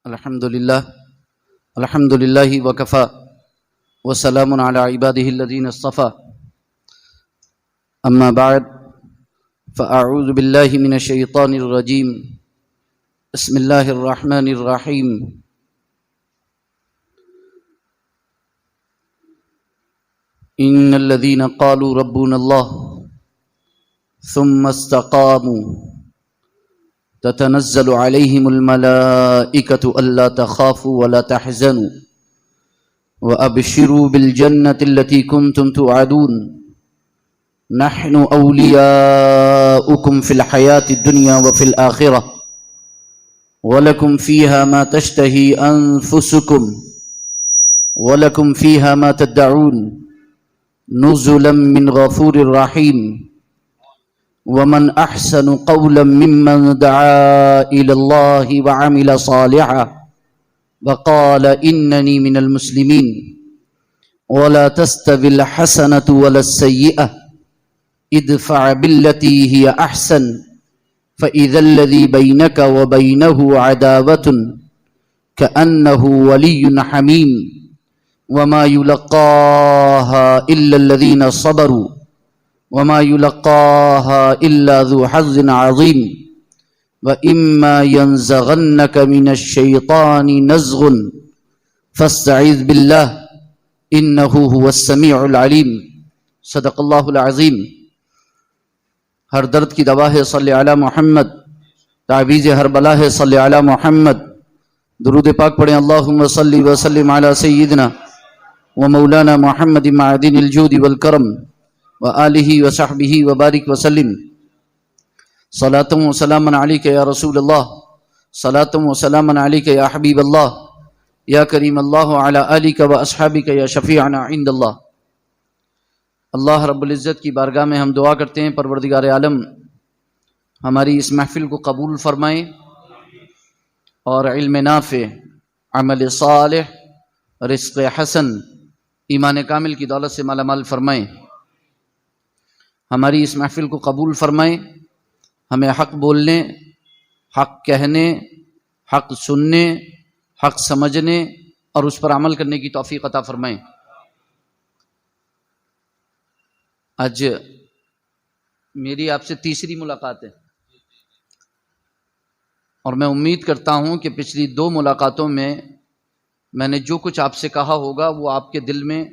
الحمد للہ وکفى وسلام علی عباده الذین اصطفى اما بعد فاعوذ باللہ من الشیطان الرجیم بسم اللہ الرحمن الرحیم ان الذین قالوا ربنا اللہ ثم استقاموا تتنزل عليهم الملائكة ألا تخافوا ولا تحزنوا وأبشروا بالجنة التي كنتم توعدون نحن أولياؤكم في الحياة الدنيا وفي الآخرة ولكم فيها ما تشتهي أنفسكم ولكم فيها ما تدعون نزلا من غفور رحيم ومن احسن قولا ممن دعا الى الله وعمل صالحا وقال انني من المسلمين ولا تستوي الحسنة ولا السيئة ادفع بالتي هي احسن فاذا الذي بينك وبينه عداوة كأنه ولي حميم وما يلقاها الا الذين صبروا وما يلقاها إلا ذو حظ عظيم وإما ينزغنك من الشيطان نزغ فاستعذ بالله إنه هو السميع العليم صدق اللہ العظیم۔ ہر درد کی دوا ہے صلی علی محمد، تعویذ ہر بلا ہے صلی علی محمد۔ درود پاک پڑھیں اللہم صلی وسلم علی سیدنا و مولانا محمد معدن الجود والکرم وآلہ وصحبہ وبارک وسلم۔ صلاۃ و سلام علیک یا رسول اللہ، صلاۃ و سلام علیک یا حبیب اللہ، یا کریم اللہ علی آلک و اصحابک یا شفیعنا عند اللہ۔ اللہ رب العزت کی بارگاہ میں ہم دعا کرتے ہیں پروردگار عالم ہماری اس محفل کو قبول فرمائیں اور علم نافع، عمل صالح، رزق حسن، ایمان کامل کی دولت سے مالا مال فرمائیں۔ ہماری اس محفل کو قبول فرمائیں، ہمیں حق بولنے، حق کہنے، حق سننے، حق سمجھنے اور اس پر عمل کرنے کی توفیق عطا فرمائیں۔ آج میری آپ سے تیسری ملاقات ہے اور میں امید کرتا ہوں کہ پچھلی 2 ملاقاتوں میں نے جو کچھ آپ سے کہا ہوگا وہ آپ کے دل میں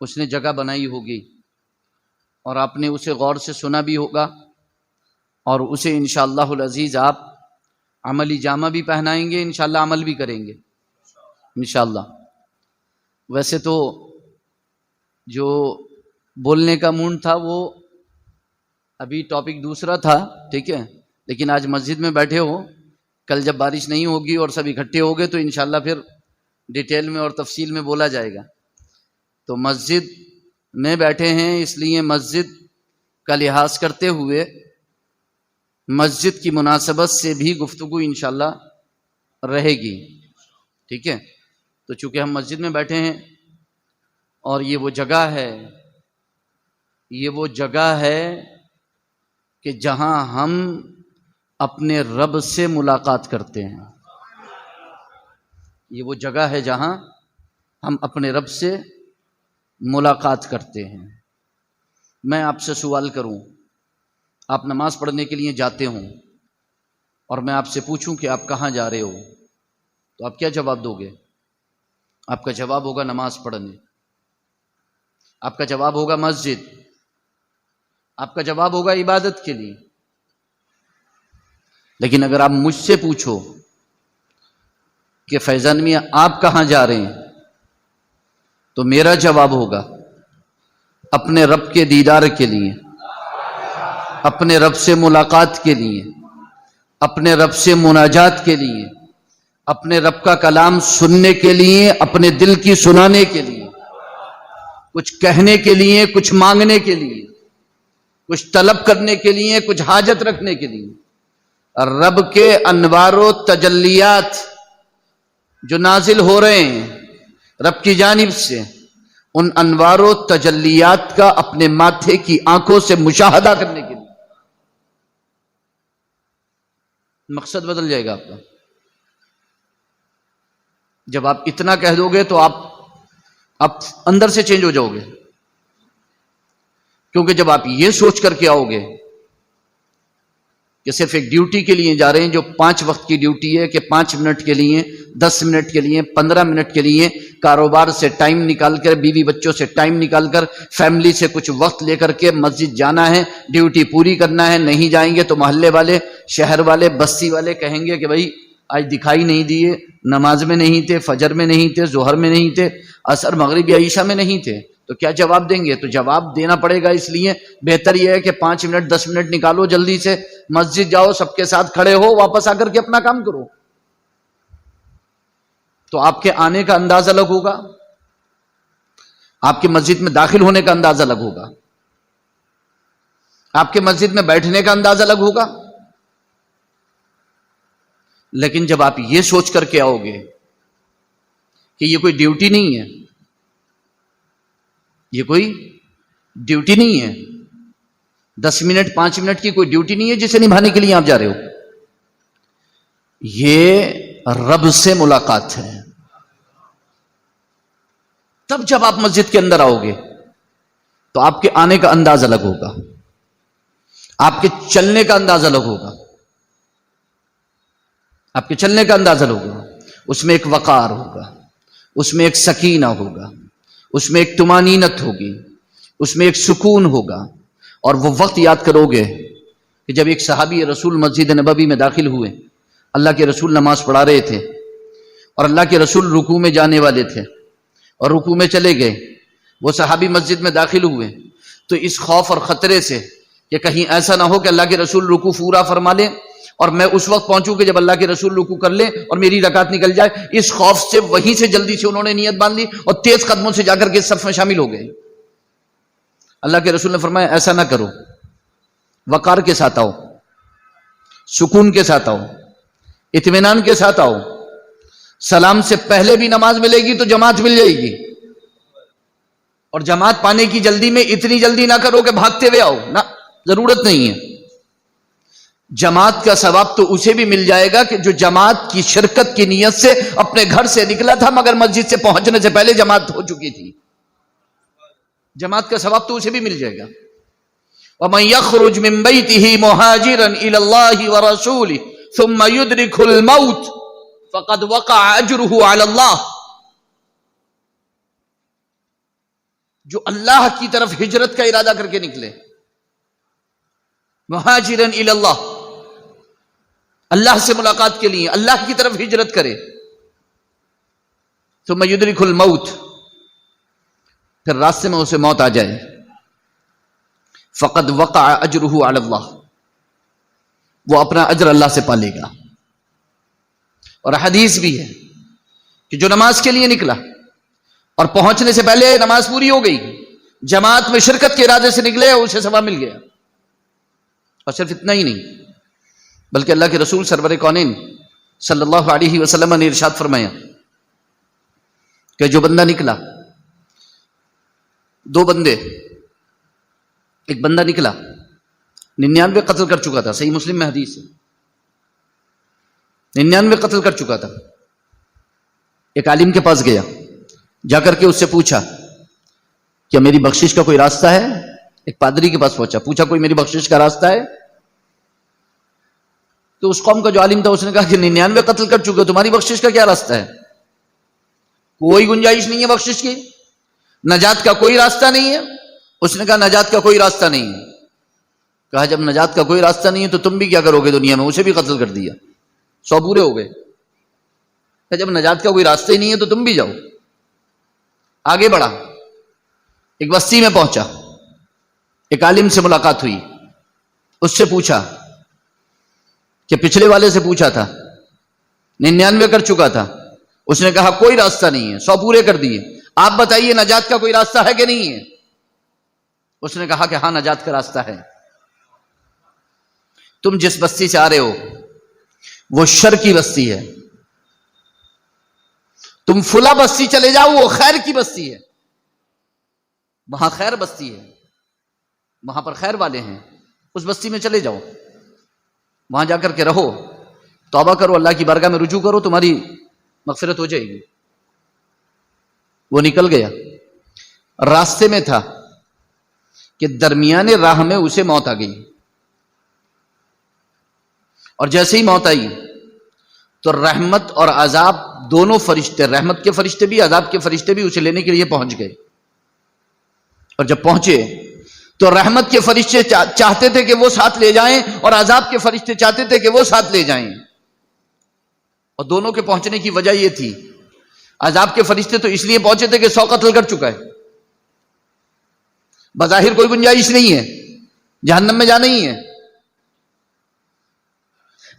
اس نے جگہ بنائی ہوگی اور آپ نے اسے غور سے سنا بھی ہوگا اور اسے انشاءاللہ العزیز آپ عملی جامہ بھی پہنائیں گے، انشاءاللہ عمل بھی کریں گے انشاءاللہ۔ ویسے تو جو بولنے کا مونڈ تھا وہ ابھی ٹاپک دوسرا تھا، ٹھیک ہے، لیکن آج مسجد میں بیٹھے ہو، کل جب بارش نہیں ہوگی اور سب اکٹھے ہو گئے تو انشاءاللہ پھر ڈیٹیل میں اور تفصیل میں بولا جائے گا۔ تو مسجد میں بیٹھے ہیں اس لیے مسجد کا لحاظ کرتے ہوئے مسجد کی مناسبت سے بھی گفتگو انشاءاللہ رہے گی، ٹھیک ہے۔ تو چونکہ ہم مسجد میں بیٹھے ہیں اور یہ وہ جگہ ہے کہ جہاں ہم اپنے رب سے ملاقات کرتے ہیں، یہ وہ جگہ ہے جہاں ہم اپنے رب سے ملاقات کرتے ہیں۔ میں آپ سے سوال کروں، آپ نماز پڑھنے کے لیے جاتے ہوں اور میں آپ سے پوچھوں کہ آپ کہاں جا رہے ہو تو آپ کیا جواب دو گے؟ آپ کا جواب ہوگا نماز پڑھنے، آپ کا جواب ہوگا مسجد، آپ کا جواب ہوگا عبادت کے لیے۔ لیکن اگر آپ مجھ سے پوچھو کہ فیضان میاں آپ کہاں جا رہے ہیں تو میرا جواب ہوگا اپنے رب کے دیدار کے لیے، اپنے رب سے ملاقات کے لیے، اپنے رب سے مناجات کے لیے، اپنے رب کا کلام سننے کے لیے، اپنے دل کی سنانے کے لیے، کچھ کہنے کے لیے، کچھ مانگنے کے لیے، کچھ طلب کرنے کے لیے، کچھ حاجت رکھنے کے لیے۔ رب کے انوار و تجلیات جو نازل ہو رہے ہیں رب کی جانب سے، ان انوار و تجلیات کا اپنے ماتھے کی آنکھوں سے مشاہدہ کرنے کے لیے مقصد بدل جائے گا آپ کا۔ جب آپ اتنا کہہ دو گے تو آپ اندر سے چینج ہو جاؤ گے، کیونکہ جب آپ یہ سوچ کر کے آؤ گے کہ صرف ایک ڈیوٹی کے لیے جا رہے ہیں جو 5 وقت کی ڈیوٹی ہے، کہ 5 منٹ کے لیے، 10 منٹ کے لیے، 15 منٹ کے لیے کاروبار سے ٹائم نکال کر، بیوی بچوں سے ٹائم نکال کر، فیملی سے کچھ وقت لے کر کے مسجد جانا ہے، ڈیوٹی پوری کرنا ہے، نہیں جائیں گے تو محلے والے، شہر والے، بستی والے کہیں گے کہ بھائی آج دکھائی نہیں دیے، نماز میں نہیں تھے، فجر میں نہیں تھے، ظہر میں نہیں تھے، عصر مغرب یا عشاء میں نہیں تھے، تو کیا جواب دیں گے؟ تو جواب دینا پڑے گا، اس لیے بہتر یہ ہے کہ 5 منٹ 10 منٹ نکالو، جلدی سے مسجد جاؤ، سب کے ساتھ کھڑے ہو، واپس آ کر کے اپنا کام کرو۔ تو آپ کے آنے کا انداز الگ ہوگا، آپ کے مسجد میں داخل ہونے کا انداز الگ ہوگا، آپ کے مسجد میں بیٹھنے کا انداز الگ ہوگا۔ لیکن جب آپ یہ سوچ کر کے آؤ گے کہ یہ کوئی ڈیوٹی نہیں ہے، یہ کوئی ڈیوٹی نہیں ہے، 10 منٹ 5 منٹ کی کوئی ڈیوٹی نہیں ہے جسے نبھانے کے لیے آپ جا رہے ہو، یہ رب سے ملاقات ہے۔ تب جب آپ مسجد کے اندر آؤ گے تو آپ کے آنے کا انداز الگ ہوگا، آپ کے چلنے کا انداز الگ ہوگا، آپ کے چلنے کا انداز الگ ہوگا، اس میں ایک وقار ہوگا، اس میں ایک سکینہ ہوگا، اس میں ایک طمانینت ہوگی، اس میں ایک سکون ہوگا۔ اور وہ وقت یاد کرو گے کہ جب ایک صحابی رسول مسجد نبوی میں داخل ہوئے، اللہ کے رسول نماز پڑھا رہے تھے اور اللہ کے رسول رکوع میں جانے والے تھے اور رکوع میں چلے گئے، وہ صحابی مسجد میں داخل ہوئے تو اس خوف اور خطرے سے کہ کہیں ایسا نہ ہو کہ اللہ کے رسول رکوع پورا فرما لیں اور میں اس وقت پہنچوں کہ جب اللہ کے رسول رکوع کر لیں اور میری رکعت نکل جائے، اس خوف سے وہیں سے جلدی سے انہوں نے نیت باندھ لی اور تیز قدموں سے جا کر کے صف میں شامل ہو گئے۔ اللہ کے رسول نے فرمایا ایسا نہ کرو، وقار کے ساتھ آؤ، سکون کے ساتھ آؤ، اطمینان کے ساتھ آؤ، سلام سے پہلے بھی نماز ملے گی تو جماعت مل جائے گی، اور جماعت پانے کی جلدی میں اتنی جلدی نہ کرو کہ بھاگتے ہوئے آؤ، نہ، ضرورت نہیں ہے۔ جماعت کا ثواب تو اسے بھی مل جائے گا کہ جو جماعت کی شرکت کی نیت سے اپنے گھر سے نکلا تھا مگر مسجد سے پہنچنے سے پہلے جماعت ہو چکی تھی، جماعت کا ثواب تو اسے بھی مل جائے گا۔ وَمَن يَخْرُجْ مِن بَيْتِهِ مُهَاجِرًا إِلَى اللَّهِ وَرَسُولِهِ ثُمَّ يُدْرِكُهُ الْمَوْتَ فَقَدْ وَقَعَ أَجْرُهُ عَلَى اللَّهِ، جو اللہ کی طرف ہجرت کا ارادہ کر کے نکلے، مہاجرًا إِلَى اللَّهِ، اللہ سے ملاقات کے لیے اللہ کی طرف ہجرت کرے، ثُمَّ يُدْرِكُهُ الْمَوْتَ، پھر راستے میں اسے موت آ جائے، فقد وقع اجرہ علی اللہ، وہ اپنا اجر اللہ سے پالے گا۔ اور حدیث بھی ہے کہ جو نماز کے لیے نکلا اور پہنچنے سے پہلے نماز پوری ہو گئی، جماعت میں شرکت کے ارادے سے نکلے، اسے ثواب مل گیا۔ اور صرف اتنا ہی نہیں بلکہ اللہ کے رسول سرور کونین صلی اللہ علیہ وسلم نے ارشاد فرمایا کہ جو بندہ نکلا، 2 بندے، ایک بندہ نکلا 99 قتل کر چکا تھا، صحیح مسلم میں حدیث ہے، 99 قتل کر چکا تھا، ایک عالم کے پاس گیا، جا کر کے اس سے پوچھا کیا میری بخشش کا کوئی راستہ ہے؟ ایک پادری کے پاس پہنچا، پوچھا کوئی میری بخشش کا راستہ ہے؟ تو اس قوم کا جو عالم تھا اس نے کہا کہ 99 قتل کر چکے، تمہاری بخشش کا کیا راستہ ہے؟ کوئی گنجائش نہیں ہے بخشش کی، نجات کا کوئی راستہ نہیں ہے۔ اس نے کہا نجات کا کوئی راستہ نہیں ہے۔ کہا جب نجات کا کوئی راستہ نہیں ہے تو تم بھی کیا کرو گے دنیا میں؟ اسے بھی قتل کر دیا، 100 پورے ہو گئے۔ کہا جب نجات کا کوئی راستہ ہی نہیں ہے تو تم بھی جاؤ۔ آگے بڑھا، ایک بستی میں پہنچا، ایک عالم سے ملاقات ہوئی، اس سے پوچھا کہ پچھلے والے سے پوچھا تھا 99 کر چکا تھا، اس نے کہا کوئی راستہ نہیں ہے، 100 پورے کر دیے، آپ بتائیے نجات کا کوئی راستہ ہے کہ نہیں ہے؟ اس نے کہا کہ ہاں نجات کا راستہ ہے۔ تم جس بستی سے آ رہے ہو وہ شر کی بستی ہے، تم فلاں بستی چلے جاؤ، وہ خیر کی بستی ہے، وہاں خیر بستی ہے، وہاں پر خیر والے ہیں، اس بستی میں چلے جاؤ، وہاں جا کر کے رہو، توبہ کرو، اللہ کی بارگاہ میں رجوع کرو، تمہاری مغفرت ہو جائے گی۔ وہ نکل گیا، راستے میں تھا کہ درمیانے راہ میں اسے موت آ گئی، اور جیسے ہی موت آئی تو رحمت اور عذاب دونوں فرشتے، رحمت کے فرشتے بھی عذاب کے فرشتے بھی اسے لینے کے لیے پہنچ گئے، اور جب پہنچے تو رحمت کے فرشتے چاہتے تھے کہ وہ ساتھ لے جائیں اور عذاب کے فرشتے چاہتے تھے کہ وہ ساتھ لے جائیں، اور دونوں کے پہنچنے کی وجہ یہ تھی، عذاب کے فرشتے تو اس لیے پہنچے تھے کہ 100 قتل کر چکا ہے، بظاہر کوئی گنجائش نہیں ہے، جہنم میں جانا ہی ہے،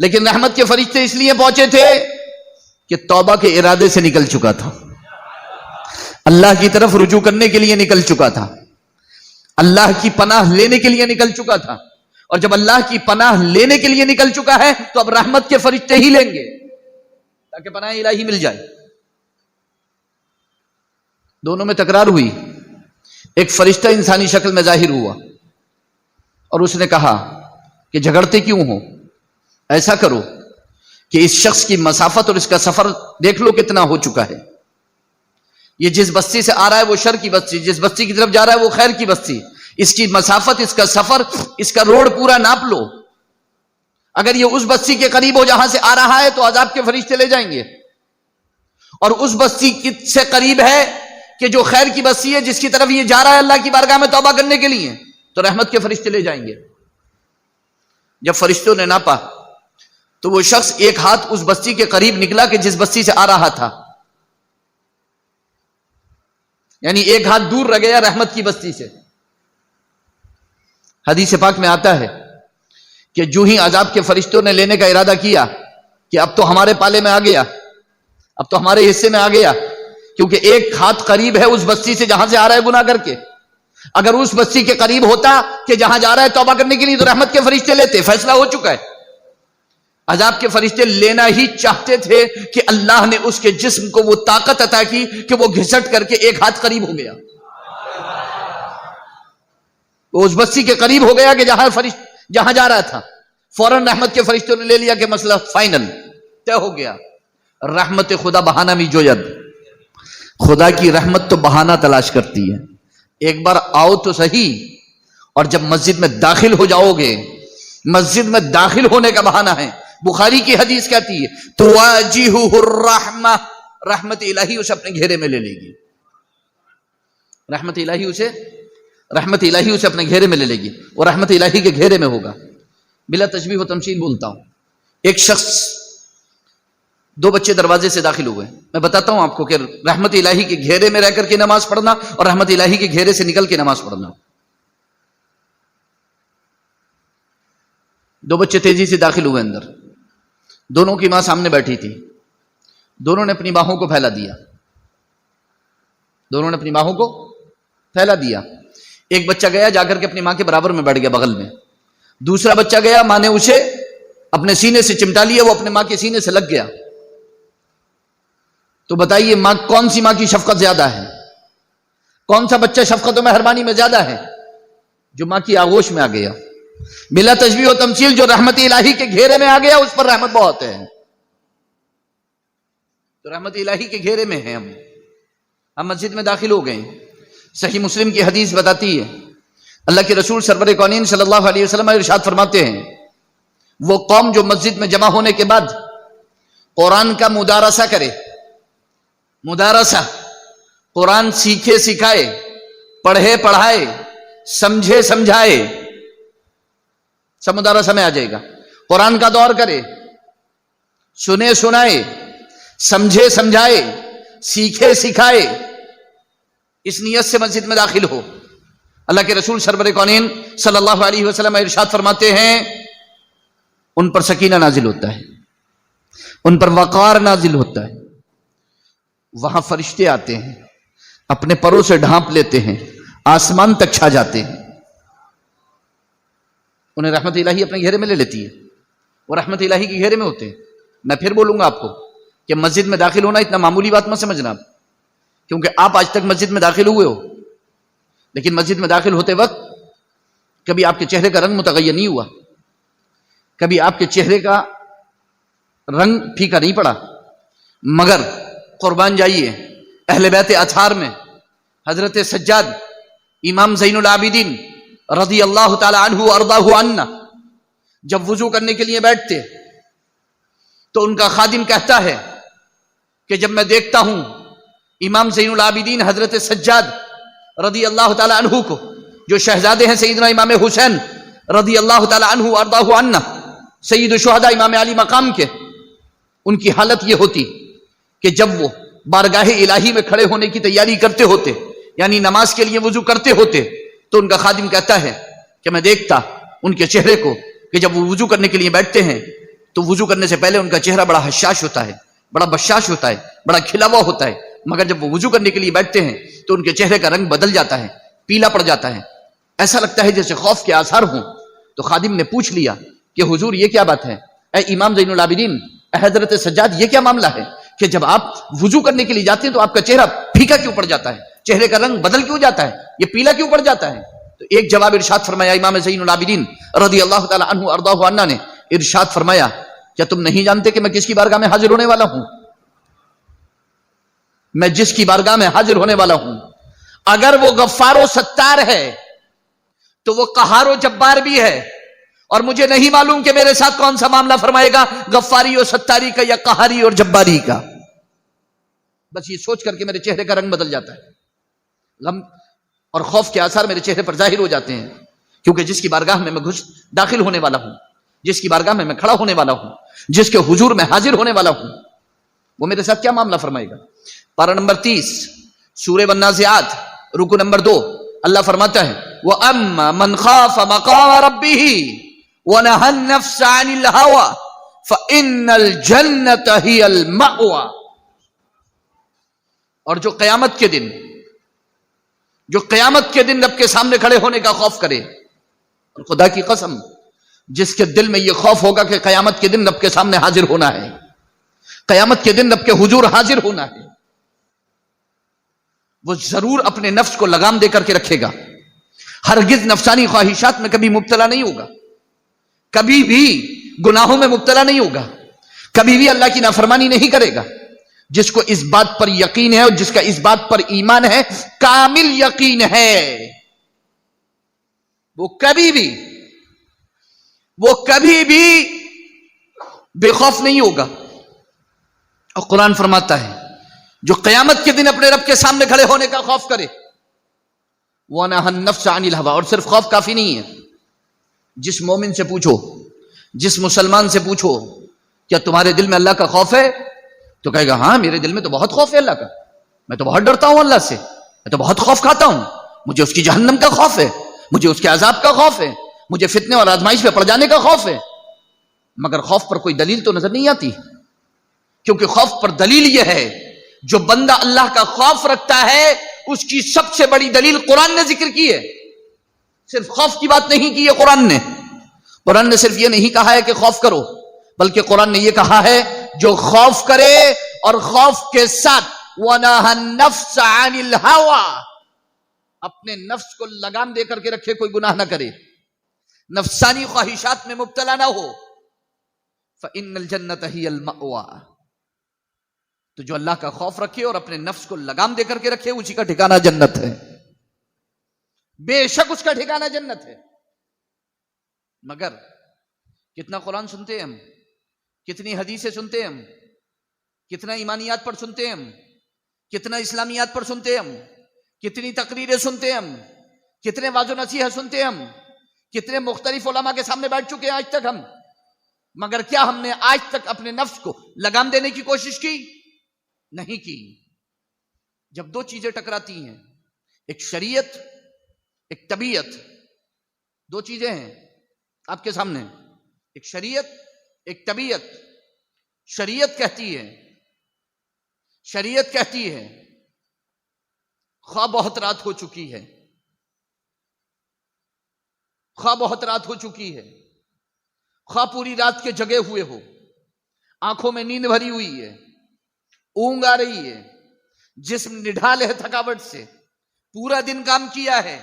لیکن رحمت کے فرشتے اس لیے پہنچے تھے کہ توبہ کے ارادے سے نکل چکا تھا، اللہ کی طرف رجوع کرنے کے لیے نکل چکا تھا، اللہ کی پناہ لینے کے لیے نکل چکا تھا، اور جب اللہ کی پناہ لینے کے لیے نکل چکا ہے تو اب رحمت کے فرشتے ہی لیں گے تاکہ پناہ الہی مل جائے۔ دونوں میں تکرار ہوئی، ایک فرشتہ انسانی شکل میں ظاہر ہوا اور اس نے کہا کہ جھگڑتے کیوں ہو، ایسا کرو کہ اس شخص کی مسافت اور اس کا سفر دیکھ لو کتنا ہو چکا ہے، یہ جس بستی سے آ رہا ہے وہ شر کی بستی، جس بستی کی طرف جا رہا ہے وہ خیر کی بستی، اس کی مسافت، اس کا سفر، اس کا روڈ پورا ناپ لو، اگر یہ اس بستی کے قریب ہو جہاں سے آ رہا ہے تو عذاب کے فرشتے لے جائیں گے، اور اس بستی سے قریب ہے کہ جو خیر کی بستی ہے جس کی طرف یہ جا رہا ہے اللہ کی بارگاہ میں توبہ کرنے کے لیے، تو رحمت کے فرشتے لے جائیں گے۔ جب فرشتوں نے ناپا تو وہ شخص ایک ہاتھ اس بستی کے قریب نکلا کہ جس بستی سے آ رہا تھا، یعنی ایک ہاتھ دور رہ گیا رحمت کی بستی سے۔ حدیث پاک میں آتا ہے کہ جو ہی عذاب کے فرشتوں نے لینے کا ارادہ کیا کہ اب تو ہمارے پالے میں آ گیا، اب تو ہمارے حصے میں آ گیا، کیونکہ ایک ہاتھ قریب ہے اس بستی سے جہاں سے آ رہا ہے گناہ کر کے، اگر اس بستی کے قریب ہوتا کہ جہاں جا رہا ہے توبہ کرنے کے لیے تو رحمت کے فرشتے لیتے، فیصلہ ہو چکا ہے۔ عذاب کے فرشتے لینا ہی چاہتے تھے کہ اللہ نے اس کے جسم کو وہ طاقت عطا کی کہ وہ گھسٹ کر کے ایک ہاتھ قریب ہو گیا، وہ اس بستی کے قریب ہو گیا کہ جہاں جا رہا تھا، فوراً رحمت کے فرشتوں نے لے لیا کہ مسئلہ فائنل طے ہو گیا۔ رحمت خدا بہانہ بھی جوید، خدا کی رحمت تو بہانہ تلاش کرتی ہے، ایک بار آؤ تو صحیح، اور جب مسجد میں داخل ہو جاؤ گے، مسجد میں داخل ہونے کا بہانہ ہے۔ بخاری کی حدیث کہتی ہے تواجہہ الرحمہ، رحمت الہی اسے اپنے گھیرے میں لے لے گی، رحمت الہی اسے اپنے گھیرے میں لے لے گی، وہ رحمت الہی کے گھیرے میں ہوگا۔ بلا تشبیہ و تمثیل بولتا ہوں، ایک شخص، 2 بچے دروازے سے داخل ہوئے، میں بتاتا ہوں آپ کو کہ رحمت الہی کے گھیرے میں رہ کر کے نماز پڑھنا اور رحمت الہی کے گھیرے سے نکل کے نماز پڑھنا۔ 2 بچے تیزی سے داخل ہوئے اندر، دونوں کی ماں سامنے بیٹھی تھی، دونوں نے اپنی باہوں کو پھیلا دیا، ایک بچہ گیا جا کر کے اپنی ماں کے برابر میں بیٹھ گیا بغل میں، دوسرا بچہ گیا، ماں نے اسے اپنے سینے سے چمٹا لیا، وہ اپنے ماں کے سینے سے لگ گیا۔ تو بتائیے کون سی ماں کی شفقت زیادہ ہے؟ کون سا بچہ شفقت و مہربانی میں زیادہ ہے؟ جو ماں کی آغوش میں آ گیا۔ بلا تشبیہ و تمثیل جو رحمت الہی کے گھیرے میں آ گیا اس پر رحمت بہت ہے، تو رحمت الہی کے گھیرے میں ہیں ہم مسجد میں داخل ہو گئے۔ صحیح مسلم کی حدیث بتاتی ہے، اللہ کے رسول سرور کونین صلی اللہ علیہ وسلم ارشاد فرماتے ہیں، وہ قوم جو مسجد میں جمع ہونے کے بعد قرآن کا مدارسہ کرے، قرآن سیکھے سکھائے، پڑھے پڑھائے، سمجھے سمجھائے، سب مدارسہ میں آ جائے گا، قرآن کا دور کرے، سنے سنائے، سمجھے سمجھائے، سیکھے سکھائے، اس نیت سے مسجد میں داخل ہو۔ اللہ کے رسول سرور کونین صلی اللہ علیہ وسلم ارشاد فرماتے ہیں، ان پر سکینہ نازل ہوتا ہے، ان پر وقار نازل ہوتا ہے، وہاں فرشتے آتے ہیں، اپنے پروں سے ڈھانپ لیتے ہیں، آسمان تک چھا جاتے ہیں، انہیں رحمت الہی اپنے گھیرے میں لے لیتی ہے، وہ رحمت الہی کے گھیرے میں ہوتے ہیں۔ میں پھر بولوں گا آپ کو کہ مسجد میں داخل ہونا اتنا معمولی بات مت سمجھنا آپ، کیونکہ آپ آج تک مسجد میں داخل ہوئے ہو، لیکن مسجد میں داخل ہوتے وقت کبھی آپ کے چہرے کا رنگ متغیر نہیں ہوا، کبھی آپ کے چہرے کا رنگ پھیکا نہیں پڑا، مگر قربان جائیے اہل بیت اطہار میں حضرت سجاد امام زین العابدین رضی اللہ تعالی عنہ وارضاہ عنا جب وضو کرنے کے لیے بیٹھتے تو ان کا خادم کہتا ہے کہ جب میں دیکھتا ہوں امام زین العابدین حضرت سجاد رضی اللہ تعالی عنہ کو، جو شہزادے ہیں سیدنا امام حسین رضی اللہ تعالی عنہ وارضاہ عنا، سید الشہداء امام علی مقام کے، ان کی حالت یہ ہوتی کہ جب وہ بارگاہ الہی میں کھڑے ہونے کی تیاری کرتے ہوتے، یعنی نماز کے لیے وضو کرتے ہوتے، تو ان کا خادم کہتا ہے کہ میں دیکھتا ان کے چہرے کو کہ جب وہ وضو کرنے کے لیے بیٹھتے ہیں تو وضو کرنے سے پہلے ان کا چہرہ بڑا حشاش ہوتا ہے، بڑا بشاش ہوتا ہے، بڑا کھلا ہوا ہوتا ہے، مگر جب وہ وضو کرنے کے لیے بیٹھتے ہیں تو ان کے چہرے کا رنگ بدل جاتا ہے، پیلا پڑ جاتا ہے، ایسا لگتا ہے جیسے خوف کے آثار ہوں۔ تو خادم نے پوچھ لیا کہ حضور یہ کیا بات ہے، اے امام زین العابدین، اے حضرت سجاد، یہ کیا معاملہ ہے کہ جب آپ وضو کرنے کے لیے جاتے ہیں تو آپ کا چہرہ پھیکا کیوں پڑ جاتا ہے، چہرے کا رنگ بدل کیوں جاتا ہے، یہ پیلا کیوں پڑ جاتا ہے؟ تو ایک جواب ارشاد فرمایا امام زین العابدین رضی اللہ تعالی عنہ ارضاہ عنہ نے، ارشاد فرمایا کیا تم نہیں جانتے کہ میں کس کی بارگاہ میں حاضر ہونے والا ہوں؟ میں جس کی بارگاہ میں حاضر ہونے والا ہوں، اگر وہ غفار و ستار ہے تو وہ قہار و جبار بھی ہے، اور مجھے نہیں معلوم کہ میرے ساتھ کون سا معاملہ فرمائے گا، غفاری اور ستاری کا یا قہاری اور جباری کا۔ بس یہ سوچ کر کے میرے چہرے کا رنگ بدل جاتا ہے، غم اور خوف کے آثار میرے چہرے پر ظاہر ہو جاتے ہیں، کیونکہ جس کی بارگاہ میں میں داخل ہونے والا ہوں، جس کی بارگاہ میں کھڑا ہونے والا ہوں، جس کے حضور میں حاضر ہونے والا ہوں، وہ میرے ساتھ کیا معاملہ فرمائے گا۔ پارہ نمبر 30 سورہ والنازعات رکو نمبر 2، اللہ فرماتا ہے وَأَمَّا مَنْ خَافَ مَقَامَ رَبِّهِ وَنَهَى النَّفْسَ عَنِ الْهَوَى فَإِنَّ الْجَنَّةَ هِيَ الْمَأْوَى۔ اور جو قیامت کے دن رب کے سامنے کھڑے ہونے کا خوف کرے، اور خدا کی قسم جس کے دل میں یہ خوف ہوگا کہ قیامت کے دن رب کے سامنے حاضر ہونا ہے، قیامت کے دن رب کے حضور حاضر ہونا ہے، وہ ضرور اپنے نفس کو لگام دے کر کے رکھے گا، ہرگز نفسانی خواہشات میں کبھی مبتلا نہیں ہوگا، کبھی بھی گناہوں میں مبتلا نہیں ہوگا، کبھی بھی اللہ کی نافرمانی نہیں کرے گا۔ جس کو اس بات پر یقین ہے اور جس کا اس بات پر ایمان ہے، کامل یقین ہے، وہ کبھی بھی بے خوف نہیں ہوگا۔ اور قرآن فرماتا ہے جو قیامت کے دن اپنے رب کے سامنے کھڑے ہونے کا خوف کرے، وَنَهَى النَّفْسَ عَنِ الْهَوَى، اور صرف خوف کافی نہیں ہے، جس مومن سے پوچھو، جس مسلمان سے پوچھو کیا تمہارے دل میں اللہ کا خوف ہے، تو کہے گا ہاں میرے دل میں تو بہت خوف ہے اللہ کا، میں تو بہت ڈرتا ہوں اللہ سے، میں تو بہت خوف کھاتا ہوں، مجھے اس کی جہنم کا خوف ہے، مجھے اس کے عذاب کا خوف ہے، مجھے فتنے اور آزمائش پہ پڑ جانے کا خوف ہے۔ مگر خوف پر کوئی دلیل تو نظر نہیں آتی، کیونکہ خوف پر دلیل یہ ہے جو بندہ اللہ کا خوف رکھتا ہے اس کی سب سے بڑی دلیل قرآن نے ذکر کی ہے۔ صرف خوف کی بات نہیں کی ہے قرآن نے صرف یہ نہیں کہا ہے کہ خوف کرو، بلکہ قرآن نے یہ کہا ہے جو خوف کرے اور خوف کے ساتھ وَنَهَى النَّفْسَ عَنِ الْهَوَى، اپنے نفس کو لگام دے کر کے رکھے، کوئی گناہ نہ کرے، نفسانی خواہشات میں مبتلا نہ ہو، فَإِنَّ الْجَنَّةَ هِيَ الْمَأْوَى، تو جو اللہ کا خوف رکھے اور اپنے نفس کو لگام دے کر کے رکھے اسی کا ٹھکانہ جنت ہے، بے شک اس کا ٹھکانہ جنت ہے۔ مگر کتنا قرآن سنتے ہیں ہم، کتنی حدیثیں سنتے ہیں ہم، کتنا ایمانیات پر سنتے ہیں ہم، کتنا اسلامیات پر سنتے ہیں ہم، کتنی تقریریں سنتے ہیں ہم، کتنے واعظ و نصیحت سنتے ہیں ہم، کتنے مختلف علماء کے سامنے بیٹھ چکے ہیں آج تک ہم، مگر کیا ہم نے آج تک اپنے نفس کو لگام دینے کی کوشش کی؟ نہیں کی۔ جب دو چیزیں ٹکراتی ہیں، ایک شریعت ایک طبیعت، دو چیزیں ہیں آپ کے سامنے، ایک شریعت ایک طبیعت۔ شریعت کہتی ہے خواہ بہت رات ہو چکی ہے، خواہ پوری رات کے جگے ہوئے ہو، آنکھوں میں نیند بھری ہوئی ہے، اونگ آ رہی ہے، جسم نڈھال ہے تھکاوٹ سے، پورا دن کام کیا ہے،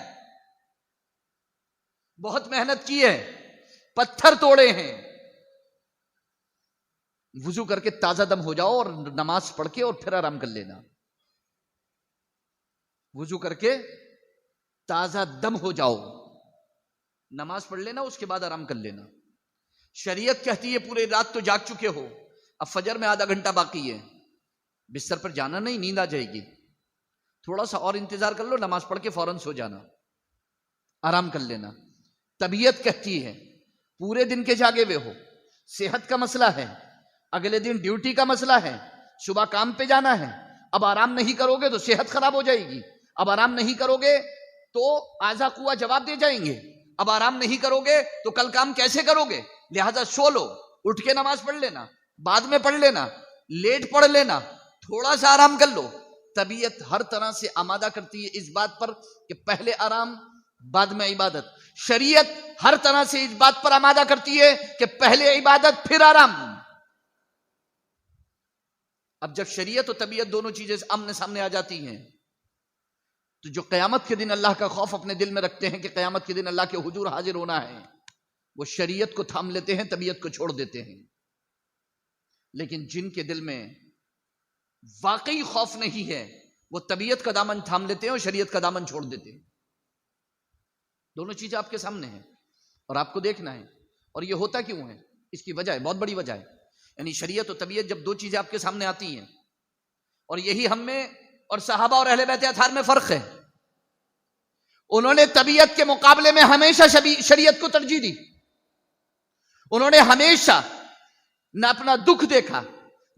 بہت محنت کی ہے، پتھر توڑے ہیں، وضو کر کے تازہ دم ہو جاؤ اور نماز پڑھ کے اور پھر آرام کر لینا۔ وضو کر کے تازہ دم ہو جاؤ، نماز پڑھ لینا، اس کے بعد آرام کر لینا۔ شریعت کہتی ہے پورے رات تو جاگ چکے ہو، اب فجر میں آدھا گھنٹہ باقی ہے، بستر پر جانا نہیں، نیند آ جائے گی، تھوڑا سا اور انتظار کر لو، نماز پڑھ کے فوراً سو جانا، آرام کر لینا۔ طبیعت کہتی ہے پورے دن کے جاگے ہوئے ہو، صحت کا مسئلہ ہے، اگلے دن ڈیوٹی کا مسئلہ ہے، صبح کام پہ جانا ہے، اب آرام نہیں کرو گے تو صحت خراب ہو جائے گی، اب آرام نہیں کرو گے تو اعضا قوہ جواب دے جائیں گے، اب آرام نہیں کرو گے تو کل کام کیسے کرو گے؟ لہذا سو لو، اٹھ کے نماز پڑھ لینا، بعد میں پڑھ لینا، لیٹ پڑھ لینا، تھوڑا سا آرام کر لو۔ طبیعت ہر طرح سے آمادہ کرتی ہے اس بات پر کہ پہلے آرام بعد میں عبادت۔ شریعت ہر طرح سے اس بات پر آمادہ کرتی ہے کہ پہلے عبادت پھر آرام۔ اب جب شریعت و طبیعت دونوں چیزیں آمنے سامنے آ جاتی ہیں تو جو قیامت کے دن اللہ کا خوف اپنے دل میں رکھتے ہیں کہ قیامت کے دن اللہ کے حضور حاضر ہونا ہے، وہ شریعت کو تھام لیتے ہیں، طبیعت کو چھوڑ دیتے ہیں۔ لیکن جن کے دل میں واقعی خوف نہیں ہے وہ طبیعت کا دامن تھام لیتے ہیں اور شریعت کا دامن چھوڑ دیتے ہیں۔ دونوں چیزیں آپ کے سامنے ہیں اور آپ کو دیکھنا ہے۔ اور یہ ہوتا کیوں ہے؟ اس کی وجہ ہے، بہت بڑی وجہ ہے، یعنی شریعت و طبیعت جب دو چیزیں آپ کے سامنے آتی ہیں، اور یہی ہم میں اور صحابہ اور اہل بیت اطہار میں فرق ہے، انہوں نے طبیعت کے مقابلے میں ہمیشہ شریعت کو ترجیح دی۔ انہوں نے ہمیشہ نہ اپنا دکھ دیکھا،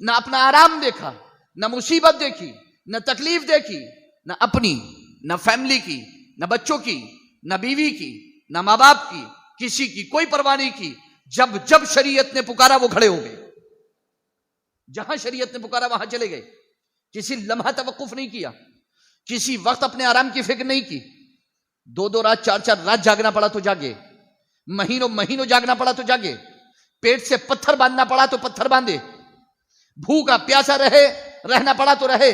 نہ اپنا آرام دیکھا، نہ مصیبت دیکھی، نہ تکلیف دیکھی، نہ اپنی، نہ فیملی کی، نہ بچوں کی، نہ بیوی کی، نہ ماں باپ کی، کسی کی کوئی پرواہ نہیں کی۔ جب جب شریعت نے پکارا وہ کھڑے ہو گئے، جہاں شریعت نے پکارا وہاں چلے گئے، کسی لمحہ توقف نہیں کیا، کسی وقت اپنے آرام کی فکر نہیں کی۔ دو دو رات، چار چار رات جاگنا پڑا تو جاگے، مہینوں مہینوں جاگنا پڑا تو جاگے، پیٹ سے پتھر باندھنا پڑا تو پتھر باندھے، بھوکا پیاسا رہنا پڑا تو رہے،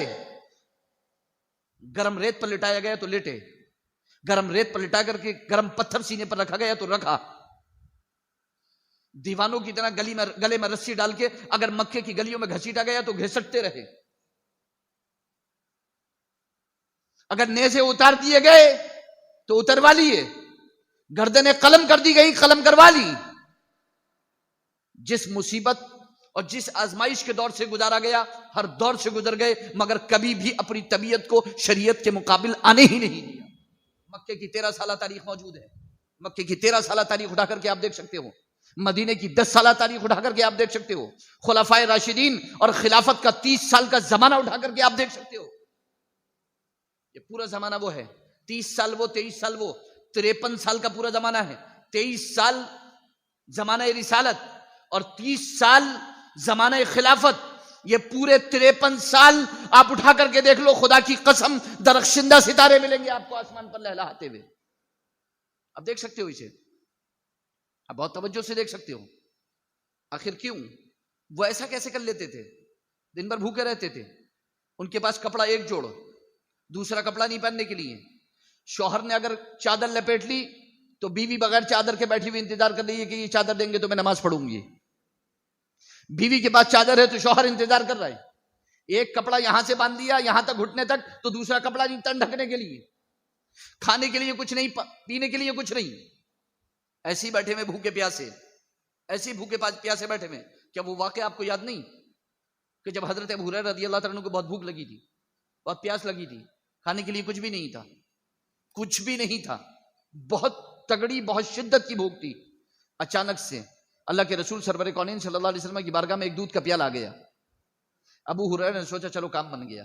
گرم ریت پر لٹایا گیا تو لیٹے، گرم ریت پر لٹا کر کے گرم پتھر سینے پر رکھا گیا تو رکھا، دیوانوں کی طرح گلے میں رسی ڈال کے اگر مکے کی گلیوں میں گھسیٹا گیا تو گھسٹتے رہے، اگر نیزے اتار دیے گئے تو اتروا لیے، گردنیں قلم کر دی گئی، قلم کروا لی۔ جس مصیبت اور جس آزمائش کے دور سے گزارا گیا، ہر دور سے گزر گئے، مگر کبھی بھی اپنی طبیعت کو شریعت کے مقابل آنے ہی نہیں دیا۔ مکے کی 13 سالہ تاریخ موجود ہے، مکے کی 13 سالہ تاریخ اٹھا کر کے آپ دیکھ سکتے ہو، مدینے کی 10 سالہ تاریخ اٹھا کر کے آپ دیکھ سکتے ہو، خلفائے راشدین اور خلافت کا 30 سال کا زمانہ اٹھا کر کے آپ دیکھ سکتے ہو۔ یہ پورا زمانہ وہ ہے، 30 سال وہ، 23 سال وہ، 53 سال کا پورا زمانہ ہے۔ 23 سال زمانہ رسالت اور 30 سال زمانہ خلافت، یہ پورے 53 سال آپ اٹھا کر کے دیکھ لو، خدا کی قسم درخشندہ ستارے ملیں گے آپ کو آسمان پر لہلاتے ہوئے۔ اب دیکھ سکتے ہو اسے، اب بہت توجہ سے دیکھ سکتے ہو۔ آخر کیوں وہ ایسا کیسے کر لیتے تھے؟ دن بھر بھوکے رہتے تھے، ان کے پاس کپڑا ایک جوڑ، دوسرا کپڑا نہیں پہننے کے لیے۔ شوہر نے اگر چادر لپیٹ لی تو بیوی بغیر چادر کے بیٹھی ہوئی انتظار کر رہی ہے کہ یہ چادر دیں گے تو میں نماز پڑھوں گی۔ بیوی کے پاس چادر ہے تو شوہر انتظار کر رہا ہے، ایک کپڑا یہاں سے باندھ دیا یہاں تک گھٹنے تک تو دوسرا کپڑا نہیں، تن ڈھکنے کے لیے، کھانے کے لیے کچھ نہیں، پینے کے لیے کچھ نہیں، ایسے ہی بیٹھے ہوئے بھوکے پیاسے، ایسے ہی بھوکے پیاسے بیٹھے ہوئے۔ کیا وہ واقعہ آپ کو یاد نہیں کہ جب حضرت ابو ہریرہ رضی اللہ تعالیٰ عنہ کو بہت بھوک لگی تھی، بہت پیاس لگی تھی، کھانے کے لیے کچھ بھی نہیں تھا، کچھ بھی نہیں تھا، بہت تگڑی، بہت شدت کی بھوک تھی، اچانک سے اللہ کے رسول سرور کونین صلی اللہ علیہ وسلم کی بارگاہ میں ایک دودھ کا پیالہ آ گیا۔ ابو ہریرہ نے سوچا چلو کام بن گیا،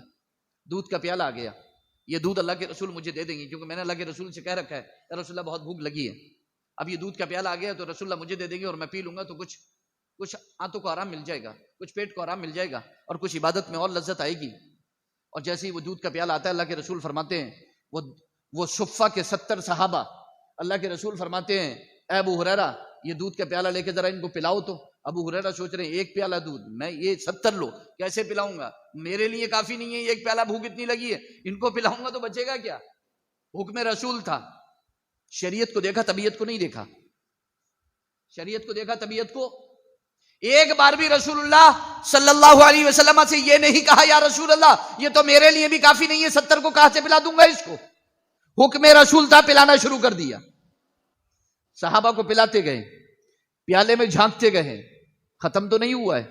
دودھ کا پیالہ آ گیا، یہ دودھ اللہ کے رسول مجھے دے دیں گے، کیونکہ میں نے اللہ کے رسول سے کہہ رکھا ہے یا رسول اللہ بہت بھوک لگی ہے، اب یہ دودھ کا پیالہ آ گیا تو رسول اللہ مجھے دے دیں گے اور میں پی لوں گا تو کچھ آنتوں کو آرام مل جائے گا، کچھ پیٹ کو آرام مل جائے گا اور کچھ عبادت میں اور لذت آئے گی۔ اور جیسے ہی وہ دودھ کا پیالہ آتا ہے، اللہ کے رسول فرماتے ہیں، وہ صفہ کے 70 صحابہ، اللہ کے رسول فرماتے ہیں اے ابو ہریرہ یہ دودھ کا پیالہ لے کے ذرا ان کو پلاؤ تو۔ ابو ہریرہ سوچ رہے ہیں ایک پیالہ دودھ میں یہ 70 لوگ کیسے پلاؤں گا، میرے لیے کافی نہیں ہے ایک پیالہ، بھوک اتنی لگی ہے، ان کو پلاؤں گا تو بچے گا کیا؟ حکم رسول تھا، شریعت کو دیکھا، طبیعت کو نہیں دیکھا، شریعت کو دیکھا، طبیعت کو۔ ایک بار بھی رسول اللہ صلی اللہ علیہ وسلم سے یہ نہیں کہا یا رسول اللہ یہ تو میرے لیے بھی کافی نہیں ہے، 70 کو کہاں سے پلا دوں گا اس کو؟ حکم رسول تھا، پلانا شروع کر دیا. صحابہ کو پلاتے گئے، پیالے میں جھانکتے گئے، ختم تو نہیں ہوا ہے.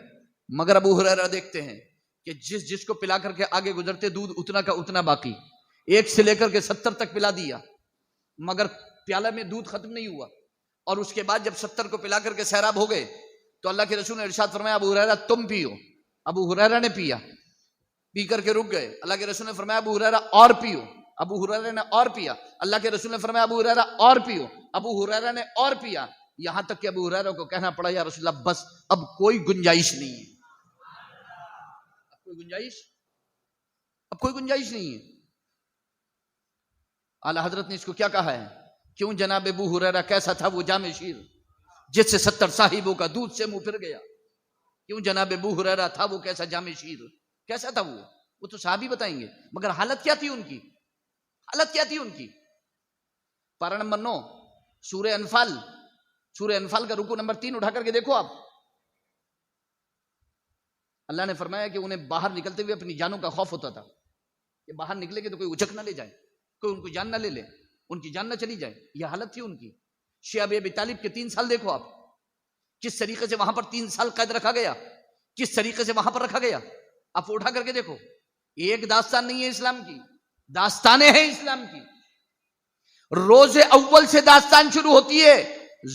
مگر ابو ہریرہ دیکھتے ہیں کہ جس کو پلا کر کے آگے گزرتے دودھ اتنا کا اتنا باقی، 1 سے لے کر کے 70 تک پلا دیا مگر پیالہ میں دودھ ختم نہیں ہوا. اور اس کے بعد جب 70 کو پلا کر کے سیراب ہو گئے تو اللہ کے رسول نے ارشاد فرمایا ابو ہریرہ تم پیو. ابو ہریرہ نے پیا، پی کر کے رک گئے. اللہ کے رسول نے فرمایا ابو ہریرہ اور پیو. ابو ہریرہ نے اور پیا. اللہ کے رسول نے فرمایا ابو ہریرہ اور پیو. ابو ہریرہ نے اور پیا، یہاں تک کہ ابو ہریرہ کو کہنا پڑا یا رسول اللہ بس اب کوئی گنجائش نہیں ہے، اب کوئی گنجائش نہیں ہے. اعلی حضرت نے اس کو کیا کہا ہے؟ کیوں جناب ابو ہریرہ کیسا تھا وہ جام شیر جس سے 70 صاحبوں کا دودھ سے منہ پھر گیا؟ کیوں جناب ابو ہریرہ تھا وہ کیسا جام شیر؟ کیسا تھا وہ تو صحابی بتائیں گے. مگر حالت کیا تھی ان کی؟ حالت کیا تھی ان کی؟ پارہ نمبر 9 سورہ انفال کا رکوع نمبر 3 اٹھا کر کے دیکھو آپ. اللہ نے فرمایا کہ انہیں باہر نکلتے ہوئے اپنی جانوں کا خوف ہوتا تھا کہ باہر نکلے گے تو کوئی اچک نہ لے جائے، کوئی ان کو جان نہ لے لے، ان کی جان نہ چلی جائے. یہ حالت تھی ان کی. شیعہ ابی طالب کے 3 سال دیکھو آپ، کس طریقے سے وہاں پر 3 سال قید رکھا گیا، کس طریقے سے وہاں پر رکھا گیا. آپ اٹھا کر کے دیکھو. ایک داستان نہیں ہے اسلام کی، داستانیں ہیں اسلام کی. روز اول سے داستان شروع ہوتی ہے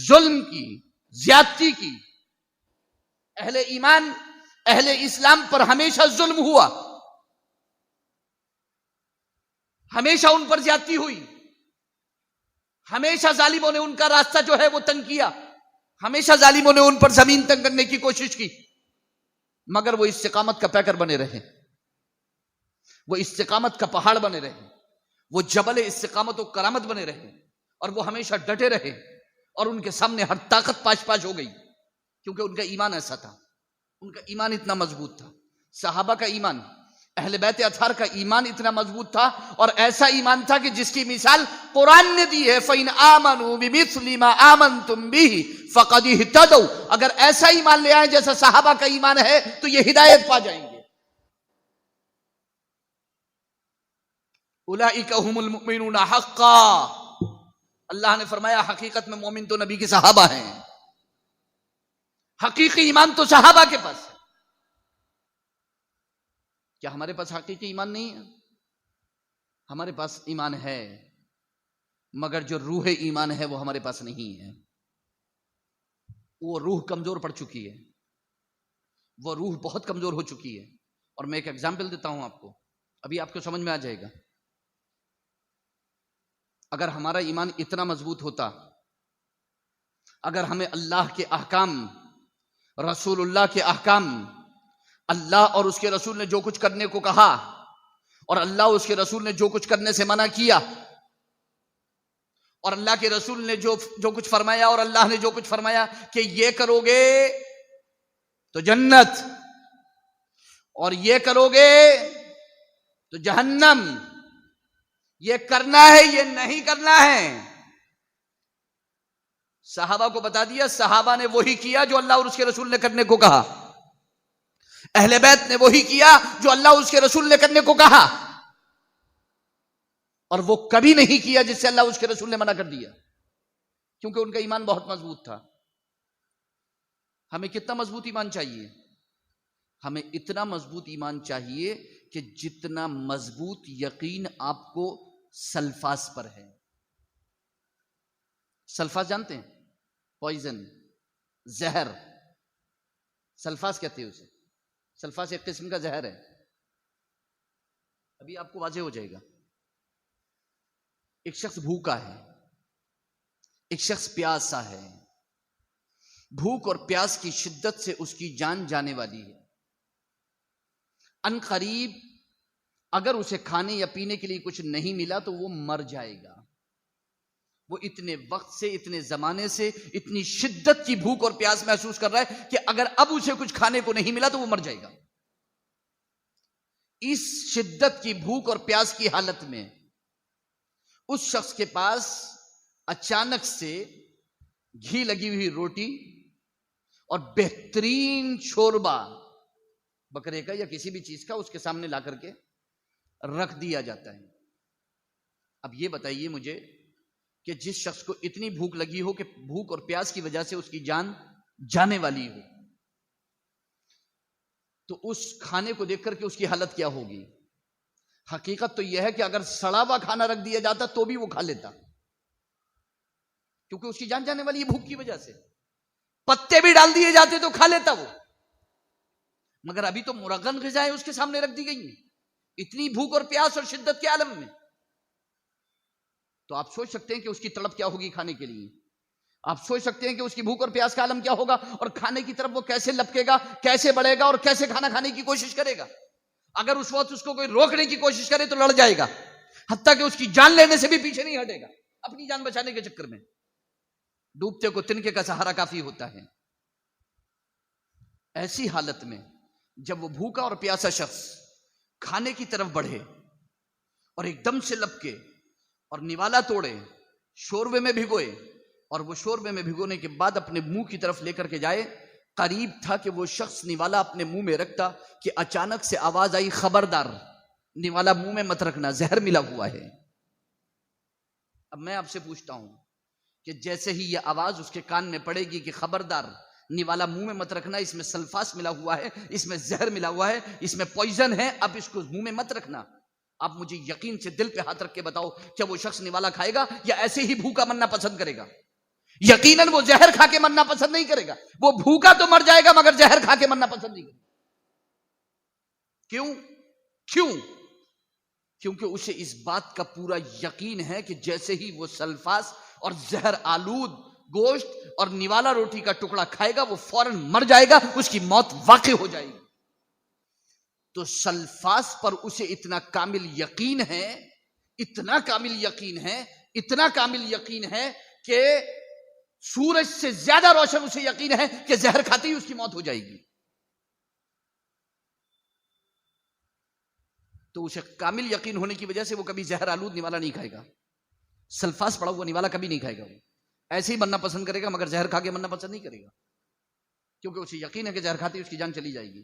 ظلم کی، زیادتی کی. اہل ایمان، اہل اسلام پر ہمیشہ ظلم ہوا، ہمیشہ ان پر زیادتی ہوئی، ہمیشہ ظالموں نے ان کا راستہ جو ہے وہ تنگ کیا، ہمیشہ ظالموں نے ان پر زمین تنگ کرنے کی کوشش کی. مگر وہ استقامت کا پیکر بنے رہے، وہ استقامت کا پہاڑ بنے رہے، وہ جبل استقامت و کرامت بنے رہے، اور وہ ہمیشہ ڈٹے رہے. اور ان کے سامنے ہر طاقت پاش ہو گئی، کیونکہ ان کا ایمان ایسا تھا، ان کا ایمان اتنا مضبوط تھا. صحابہ کا ایمان، اہل بیت اطہار کا ایمان اتنا مضبوط تھا، اور ایسا ایمان تھا کہ جس کی مثال قرآن نے دی ہے فَإِنْ آمَنُوا بِمِثْلِ مَا آمَنْتُمْ بِهِ فَقَدِ اهْتَدَوْا. اگر ایسا ایمان لے آئیں جیسا صحابہ کا ایمان ہے تو یہ ہدایت پا جائیں گے. اولئک هم المؤمنون حقا. اللہ نے فرمایا حقیقت میں مومن تو نبی کے صحابہ ہیں. حقیقی ایمان تو صحابہ کے پاس ہے. کیا ہمارے پاس حقیقی ایمان نہیں ہے؟ ہمارے پاس ایمان ہے، مگر جو روح ایمان ہے وہ ہمارے پاس نہیں ہے. وہ روح کمزور پڑ چکی ہے، وہ روح بہت کمزور ہو چکی ہے. اور میں ایک ایگزامپل دیتا ہوں آپ کو، ابھی آپ کو سمجھ میں آ جائے گا. اگر ہمارا ایمان اتنا مضبوط ہوتا، اگر ہمیں اللہ کے احکام، رسول اللہ کے احکام، اللہ اور اس کے رسول نے جو کچھ کرنے کو کہا اور اللہ اس کے رسول نے جو کچھ کرنے سے منع کیا، اور اللہ کے رسول نے جو کچھ فرمایا اور اللہ نے جو کچھ فرمایا کہ یہ کرو گے تو جنت اور یہ کرو گے تو جہنم، یہ کرنا ہے یہ نہیں کرنا ہے. صحابہ کو بتا دیا، صحابہ نے وہی کیا جو اللہ اور اس کے رسول نے کرنے کو کہا. اہل بیت نے وہی کیا جو اللہ اور اس کے رسول نے کرنے کو کہا، اور وہ کبھی نہیں کیا جس سے اللہ اور اس کے رسول نے منع کر دیا، کیونکہ ان کا ایمان بہت مضبوط تھا. ہمیں کتنا مضبوط ایمان چاہیے؟ ہمیں اتنا مضبوط ایمان چاہیے کہ جتنا مضبوط یقین آپ کو سلفاس پر ہے. سلفاس جانتے ہیں؟ پوائزن، زہر، سلفاس کہتے ہیں اسے. سلفاس ایک قسم کا زہر ہے. ابھی آپ کو واضح ہو جائے گا. ایک شخص بھوکا ہے، ایک شخص پیاسا ہے. بھوک اور پیاس کی شدت سے اس کی جان جانے والی ہے. ان قریب اگر اسے کھانے یا پینے کے لیے کچھ نہیں ملا تو وہ مر جائے گا. وہ اتنے وقت سے، اتنے زمانے سے اتنی شدت کی بھوک اور پیاس محسوس کر رہا ہے کہ اگر اب اسے کچھ کھانے کو نہیں ملا تو وہ مر جائے گا. اس شدت کی بھوک اور پیاس کی حالت میں اس شخص کے پاس اچانک سے گھی لگی ہوئی روٹی اور بہترین شوربہ بکرے کا یا کسی بھی چیز کا اس کے سامنے لا کر کے رکھ دیا جاتا ہے. اب یہ بتائیے مجھے کہ جس شخص کو اتنی بھوک لگی ہو کہ بھوک اور پیاس کی وجہ سے اس کی جان جانے والی ہو، تو اس کھانے کو دیکھ کر کے اس کی حالت کیا ہوگی؟ حقیقت تو یہ ہے کہ اگر سڑا ہوا کھانا رکھ دیا جاتا تو بھی وہ کھا لیتا، کیونکہ اس کی جان جانے والی ہے بھوک کی وجہ سے. پتے بھی ڈال دیے جاتے تو کھا لیتا وہ، مگر ابھی تو مرغن غذائیں اس کے سامنے رکھ دی گئی ہیں اتنی بھوک اور پیاس اور شدت کے عالم میں. تو آپ سوچ سکتے ہیں کہ اس کی تڑپ کیا ہوگی کھانے کے لیے. آپ سوچ سکتے ہیں کہ اس کی بھوک اور پیاس کا عالم کیا ہوگا، اور کھانے کی طرف وہ کیسے لپکے گا، کیسے بڑھے گا، اور کیسے کھانا کھانے کی کوشش کرے گا. اگر اس وقت اس کو کوئی روکنے کی کوشش کرے تو لڑ جائے گا، حتیٰ کہ اس کی جان لینے سے بھی پیچھے نہیں ہٹے گا اپنی جان بچانے کے چکر میں. ڈوبتے کو تنکے کا سہارا کافی ہوتا ہے. ایسی حالت میں جب وہ بھوکا اور پیاسا شخص کھانے کی طرف بڑھے اور ایک دم سے لپکے اور نوالا توڑے، شوربے میں بھگوئے، اور وہ شوربے میں بھگونے کے بعد اپنے منہ کی طرف لے کر کے جائے، قریب تھا کہ وہ شخص نوالا اپنے منہ میں رکھتا کہ اچانک سے آواز آئی، خبردار نوالا منہ میں مت رکھنا، زہر ملا ہوا ہے. اب میں آپ سے پوچھتا ہوں کہ جیسے ہی یہ آواز اس کے کان میں پڑے گی کہ خبردار نوالا منہ میں مت رکھنا، اس میں سلفاس ملا ہوا ہے، اس میں زہر ملا ہوا ہے، اس میں پوائزن ہے، اب اس کو منہ میں مت رکھنا، آپ مجھے یقین سے دل پہ ہاتھ رکھ کے بتاؤ کیا وہ شخص نوالا کھائے گا یا ایسے ہی بھوکا مرنا پسند کرے گا؟ یقیناً وہ زہر کھا کے مرنا پسند نہیں کرے گا. وہ بھوکا تو مر جائے گا مگر زہر کھا کے مرنا پسند نہیں کرے گا. کیوں؟ کیونکہ اسے اس بات کا پورا یقین ہے کہ جیسے ہی وہ سلفاس اور زہر آلود گوشت اور نوالا روٹی کا ٹکڑا کھائے گا وہ فوراً مر جائے گا، اس کی موت واقع ہو جائے گی. تو سلفاس پر اسے اتنا کامل یقین ہے، اتنا کامل یقین ہے، اتنا کامل یقین ہے کہ سورج سے زیادہ روشن اسے یقین ہے کہ زہر کھاتے ہی اس کی موت ہو جائے گی. تو اسے کامل یقین ہونے کی وجہ سے وہ کبھی زہر آلود نوالا نہیں کھائے گا، سلفاس پڑا ہوا نوالا کبھی نہیں کھائے گا. وہ ایسے ہی مرنا پسند کرے گا مگر زہر کھا کے مرنا پسند نہیں کرے گا، کیونکہ اسے یقین ہے کہ زہر کھاتے ہی اس کی جان چلی جائے گی.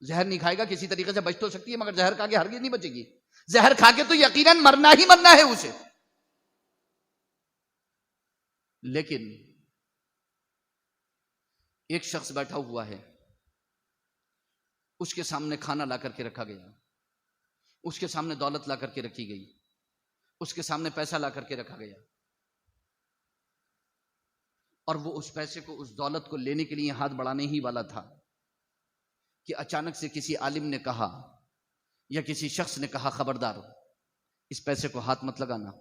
زہر نہیں کھائے گا، کسی طریقے سے بچ تو سکتی ہے مگر زہر کھا کے ہرگز نہیں بچے گی. زہر کھا کے تو یقیناً مرنا ہی مرنا ہے اسے. لیکن ایک شخص بیٹھا ہوا ہے، اس کے سامنے کھانا لا کر کے رکھا گیا، اس کے سامنے دولت لا کر کے رکھی گئی، اس کے سامنے پیسہ لا کر کے رکھا گیا، اور وہ اس پیسے کو، اس دولت کو لینے کے لیے ہاتھ بڑھانے ہی والا تھا کہ اچانک سے کسی عالم نے کہا یا کسی شخص نے کہا، خبردار اس پیسے کو ہاتھ مت لگانا،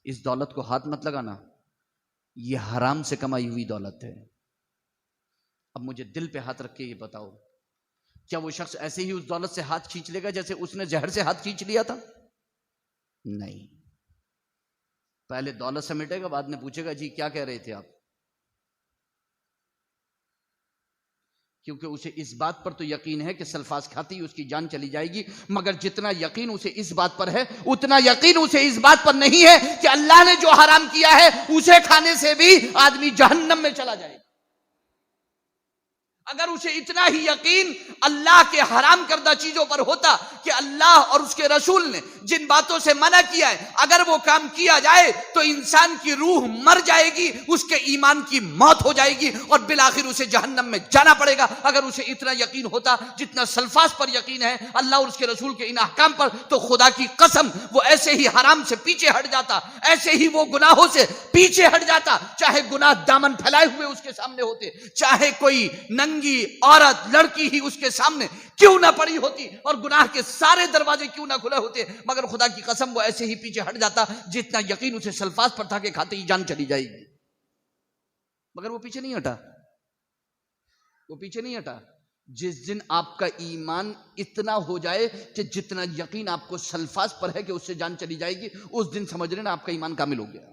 اس دولت کو ہاتھ مت لگانا، یہ حرام سے کمائی ہوئی دولت ہے. اب مجھے دل پہ ہاتھ رکھ کے یہ بتاؤ، کیا وہ شخص ایسے ہی اس دولت سے ہاتھ کھینچ لے گا جیسے اس نے زہر سے ہاتھ کھینچ لیا تھا؟ نہیں. پہلے دولت سمیٹے گا، بعد میں پوچھے گا جی کیا کہہ رہے تھے آپ، کیونکہ اسے اس بات پر تو یقین ہے کہ سلفاس کھاتی ہی اس کی جان چلی جائے گی، مگر جتنا یقین اسے اس بات پر ہے اتنا یقین اسے اس بات پر نہیں ہے کہ اللہ نے جو حرام کیا ہے اسے کھانے سے بھی آدمی جہنم میں چلا جائے گا. اگر اسے اتنا ہی یقین اللہ کے حرام کردہ چیزوں پر ہوتا کہ اللہ اور اس کے رسول نے جن باتوں سے منع کیا ہے اگر وہ کام کیا جائے تو انسان کی روح مر جائے گی، اس کے ایمان کی موت ہو جائے گی اور بالآخر اسے جہنم میں جانا پڑے گا. اگر اسے اتنا یقین ہوتا جتنا سلفاس پر یقین ہے، اللہ اور اس کے رسول کے ان احکام پر، تو خدا کی قسم وہ ایسے ہی حرام سے پیچھے ہٹ جاتا، ایسے ہی وہ گناہوں سے پیچھے ہٹ جاتا، چاہے گناہ دامن پھیلائے ہوئے اس کے سامنے ہوتے، چاہے کوئی ننگی عورت لڑکی ہی اس کے سامنے کیوں نہ پڑی ہوتی اور گناہ کے سارے دروازے کیوں نہ کھلے ہوتے، مگر خدا کی قسم وہ ایسے ہی پیچھے ہٹ جاتا جتنا یقین اسے سلفاس پر تھا کہ کھاتے ہی جان چلی جائے گی. مگر وہ پیچھے نہیں ہٹا، وہ پیچھے نہیں ہٹا. جس دن آپ کا ایمان اتنا ہو جائے کہ جتنا یقین آپ کو سلفاس پر ہے کہ اس سے جان چلی جائے گی، اس دن سمجھ لینا آپ کا ایمان کامل ہو گیا.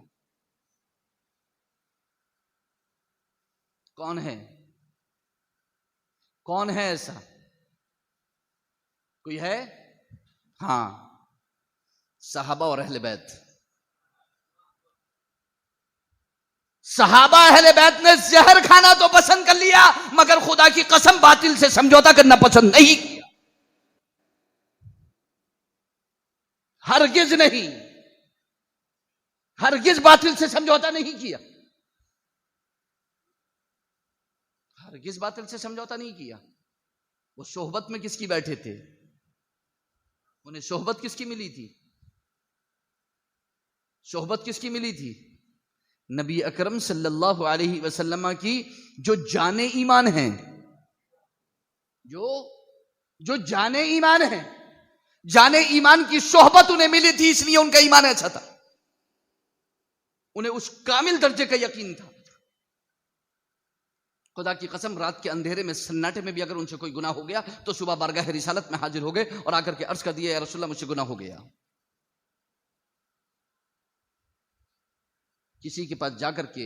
کون ہے ایسا؟ کوئی ہے؟ ہاں، صحابہ اور اہل بیت. صحابہ اہل بیت نے زہر کھانا تو پسند کر لیا مگر خدا کی قسم باطل سے سمجھوتا کرنا پسند نہیں کیا، ہرگز نہیں، ہرگز باطل سے سمجھوتا نہیں کیا، ہرگز باطل سے سمجھوتا نہیں کیا۔ وہ صحبت میں کس کی بیٹھے تھے؟ انہیں صحبت کس کی ملی تھی؟ صحبت کس کی ملی تھی؟ نبی اکرم صلی اللہ علیہ وسلم کی جو جان ایمان ہیں، جو جان ایمان ہیں، جان ایمان کی صحبت انہیں ملی تھی، اس لیے ان کا ایمان اچھا تھا، انہیں اس کامل درجے کا یقین تھا۔ خدا کی قسم رات کے اندھیرے میں سناٹے میں بھی اگر ان سے کوئی گناہ ہو گیا تو صبح بارگاہ رسالت میں حاضر ہو گئے اور آ کر کے عرض کر دیا، یا رسول اللہ مجھ سے گناہ ہو گیا۔ کسی کے پاس جا کر کے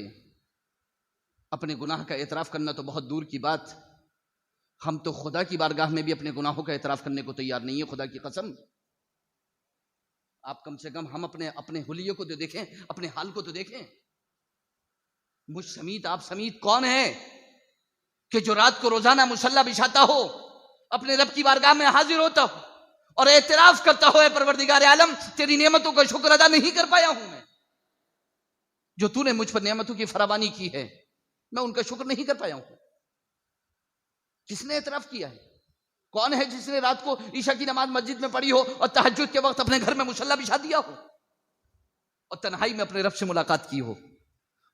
اپنے گناہ کا اعتراف کرنا تو بہت دور کی بات، ہم تو خدا کی بارگاہ میں بھی اپنے گناہوں کا اعتراف کرنے کو تیار نہیں ہے۔ خدا کی قسم آپ کم سے کم ہم اپنے حلیے کو تو دیکھیں، اپنے حال کو تو دیکھیں۔ مجھ سمیت آپ سمیت کون ہے کہ جو رات کو روزانہ مصلی بچھاتا ہو، اپنے رب کی بارگاہ میں حاضر ہوتا ہو اور اعتراف کرتا ہو، اے پروردگار عالم تیری نعمتوں کا شکر ادا نہیں کر پایا ہوں میں، جو تو نے مجھ پر نعمتوں کی فراوانی کی ہے میں ان کا شکر نہیں کر پایا ہوں۔ کس نے اعتراف کیا ہے؟ کون ہے جس نے رات کو عشاء کی نماز مسجد میں پڑھی ہو اور تہجد کے وقت اپنے گھر میں مصلی بچھا دیا ہو اور تنہائی میں اپنے رب سے ملاقات کی ہو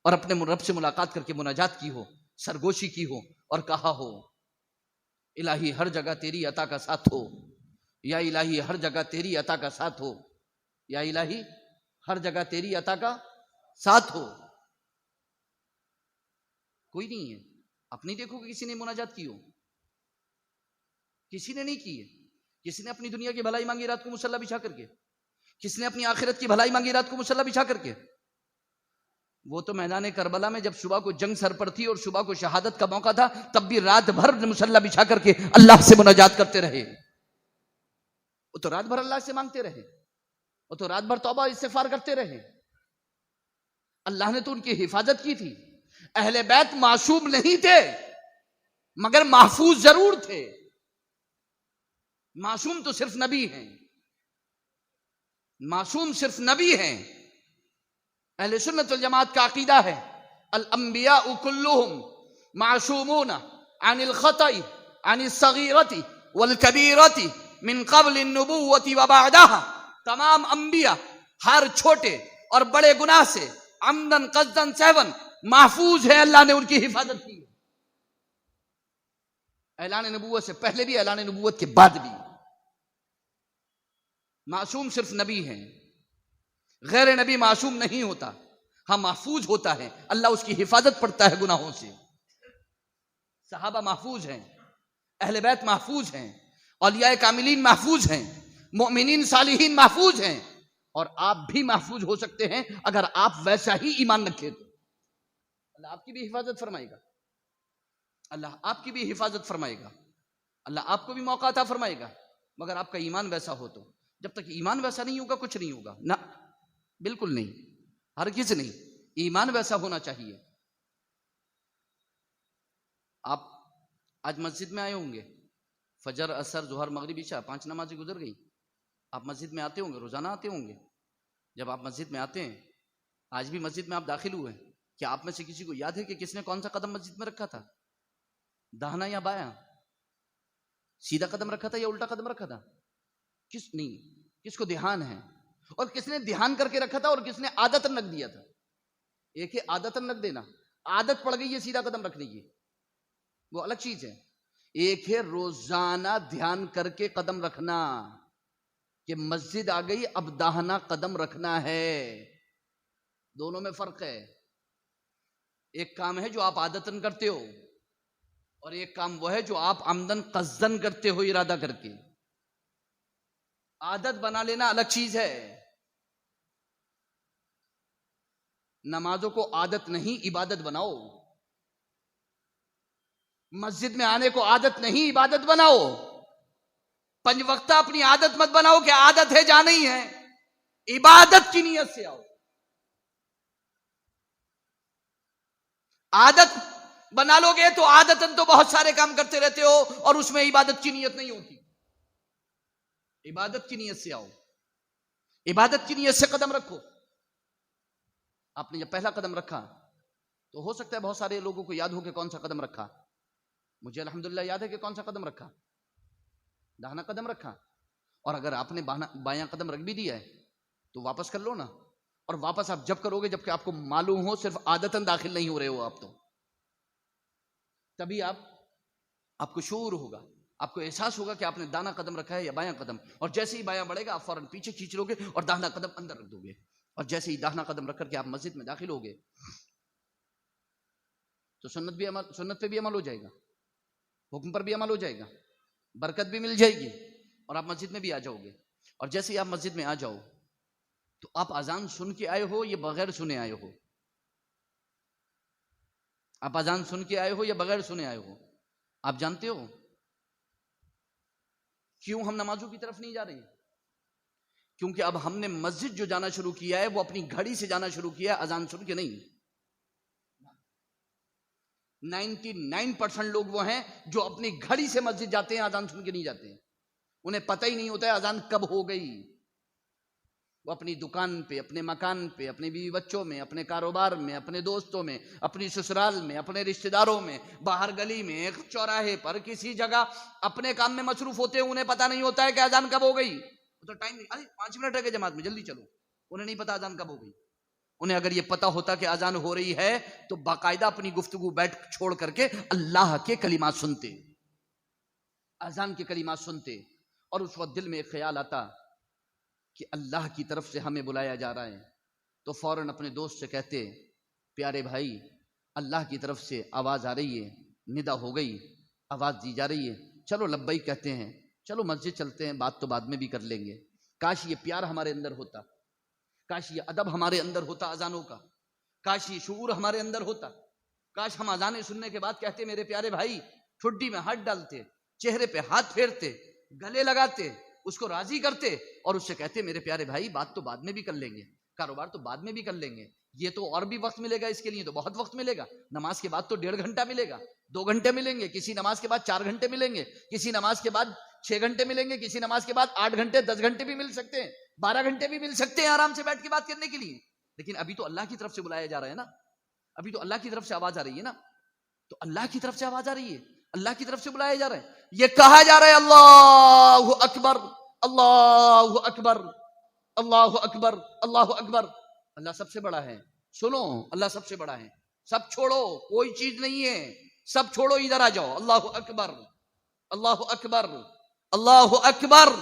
اور اپنے رب سے ملاقات کر کے مناجات کی ہو، سرگوشی کی ہو اور کہا ہو الہی ہر جگہ تیری عطا کا ساتھ ہو، یا الہی ہر جگہ تیری عطا کا ساتھ ہو، یا الہی ہر جگہ تیری عطا کا ساتھ ہو۔ کوئی نہیں ہے، آپ نہیں دیکھو کہ کسی نے مناجات کی ہو، کسی نے نہیں کی ہے۔ کسی نے اپنی دنیا کی بھلائی مانگی رات کو مصلی بچھا کر کے، کس نے اپنی آخرت کی بھلائی مانگی رات کو مصلی بچھا کر کے؟ وہ تو میدان کربلا میں جب صبح کو جنگ سر پر تھی اور صبح کو شہادت کا موقع تھا تب بھی رات بھر مصلی بچھا کر کے اللہ سے مناجات کرتے رہے، وہ تو رات بھر اللہ سے مانگتے رہے، وہ تو رات بھر توبہ استغفار کرتے رہے۔ اللہ نے تو ان کی حفاظت کی تھی۔ اہل بیت معصوم نہیں تھے مگر محفوظ ضرور تھے۔ معصوم تو صرف نبی ہیں، معصوم صرف نبی ہیں۔ اہل سنت والجماعت کا عقیدہ ہے الانبیاء کلهم معصومون عن الخطأ عن الصغیرة والکبیرة من قبل النبوة وبعدها۔ تمام انبیاء ہر چھوٹے اور بڑے گناہ سے عمدن قصدن سہون محفوظ ہیں، اللہ نے ان کی حفاظت کی، اعلان نبوت سے پہلے بھی، اعلان نبوت کے بعد بھی۔ معصوم صرف نبی ہیں، غیر نبی معصوم نہیں ہوتا، ہاں محفوظ ہوتا ہے، اللہ اس کی حفاظت پڑتا ہے گناہوں سے۔ صحابہ محفوظ ہیں، اہل بیت محفوظ ہیں، اولیاء کاملین محفوظ ہیں، مؤمنین صالحین محفوظ ہیں، اور آپ بھی محفوظ ہو سکتے ہیں اگر آپ ویسا ہی ایمان رکھیں تو اللہ آپ کی بھی حفاظت فرمائے گا، اللہ آپ کی بھی حفاظت فرمائے گا، اللہ آپ کو بھی موقع عطا فرمائے گا، مگر آپ کا ایمان ویسا ہو تو۔ جب تک ایمان ویسا نہیں ہوگا کچھ نہیں ہوگا، نہ بالکل نہیں، ہرگز نہیں، ایمان ویسا ہونا چاہیے۔ آپ آج مسجد میں آئے ہوں گے، فجر عصر ظہر مغرب عشاء 5 نمازیں گزر گئی، آپ مسجد میں آتے ہوں گے، روزانہ آتے ہوں گے۔ جب آپ مسجد میں آتے ہیں، آج بھی مسجد میں آپ داخل ہوئے ہیں، کیا آپ میں سے کسی کو یاد ہے کہ کس نے کون سا قدم مسجد میں رکھا تھا؟ داہنا یا بایاں؟ سیدھا قدم رکھا تھا یا الٹا قدم رکھا تھا؟ کس کو دھیان ہے؟ اور کس نے دھیان کر کے رکھا تھا اور کس نے عادتاً رکھ دیا تھا؟ ایک ہے عادتاً رکھ دینا، عادت پڑ گئی ہے سیدھا قدم رکھنے کی، وہ الگ چیز ہے۔ ایک ہے روزانہ دھیان کر کے قدم رکھنا کہ مسجد آ گئی اب داہنا قدم رکھنا ہے، دونوں میں فرق ہے۔ ایک کام ہے جو آپ عادتاً کرتے ہو اور ایک کام وہ ہے جو آپ عمدن قصدن کرتے ہو، ارادہ کر کے۔ عادت بنا لینا الگ چیز ہے، نمازوں کو عادت نہیں عبادت بناؤ، مسجد میں آنے کو عادت نہیں عبادت بناؤ، 5 وقتہ اپنی عادت مت بناؤ کہ عادت ہے جانا ہی ہے، عبادت کی نیت سے آؤ۔ عادت بنا لو گے تو عادتاً تو بہت سارے کام کرتے رہتے ہو اور اس میں عبادت کی نیت نہیں ہوتی. عبادت کی نیت سے آؤ, عبادت کی نیت سے قدم رکھو. آپ نے جب پہلا قدم رکھا تو ہو سکتا ہے بہت سارے لوگوں کو یاد ہو کہ کون سا قدم رکھا. مجھے الحمدللہ یاد ہے کہ کون سا قدم رکھا, داہنا قدم رکھا. اور اگر آپ نے بایاں قدم رکھ بھی دیا ہے تو واپس کر لو نا. اور واپس آپ جب کرو گے جبکہ آپ کو معلوم ہو, صرف عادتاً داخل نہیں ہو رہے ہو آپ, تو تبھی آپ کو شعور ہوگا, آپ کو احساس ہوگا کہ آپ نے دانا قدم رکھا ہے یا بایاں قدم. اور جیسے ہی بایاں بڑھے گا آپ فوراً پیچھے کھینچ لو گے اور داہنا قدم اندر رکھ دو گے. اور جیسے ہی داہنا قدم رکھ کر کے آپ مسجد میں داخل ہوگے تو سنت پہ بھی عمل ہو جائے گا, حکم پر بھی عمل ہو جائے گا, برکت بھی مل جائے گی اور آپ مسجد میں بھی آ جاؤ گے. اور جیسے ہی آپ مسجد میں آ جاؤ تو آپ اذان سن کے آئے ہو یا بغیر سنے آئے ہو؟ آپ اذان سن کے آئے ہو یا بغیر سنے آئے ہو؟ آپ جانتے ہو کیوں ہم نمازوں کی طرف نہیں جا رہے ہیں؟ کیونکہ اب ہم نے مسجد جو جانا شروع کیا ہے وہ اپنی گھڑی سے جانا شروع کیا ہے, اذان سن کے نہیں. 99% لوگ وہ ہیں جو اپنی گھڑی سے مسجد جاتے ہیں, اذان سن کے نہیں جاتے ہیں. انہیں پتہ ہی نہیں ہوتا ہے اذان کب ہو گئی. وہ اپنی دکان پہ, اپنے مکان پہ, اپنے بیوی بچوں میں, اپنے کاروبار میں, اپنے دوستوں میں, اپنی سسرال میں, اپنے رشتہ داروں میں, باہر گلی میں, ایک چوراہے پر, کسی جگہ اپنے کام میں مصروف ہوتے ہیں. انہیں پتہ نہیں ہوتا ہے کہ اذان کب ہو گئی. تو ٹائم نہیں, ارے 5 منٹ رہ گئے جماعت میں, جلدی چلو. انہیں نہیں پتا اذان کب ہو گئی. انہیں اگر یہ پتا ہوتا کہ اذان ہو رہی ہے تو باقاعدہ اپنی گفتگو بیٹھ چھوڑ کر کے اللہ کے کلمات سنتے, اذان کے کلمات سنتے. اور اس وقت دل میں ایک خیال آتا کہ اللہ کی طرف سے ہمیں بلایا جا رہا ہے تو فوراً اپنے دوست سے کہتے, پیارے بھائی اللہ کی طرف سے آواز آ رہی ہے, ندا ہو گئی, آواز دی جا رہی ہے, چلو لبیک کہتے ہیں, چلو مسجد چلتے ہیں, بات تو بعد میں بھی کر لیں گے. کاش یہ پیار ہمارے اندر ہوتا, کاش یہ ادب ہمارے اندر ہوتا اذانوں کا, کاش یہ شعور ہمارے اندر ہوتا. کاش ہم اذانیں سننے کے بعد کہتے میرے پیارے بھائی, ٹھڈی میں ہاتھ ڈالتے, چہرے پہ ہاتھ پھیرتے, گلے لگاتے, اس کو راضی کرتے اور اس سے کہتے میرے پیارے بھائی بات تو بعد میں بھی کر لیں گے, کاروبار تو بعد میں بھی کر لیں گے, یہ تو اور بھی وقت ملے گا, اس کے لیے تو بہت وقت ملے گا, نماز کے بعد تو 1.5 گھنٹہ ملے گا, 2 گھنٹے ملیں گے, کسی نماز کے بعد 4 گھنٹے ملیں گے, کسی نماز کے بعد 6 گھنٹے ملیں گے, کسی نماز کے بعد 8 گھنٹے 10 گھنٹے بھی مل سکتے ہیں, 12 گھنٹے بھی مل سکتے ہیں آرام سے بیٹھ کے بات کرنے کے لیے. لیکن ابھی تو اللہ کی طرف سے بلایا جا رہا ہے نا, ابھی تو اللہ کی طرف سے آواز آ رہی ہے نا, تو اللہ کی طرف سے آواز آ رہی ہے, اللہ کی طرف سے بلایا جا رہا ہے. یہ کہا جا رہا ہے اللہ اکبر, اللہ اکبر, اللہ اکبر, اللہ اکبر. اللہ سب سے بڑا ہے, سنو اللہ سب سے بڑا ہے. سب چھوڑو, کوئی چیز نہیں ہے, سب چھوڑو, ادھر آ جاؤ. اللہ اکبر, اللہ اکبر, اللہ اکبر.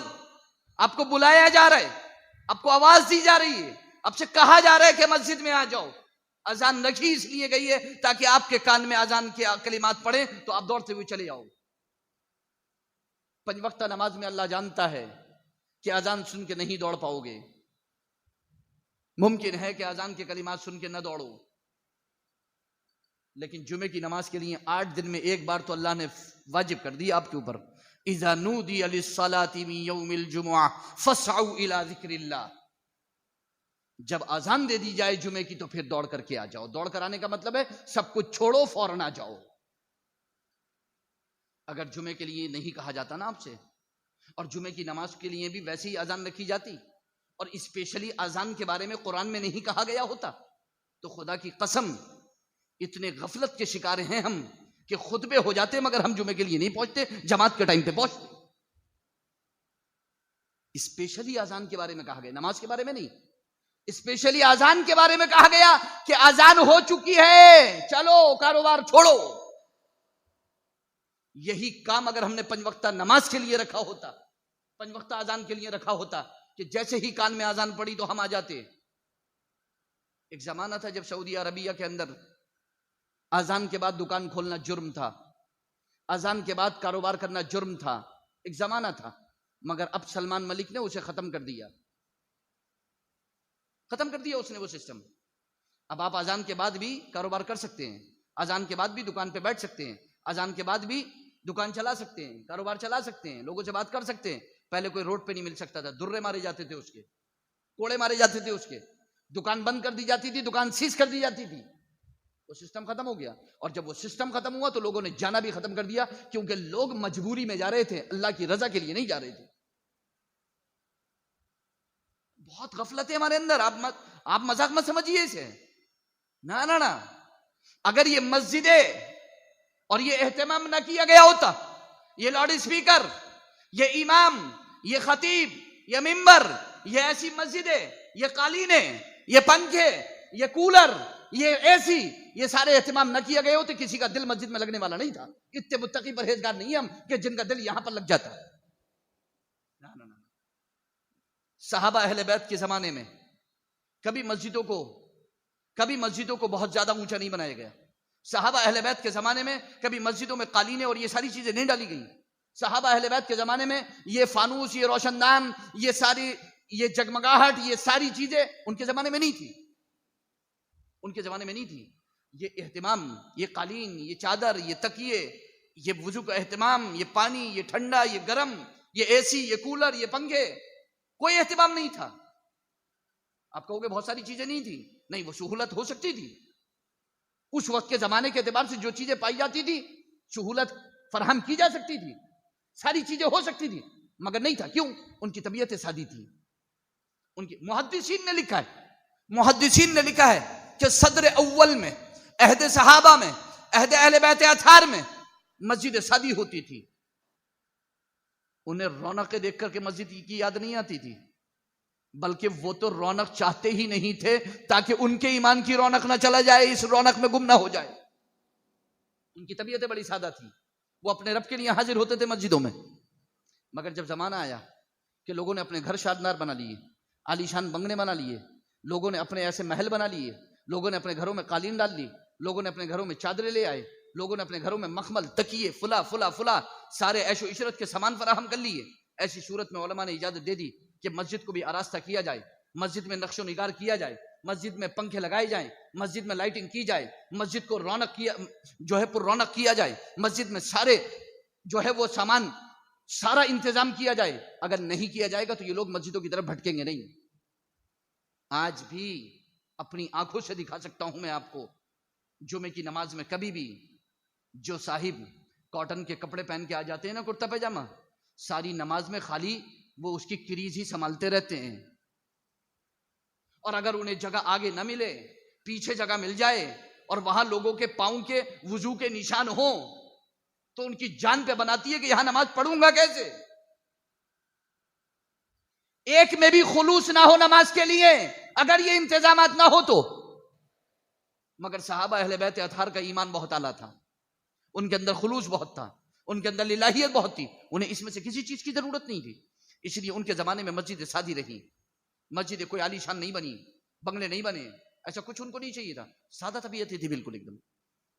آپ کو بلایا جا رہا ہے, آپ کو آواز دی جا رہی ہے, آپ سے کہا جا رہا ہے کہ مسجد میں آ جاؤ. اذان رکھی اس لیے گئی ہے تاکہ آپ کے کان میں اذان کے کلمات پڑھیں تو آپ دوڑتے ہوئے چلے جاؤ. 5 وقتہ نماز میں اللہ جانتا ہے کہ اذان سن کے نہیں دوڑ پاؤ گے, ممکن ہے کہ اذان کے کلمات سن کے نہ دوڑو, لیکن جمعے کی نماز کے لیے 8 دن میں ایک بار تو اللہ نے واجب کر دیا آپ کے اوپر, اذا نودی للصلاة من یوم الجمعہ فاسعوا الی ذکر اللہ. جب اذان دے دی جائے جمعے کی تو پھر دوڑ کر کے آ جاؤ. دوڑ کر آنے کا مطلب ہے سب کچھ چھوڑو, فوراً آ جاؤ. اگر جمعے کے لیے نہیں کہا جاتا نا آپ سے, اور جمعے کی نماز کے لیے بھی ویسے ہی اذان رکھی جاتی, اور اسپیشلی اذان کے بارے میں قرآن میں نہیں کہا گیا ہوتا, تو خدا کی قسم اتنے غفلت کے شکار ہیں ہم کہ خطبے ہو جاتے مگر ہم جمعے کے لیے نہیں پہنچتے, جماعت کے ٹائم پہ پہنچتے. اسپیشلی اذان کے بارے میں کہا گیا, نماز کے بارے میں نہیں. اسپیشلی اذان کے بارے میں کہا گیا کہ اذان ہو چکی ہے, چلو کاروبار چھوڑو. یہی کام اگر ہم نے 5 وقتہ نماز کے لیے رکھا ہوتا, 5 وقتہ اذان کے لیے رکھا ہوتا کہ جیسے ہی کان میں اذان پڑی تو ہم آ جاتے. ایک زمانہ تھا جب سعودی عربیہ کے اندر اذان کے بعد دکان کھولنا جرم تھا, اذان کے بعد کاروبار کرنا جرم تھا, ایک زمانہ تھا. مگر اب سلمان ملک نے اسے ختم کر دیا, ختم کر دیا اس نے وہ سسٹم. اب آپ اذان کے بعد بھی کاروبار کر سکتے ہیں, اذان کے بعد بھی دکان پہ بیٹھ سکتے ہیں, اذان کے بعد بھی دکان چلا سکتے ہیں, کاروبار چلا سکتے ہیں, لوگوں سے بات کر سکتے ہیں. پہلے کوئی روڈ پہ نہیں مل سکتا تھا, درے مارے جاتے تھے اس کے, کوڑے مارے جاتے تھے اس کے, دکان بند کر دی جاتی تھی, دکان سیز کر دی جاتی تھی. وہ سسٹم ختم ہو گیا. اور جب وہ سسٹم ختم ہوا تو لوگوں نے جانا بھی ختم کر دیا, کیونکہ لوگ مجبوری میں جا رہے تھے, اللہ کی رضا کے لیے نہیں جا رہے تھے. بہت غفلت ہے ہمارے اندر. آپ مذاق مت سمجھیے اسے. نہ اگر یہ مسجدیں اور یہ اہتمام نہ کیا گیا ہوتا, یہ لاؤڈ اسپیکر, یہ امام, یہ خطیب, یہ ممبر, یہ ایسی مسجدیں, یہ قالینیں, یہ پنکھے, یہ کولر, یہ اے سی, یہ سارے اہتمام نہ کیا گئے ہوتے, کسی کا دل مسجد میں لگنے والا نہیں تھا. اتنے متقی پرہیزگار نہیں ہم کہ جن کا دل یہاں پر لگ جاتا. نہ. صحابہ اہل بیت کے زمانے میں کبھی مسجدوں کو بہت زیادہ اونچا نہیں بنایا گیا. صحابہ اہل بیت کے زمانے میں کبھی مسجدوں میں قالینیں اور یہ ساری چیزیں نہیں ڈالی گئیں. صحابہ اہل بیت کے زمانے میں یہ فانوس, یہ روشن دان, یہ جگمگاہٹ, یہ ساری چیزیں ان کے زمانے میں نہیں تھی. یہ اہتمام, یہ قالین, یہ چادر, یہ تکیے, یہ وضو کا اہتمام, یہ پانی, یہ ٹھنڈا, یہ گرم, یہ اے سی, یہ کولر, یہ پنکھے, کوئی اہتمام نہیں تھا. آپ کہو گے بہت ساری چیزیں نہیں تھی. نہیں, وہ سہولت ہو سکتی تھی. اس وقت کے زمانے کے اعتبار سے جو چیزیں پائی جاتی تھی, سہولت فراہم کی جا سکتی تھی, ساری چیزیں ہو سکتی تھی, مگر نہیں تھا. کیوں؟ ان کی طبیعت سادی تھی. محدثین نے لکھا ہے کہ صدر اول میں, عہد صحابہ میں, عہد اہل بیت اطہار میں مسجد سادی ہوتی تھی. انہیں رونقیں دیکھ کر کے مسجد کی یاد نہیں آتی تھی, بلکہ وہ تو رونق چاہتے ہی نہیں تھے تاکہ ان کے ایمان کی رونق نہ چلا جائے, اس رونق میں گم نہ ہو جائے. ان کی طبیعتیں بڑی سادہ تھی. وہ اپنے رب کے لیے حاضر ہوتے تھے مسجدوں میں. مگر جب زمانہ آیا کہ لوگوں نے اپنے گھر شادنار بنا لیے, عالی شان بنگلے بنا لیے, لوگوں نے اپنے ایسے محل بنا لیے, لوگوں نے اپنے گھروں میں قالین ڈال لی, لوگوں نے اپنے گھروں میں چادریں لے آئے, لوگوں نے اپنے گھروں میں مخمل, تکیے, فلا سارے عیش و عشرت کے سامان فراہم کر لیے. ایسی صورت میں علماء نے اجازت دے دی کہ مسجد کو بھی آراستہ کیا جائے, مسجد میں نقش و نگار کیا جائے, مسجد میں پنکھے لگائے جائیں, مسجد میں لائٹنگ کی جائے, مسجد کو پر رونق کیا جائے, مسجد میں سارے وہ سامان, سارا انتظام کیا جائے. اگر نہیں کیا جائے گا تو یہ لوگ مسجدوں کی طرف بھٹکیں گے نہیں. آج بھی اپنی آنکھوں سے دکھا سکتا ہوں میں آپ کو, جمعے کی نماز میں کبھی بھی جو صاحب کاٹن کے کپڑے پہن کے آ جاتے ہیں نا, کرتا پیجامہ, ساری نماز میں خالی وہ اس کی کریز ہی سنبھالتے رہتے ہیں. اور اگر انہیں جگہ آگے نہ ملے, پیچھے جگہ مل جائے اور وہاں لوگوں کے پاؤں کے وضو کے نشان ہوں, تو ان کی جان پہ بناتی ہے کہ یہاں نماز پڑھوں گا کیسے. ایک میں بھی خلوص نہ ہو نماز کے لیے, اگر یہ انتظامات نہ ہو تو. مگر صحابہ اہل بیت اطہار کا ایمان بہت اعلیٰ تھا, ان کے اندر خلوص بہت تھا, ان کے اندر الہیت بہت تھی, انہیں اس میں سے کسی چیز کی ضرورت نہیں تھی. اس لیے ان کے زمانے میں مسجد سادی رہی, مسجد کوئی عالی شان نہیں بنی, بنگلے نہیں بنے, ایسا کچھ ان کو نہیں چاہیے تھا. سادہ طبیعت تھی بالکل ایک دم.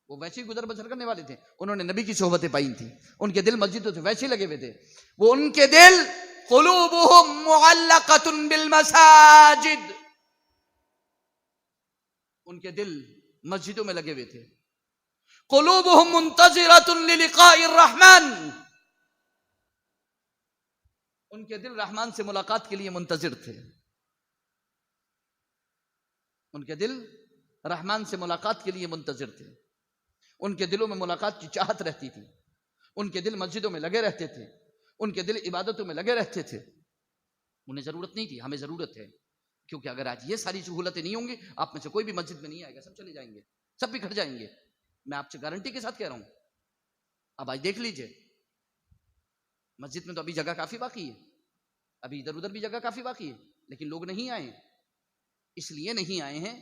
وہ ویسے ہی گزر بسر کرنے والے تھے, انہوں نے نبی کی صحبتیں پائی تھیں, ان کے دل مسجدوں سے ویسے لگے ہوئے تھے. وہ ان کے دل قلوبہم معلقۃ بالمساجد, ان کے دل مسجدوں میں لگے ہوئے تھے. قلوبہم منتظرۃ للقاء الرحمن, ان کے دل رحمان سے ملاقات کے لیے منتظر تھے. ان کے دل رحمان سے ملاقات کے لیے منتظر تھے. ان کے دلوں میں ملاقات کی چاہت رہتی تھی. ان کے دل مسجدوں میں لگے رہتے تھے, ان کے دل عبادتوں میں لگے رہتے تھے. انہیں ضرورت نہیں تھی, ہمیں ضرورت ہے. کیونکہ اگر آج یہ ساری سہولتیں نہیں ہوں گی, آپ میں سے کوئی بھی مسجد میں نہیں آئے گا, سب چلے جائیں گے, سب بکھر جائیں گے. میں آپ سے گارنٹی کے ساتھ کہہ رہا ہوں. اب آج دیکھ لیجئے, مسجد میں تو ابھی جگہ کافی باقی ہے, ابھی ادھر ادھر بھی جگہ کافی باقی ہے, لیکن لوگ نہیں آئے. اس لیے نہیں آئے ہیں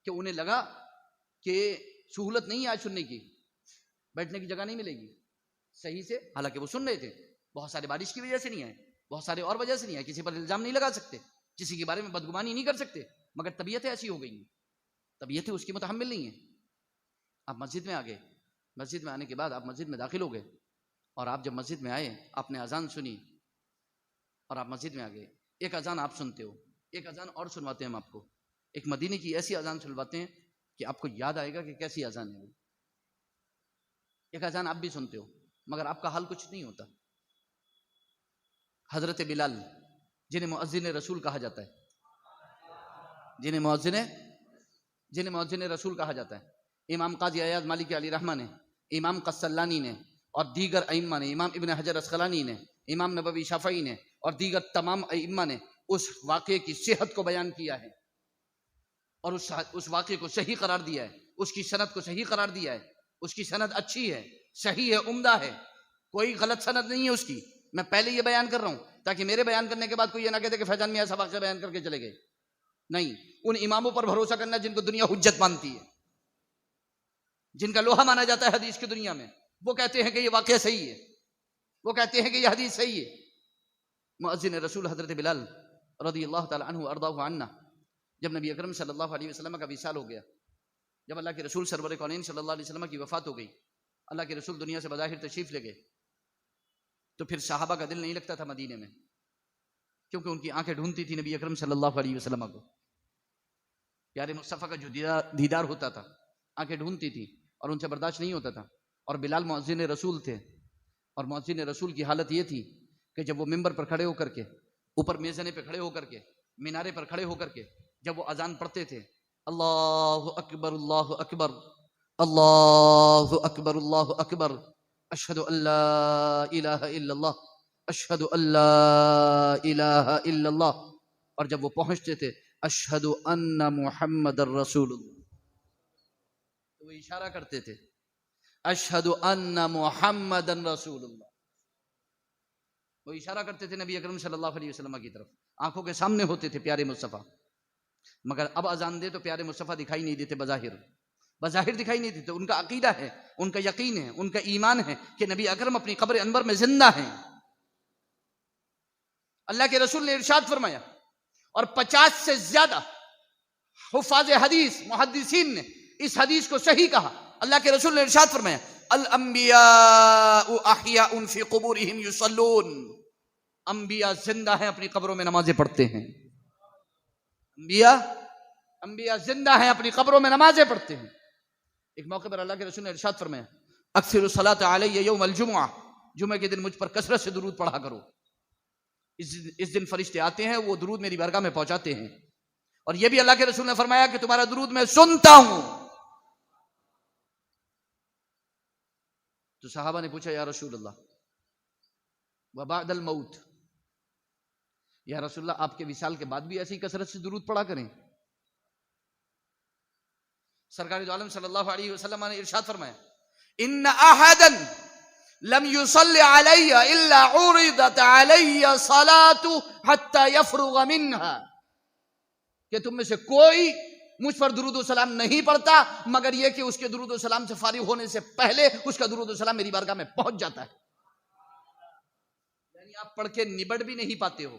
کہ انہیں لگا کہ سہولت نہیں ہے آج سننے کی, بیٹھنے کی جگہ نہیں ملے گی صحیح سے. حالانکہ وہ سن رہے تھے. بہت سارے بارش کی وجہ سے نہیں آئے, بہت سارے اور وجہ سے نہیں آئے. کسی پر الزام نہیں لگا سکتے, کسی کے بارے میں بدگمانی نہیں کر سکتے, مگر طبیعتیں ایسی ہو گئی ہیں, طبیعتیں اس کی متحمل نہیں ہیں. آپ مسجد میں آ گئے, مسجد میں آنے کے بعد آپ مسجد میں داخل ہو گئے, اور آپ جب مسجد میں آئے, آپ نے اذان سنی اور آپ مسجد میں آ گئے. ایک اذان آپ سنتے ہو, ایک اذان اور سنواتے ہیں ہم آپ کو. ایک مدینے کی ایسی اذان سنواتے ہیں کہ آپ کو یاد آئے گا کہ کیسی اذان ہے وہ. ایک اذان آپ بھی سنتے ہو, مگر آپ کا حال کچھ نہیں ہوتا. حضرت بلال, جنہیں مؤذن رسول کہا جاتا ہے, جنہیں مؤذن رسول کہا جاتا ہے, امام قاضی عیاض مالکی علیہ رحمہ نے، امام قسطلانی نے اور دیگر ائمہ نے، امام ابن حجر اسقلانی نے، امام نووی شافعی نے اور دیگر تمام ائمہ نے اس واقعے کی صحت کو بیان کیا ہے اور اس واقعے کو صحیح قرار دیا ہے، اس کی سند کو صحیح قرار دیا ہے، اس کی سند اچھی ہے، صحیح ہے، عمدہ ہے، کوئی غلط سند نہیں ہے اس کی۔ میں پہلے یہ بیان کر رہا ہوں تاکہ میرے بیان کرنے کے بعد کوئی یہ نہ کہتے کہ فیضان میاں ایسا واقعہ بیان کر کے چلے گئے، نہیں، ان اماموں پر بھروسہ کرنا جن کو دنیا حجت مانتی ہے، جن کا لوہا مانا جاتا ہے حدیث کی دنیا میں، وہ کہتے ہیں کہ یہ واقعہ صحیح ہے، وہ کہتے ہیں کہ یہ حدیث صحیح ہے۔ مؤذن رسول حضرت بلال رضی اللہ تعالی عنہ ارضاہ عنہ، جب نبی اکرم صلی اللہ علیہ وسلم کا وصال ہو گیا، جب اللہ کے رسول سرور کونین صلی اللہ علیہ وسلم کی وفات ہو گئی، اللہ کے رسول دنیا سے بظاہر تشریف لے گئے، تو پھر صحابہ کا دل نہیں لگتا تھا مدینے میں، کیونکہ ان کی آنکھیں ڈھونڈتی تھی نبی اکرم صلی اللہ علیہ وسلم کو، پیارے مصطفیٰ کا جو دیدار ہوتا تھا آنکھیں ڈھونڈتی تھی اور ان سے برداشت نہیں ہوتا تھا۔ اور بلال مؤذن رسول تھے، اور مؤذن رسول کی حالت یہ تھی کہ جب وہ ممبر پر کھڑے ہو کر کے، اوپر میزانے پہ کھڑے ہو کر کے، مینارے پر کھڑے ہو کر کے جب وہ اذان پڑھتے تھے، اللہ اکبر اللہ اکبر اللہ اکبر اللہ اکبر اشہد ان لا الہ الا اللہ اشہد ان لا الہ الا اللہ، اور جب وہ پہنچتے تھے اشہد ان محمد الرسول اللہ، تو وہ اشارہ کرتے تھے اشہد ان محمد رسول اللہ، وہ اشارہ کرتے تھے نبی اکرم صلی اللہ علیہ وسلم کی طرف، آنکھوں کے سامنے ہوتے تھے پیارے مصطفیٰ، مگر اب اذان دے تو پیارے مصطفیٰ دکھائی نہیں دیتے، بظاہر دکھائی نہیں دیتے۔ ان کا عقیدہ ہے، ان کا یقین ہے، ان کا ایمان ہے کہ نبی اکرم اپنی قبر انور میں زندہ ہیں۔ اللہ کے رسول نے ارشاد فرمایا، اور 50 سے زیادہ حفاظ حدیث محدثین نے اس حدیث کو صحیح کہا۔ اللہ کے رسول نے ارشاد فرمایا، الانبیاء احیاء فی قبورہم یصلون، انبیاء زندہ ہیں، اپنی قبروں میں نمازیں پڑھتے ہیں، انبیاء زندہ ہیں، اپنی قبروں میں نمازیں پڑھتے ہیں۔ ایک موقع پر اللہ کے رسول نے ارشاد فرمایا، اکثر الصلاۃ علی یوم الجمعہ، جمعہ کے دن مجھ پر کثرت سے درود پڑھا کرو، اس دن فرشتے آتے ہیں، وہ درود میری بارگاہ میں پہنچاتے ہیں، اور یہ بھی اللہ کے رسول نے فرمایا کہ تمہارا درود میں سنتا ہوں۔ تو صحابہ نے پوچھا، یا رسول اللہ وبعد الموت، یا رسول اللہ آپ کے وصال کے بعد بھی ایسی کثرت سے درود پڑھا کریں؟ سرکار دو عالم صلی اللہ علیہ وسلم نے ارشاد فرمایا، ان احدا لم يصل علی الا عرضت علی صلاۃ حتى يفرغ منها، کہ تم میں سے کوئی مجھ پر درود و سلام نہیں پڑھتا مگر یہ کہ اس کے درود و سلام سے فارغ ہونے سے پہلے اس کا درود و سلام میری بارگاہ میں پہنچ جاتا ہے۔ یعنی آپ پڑھ کے نبڑ بھی نہیں پاتے ہو،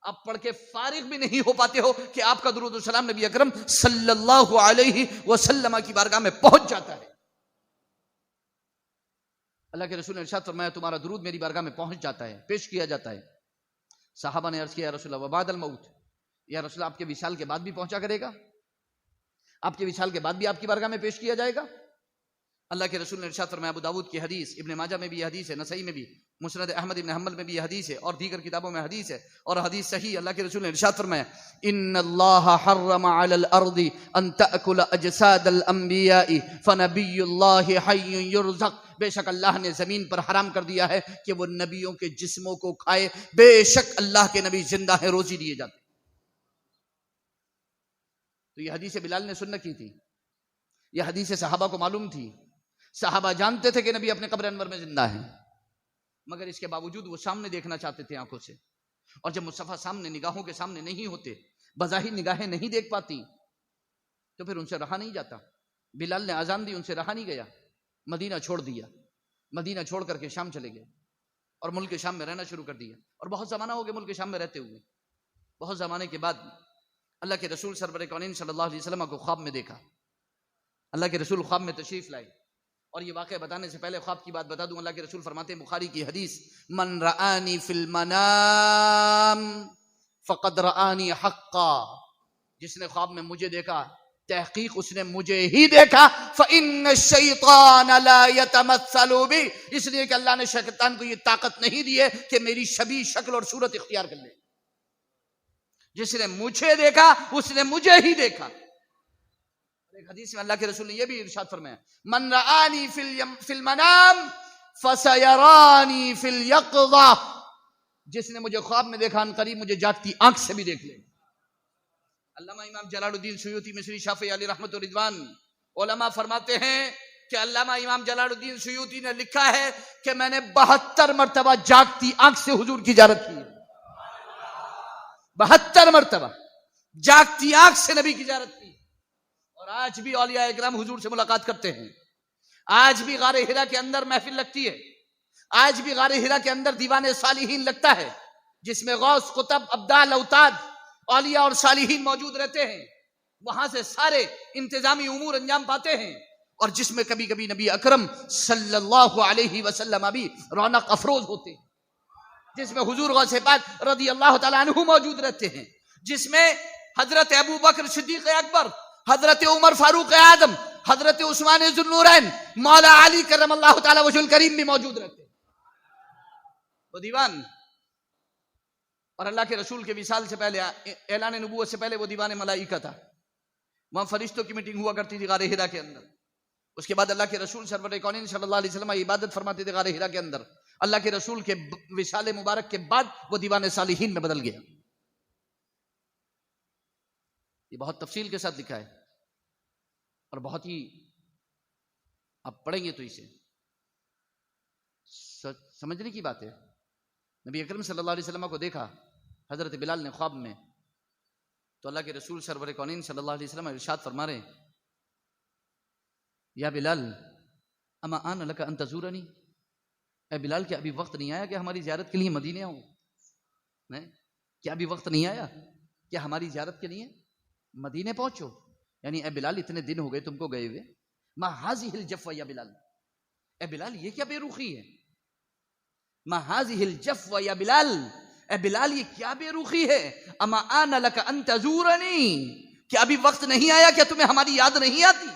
آپ پڑھ کے فارغ بھی نہیں ہو پاتے ہو کہ آپ کا درود و سلام نبی اکرم صلی اللہ علیہ وسلم کی بارگاہ میں پہنچ جاتا ہے۔ اللہ کے رسول نے ارشاد فرمایا، تمہارا درود میری بارگاہ میں پہنچ جاتا ہے، پیش کیا جاتا ہے۔ صحابہ نے عرض کیا، یا رسول اللہ وبعد الموت، یا رسول اللہ آپ کے وصال کے بعد بھی پہنچا کرے گا؟ آپ کے وصال کے بعد بھی آپ کی بارگاہ میں پیش کیا جائے گا؟ اللہ کے رسول نے ارشاد فرمایا، ابو داؤد کی حدیث، ابن ماجہ میں بھی یہ حدیث ہے، نسائی میں بھی، مسند احمد ابن حنبل میں بھی یہ حدیث ہے، اور دیگر کتابوں میں حدیث ہے، اور حدیث صحیح۔ اللہ کے رسول نے ارشاد فرمایا، ان اللہ حرم علی الارض ان تأکل اجساد الانبیاء فنبی اللہ حی یرزق، بے شک اللہ نے زمین پر حرام کر دیا ہے کہ وہ نبیوں کے جسموں کو کھائے، بے شک اللہ کے نبی زندہ ہیں، روزی دیے جاتے۔ تو یہ حدیث بلال نے سن کی تھی، یہ حدیث صحابہ کو معلوم تھی، صحابہ جانتے تھے کہ نبی اپنے قبر انور میں زندہ ہیں، مگر اس کے باوجود وہ سامنے دیکھنا چاہتے تھے آنکھوں سے، اور جب مصطفیٰ سامنے، نگاہوں کے سامنے نہیں ہوتے، بظاہر نگاہیں نہیں دیکھ پاتی، تو پھر ان سے رہا نہیں جاتا۔ بلال نے اذان دی، ان سے رہا نہیں گیا، مدینہ چھوڑ دیا، مدینہ چھوڑ کر کے شام چلے گئے، اور ملک شام میں رہنا شروع کر دیا، اور بہت زمانہ ہو گیا ملک شام میں رہتے ہوئے۔ بہت زمانے کے بعد اللہ کے رسول سرور کونین صلی اللہ علیہ وسلم کو خواب میں دیکھا، اللہ کے رسول خواب میں تشریف لائے، اور یہ واقعہ بتانے سے پہلے خواب کی بات بتا دوں، اللہ کے رسول فرماتے ہیں، بخاری کی حدیث، من رآنی فی المنام فقد رآنی حقا، جس نے خواب میں مجھے دیکھا تحقیق اس نے مجھے ہی دیکھا، فإن الشیطان لا یتمثل بی، اس لیے کہ اللہ نے شیطان کو یہ طاقت نہیں دی ہے کہ میری شبیہ شکل اور صورت اختیار کر لے، جس نے مجھے دیکھا اس نے مجھے ہی دیکھا۔ ایک حدیث میں اللہ کے رسول نے یہ بھی ارشاد فرمایا، من رآنی فی المنام فسیرانی فی الیقظہ، جس نے مجھے خواب میں دیکھا ان قریب مجھے جاگتی آنکھ سے بھی دیکھ لے۔ علامہ امام جلال الدین سیوطی مصری شافعی علیہ رحمت و رضوان علماء فرماتے ہیں کہ علامہ امام جلال الدین سیوطی نے لکھا ہے کہ میں نے 72 مرتبہ جاگتی آنکھ سے حضور کی زیارت کی ہے، 72 مرتبہ جاگتی آنکھ سے نبی کی زیارت کی۔ اور آج بھی اولیاء اکرام حضور سے ملاقات کرتے ہیں، آج بھی غار حرا کے اندر محفل لگتی ہے، آج بھی غار حرا کے اندر دیوان صالحین لگتا ہے، جس میں غوث، قطب، ابدال، اوتاد، اولیاء اور صالحین موجود رہتے ہیں، وہاں سے سارے انتظامی امور انجام پاتے ہیں، اور جس میں کبھی کبھی نبی اکرم صلی اللہ علیہ وسلم بھی رونق افروز ہوتے ہیں، جس میں حضور غوث پاک رضی اللہ تعالیٰ عنہ موجود رہتے ہیں، جس میں حضرت ابو بکر صدیق اکبر، حضرت عمر فاروق اعظم، حضرت عثمان ذو النورین، مولا علی کرم اللہ تعالیٰ وجہ الکریم بھی موجود رہتے ہیں۔ وہ دیوان، اور اللہ کے رسول کے وصال سے پہلے، اعلان نبوت سے پہلے وہ دیوان ملائکہ تھا، وہاں فرشتوں کی میٹنگ ہوا کرتی تھی غار حرا کے اندر۔ اس کے بعد اللہ کے رسول سرور کونین صلی اللہ علیہ وسلم عبادت فرماتے تھے غار حرا کے اندر۔ اللہ کے رسول کے وصال مبارک کے بعد وہ دیوان صالحین میں بدل گیا۔ یہ بہت تفصیل کے ساتھ لکھا ہے اور بہت ہی آپ پڑھیں گے تو اسے سمجھنے کی بات ہے۔ نبی اکرم صلی اللہ علیہ وسلم کو دیکھا حضرت بلال نے خواب میں، تو اللہ کے رسول سرور کونین صلی اللہ علیہ وسلم ارشاد فرما رہے ہیں، یا بلال اما آن لک ان تزورنی، اے بلال کیا ابھی وقت نہیں آیا کہ ہماری زیارت کے لیے مدینے آؤ؟ کیا ابھی وقت نہیں آیا کہ ہماری زیارت کے لیے مدینے پہنچو؟ یعنی اے بلال اتنے دن ہو گئے تم کو گئے ہوئے، ما ہذہ الجفوہ یا بلال، اے بلال یہ کیا بے رخی ہے؟ ما ہذہ الجفوہ یا بلال، اے بلال یہ کیا بے رخی ہے؟ اما آن لک ان تزورنی، کیا ابھی وقت نہیں آیا؟ کیا تمہیں ہماری یاد نہیں آتی؟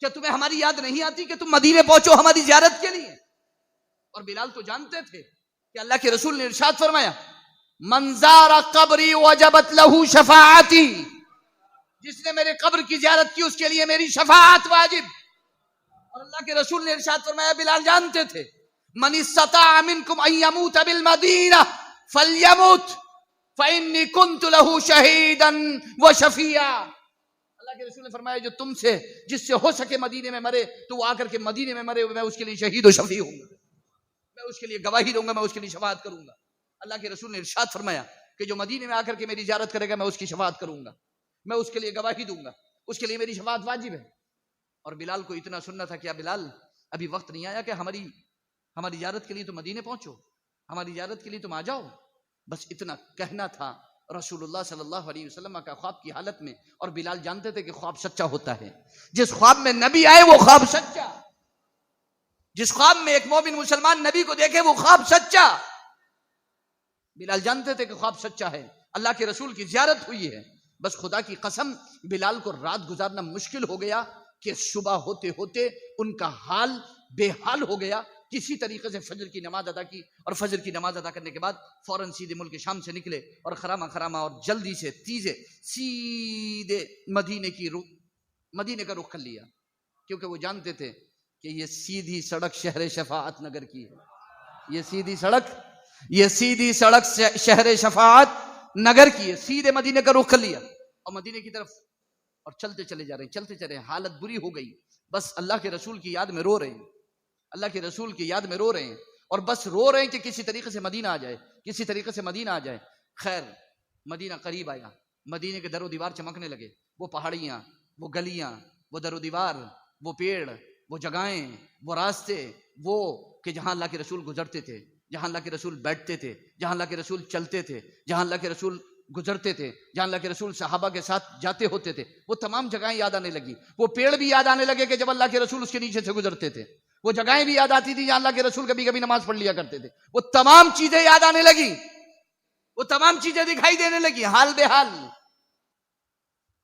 کیا تمہیں ہماری یاد نہیں آتی کہ تم مدینے پہنچو ہماری زیارت کے لیے؟ اور بلال تو جانتے تھے کہ اللہ کے رسول نے ارشاد فرمایا، من زار قبری وجبت لہ شفاعتی، جس نے میرے قبر کی زیارت کی اس کے لیے میری شفاعت واجب۔ اور اللہ کے رسول نے ارشاد فرمایا، بلال جانتے تھے، من استطاع منکم ان یموت بالمدینہ فلیموت فانی کنت لہ شہیدا وشفیعا۔ اللہ کے رسول نے فرمایا، جو تم سے جس سے ہو سکے مدینے میں مرے تو وہ آ کر کے مدینے میں مرے، میں اس کے لیے شہید و شفیع ہوں گا، میں اس کے لیے گواہی دوں گا، میں اس کے لیے شفاعت کروں گا۔ اللہ کے رسول نے ارشاد فرمایا کہ جو مدینے میں آ کر کے میری زیارت کرے گا میں اس کی شفاعت کروں گا، میں اس کے لیے گواہی دوں گا، اس کے لیے میری شفاعت واجب ہے۔ اور بلال کو اتنا سننا تھا، کیا بلال ابھی وقت نہیں آیا کہ ہماری زیارت کے لیے تو مدینے پہنچو، ہماری زیارت کے لیے تم آ جاؤ؟ بس اتنا کہنا تھا رسول اللہ صلی اللہ علیہ وسلم کا خواب کی حالت میں، اور بلال جانتے تھے کہ خواب سچا ہوتا ہے، جس خواب میں نبی آئے وہ خواب سچا، جس خواب میں ایک مومن مسلمان نبی کو دیکھے وہ خواب سچا۔ بلال جانتے تھے کہ خواب سچا ہے، اللہ کے رسول کی زیارت ہوئی ہے، بس خدا کی قسم بلال کو رات گزارنا مشکل ہو گیا کہ صبح ہوتے ہوتے ان کا حال بے حال ہو گیا۔ کسی طریقے سے فجر کی نماز ادا کی، اور فجر کی نماز ادا کرنے کے بعد فوراً سیدھے ملک شام سے نکلے، اور خرامہ اور جلدی سے تیزے سیدھے مدینے کا رخ کر لیا، کیونکہ وہ جانتے تھے کہ یہ سیدھی سڑک شہر شفاعت نگر کی ہے، یہ سیدھی سڑک شہر شفاعت نگر کی ہے۔ سیدھے مدینے کا رخ کر لیا اور مدینے کی طرف، اور چلتے چلے جا رہے ہیں، حالت بری ہو گئی، بس اللہ کے رسول کی یاد میں رو رہے ہیں، اللہ کے رسول کی یاد میں رو رہے ہیں، اور بس رو رہے ہیں کہ کسی طریقے سے مدینہ آ جائے، کسی طریقے سے مدینہ آ جائے۔ خیر مدینہ قریب آیا، مدینے کے در و دیوار چمکنے لگے، وہ پہاڑیاں، وہ گلیاں، وہ در و دیوار، وہ پیڑ، وہ جگہیں، وہ راستے، وہ کہ جہاں اللہ کے رسول گزرتے تھے، جہاں اللہ کے رسول بیٹھتے تھے، جہاں اللہ کے رسول چلتے تھے، جہاں اللہ کے رسول گزرتے تھے، جہاں اللہ کے رسول صحابہ کے ساتھ جاتے ہوتے تھے، وہ تمام جگہیں یاد آنے لگی۔ وہ پیڑ بھی یاد آنے لگے کہ جب اللہ کے رسول اس کے نیچے سے گزرتے تھے، وہ جگہیں بھی یاد آتی تھی جہاں اللہ کے رسول کبھی کبھی نماز پڑھ لیا کرتے تھے، وہ تمام چیزیں یاد آنے لگی، وہ تمام چیزیں دکھائی دینے لگی، حال بے حال۔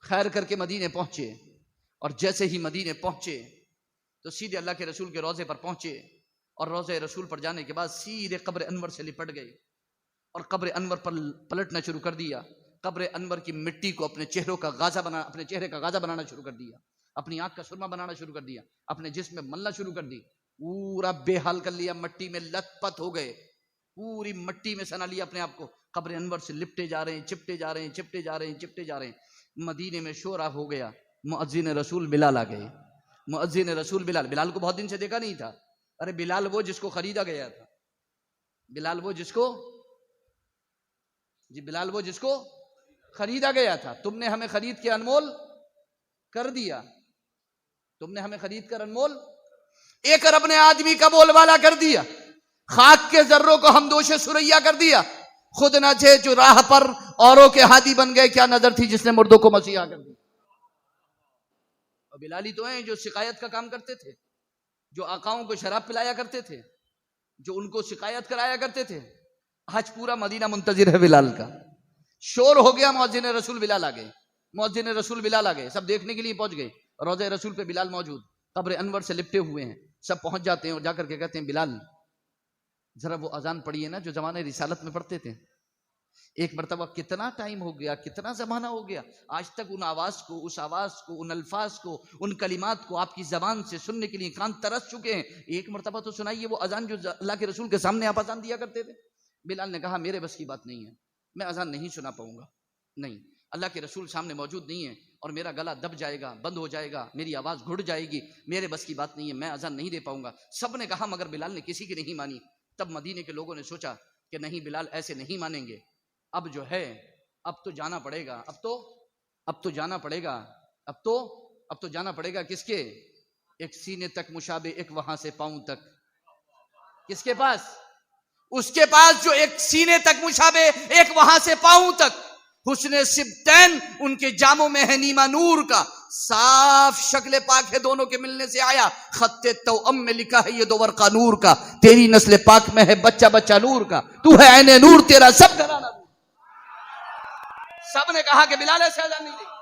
خیر کر کے مدینے پہنچے، اور جیسے ہی مدینے پہنچے تو سیدھے اللہ کے رسول کے روضے پر پہنچے، اور روضے رسول پر جانے کے بعد سیدھے قبر انور سے لپٹ گئے، اور قبر انور پر پلٹنا شروع کر دیا، قبر انور کی مٹی کو اپنے چہرے کا غازہ بنانا شروع کر دیا، اپنی آنکھ کا سرما بنانا شروع کر دیا، اپنے جسم میں ملنا شروع کر دی، پورا بے حال کر لیا، مٹی میں لت پت ہو گئے، پوری مٹی میں سنا لیا اپنے آپ کو، قبر انور سے لپٹے جا رہے ہیں، چپٹے جا رہے ہیں، چپٹے جا رہے ہیں، چپٹے جا رہے ہیں۔ مدینے میں شور ہو گیا، مؤذن رسول بلال آ گئے، مؤذن رسول بلال کو بہت دن سے دیکھا نہیں تھا۔ ارے بلال وہ جس کو خریدا گیا تھا، بلال وہ جس کو خریدا گیا تھا، تم نے ہمیں خرید کے انمول کر دیا، تم نے ہمیں خرید کر انمول 1 ارب نے آدمی کا بول والا کر دیا، خاک کے ذروں کو ہم دوش سریا کر دیا، خود نہ تھے جو راہ پر اوروں کے ہادی بن گئے، کیا نظر تھی جس نے مردوں کو مسیحا کر دیا۔ اور بلالی تو ہیں جو سقایت کا کام کرتے تھے، جو آقاؤں کو شراب پلایا کرتے تھے، جو ان کو سقایت کرایا کرتے تھے۔ آج پورا مدینہ منتظر ہے بلال کا، شور ہو گیا، مؤذن رسول بلال آ گئے، مؤذن رسول بلال آ گئے، سب دیکھنے کے لیے پہنچ گئے، روضہ رسول پہ بلال موجود، قبر انور سے لپٹے ہوئے ہیں، سب پہنچ جاتے ہیں اور جا کر کے کہتے ہیں بلال ذرا وہ اذان پڑھیے نا جو زمانے رسالت میں پڑھتے تھے۔ ایک مرتبہ کتنا ٹائم ہو گیا، کتنا زمانہ ہو گیا، آج تک ان آواز کو، اس آواز کو، ان الفاظ کو، ان کلمات کو آپ کی زبان سے سننے کے لیے کان ترس چکے ہیں، ایک مرتبہ تو سنائیے وہ اذان جو اللہ کے رسول کے سامنے آپ اذان دیا کرتے تھے۔ بلال نے کہا میرے بس کی بات نہیں ہے، میں اذان نہیں سنا پاؤں گا، نہیں، اللہ کے رسول سامنے موجود نہیں ہے اور میرا گلا دب جائے گا، بند ہو جائے گا، میری آواز گھڑ جائے گی، میرے بس کی بات نہیں ہے، میں اذان نہیں دے پاؤں گا۔ سب نے کہا مگر بلال نے کسی کی نہیں مانی۔ تب مدینے کے لوگوں نے سوچا کہ نہیں، بلال ایسے نہیں مانیں گے، اب جو ہے اب تو جانا پڑے گا، اب تو جانا پڑے گا، اب تو جانا پڑے گا کس کے؟ ایک سینے تک مشابہ، ایک وہاں سے پاؤں تک، کس کے پاس؟ اس کے پاس جو ایک سینے تک مشابہ، ایک وہاں سے پاؤں تک، حسن سبتین ان کے جاموں میں ہے نیما نور کا، صاف شکل پاک ہے دونوں کے ملنے سے آیا، خط توأم میں لکھا ہے یہ 2 ورقہ نور کا، تیری نسل پاک میں ہے بچہ بچہ نور کا، تو ہے عین نور، تیرا سب گھرانہ نور۔ سب نے کہا کہ بلال ایسے اذان نہیں دیں گے،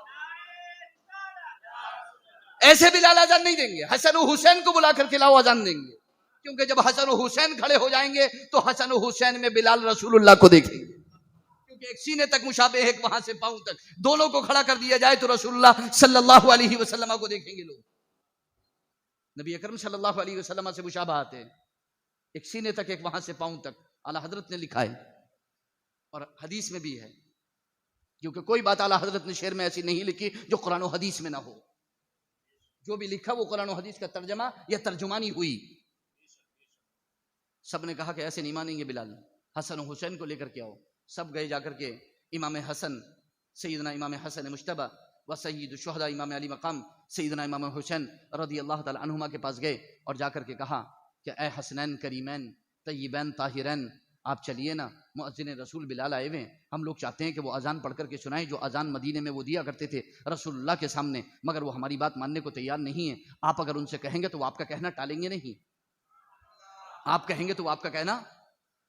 ایسے بلال اذان نہیں دیں گے، حسن و حسین کو بلا کر کے لاؤ اذان دیں گے، کیونکہ جب حسن و حسین کھڑے ہو جائیں گے تو حسن و حسین میں بلال رسول اللہ کو دیکھیں گے، کیونکہ ایک سینے تک مشابہ ہے، ایک وہاں سے پاؤں تک، دونوں کو کھڑا کر دیا جائے تو رسول اللہ صلی اللہ علیہ وسلم کو دیکھیں گے لوگ۔ نبی اکرم صلی اللہ علیہ وسلم سے مشابہت ہے، ایک سینے تک، ایک وہاں سے پاؤں تک، اعلیٰ حضرت نے لکھا ہے اور حدیث میں بھی ہے، کیونکہ کوئی بات اعلیٰ حضرت نے شعر میں ایسی نہیں لکھی جو قرآن و حدیث میں نہ ہو، جو بھی لکھا وہ قرآن و حدیث کا ترجمہ یا ترجمانی ہوئی۔ سب نے کہا کہ ایسے نہیں مانیں گے بلال، حسن و حسین کو لے کر کے آؤ۔ سب گئے، جا کر کے امام حسن، سیدنا امام حسن مجتبی و سید الشہداء امام علی مقام سیدنا امام حسین رضی اللہ تعالی عنہما کے پاس گئے اور جا کر کے کہا کہ اے حسنین کریمین طیبین طاہرین، آپ چلیے نا، مؤذن رسول بلال آئے ہوئے، ہم لوگ چاہتے ہیں کہ وہ اذان پڑھ کر کے سنائیں جو اذان مدینے میں وہ دیا کرتے تھے رسول اللہ کے سامنے، مگر وہ ہماری بات ماننے کو تیار نہیں ہے۔ آپ اگر ان سے کہیں گے تو وہ آپ کا کہنا ٹالیں گے نہیں، آپ کہیں گے تو وہ آپ کا کہنا،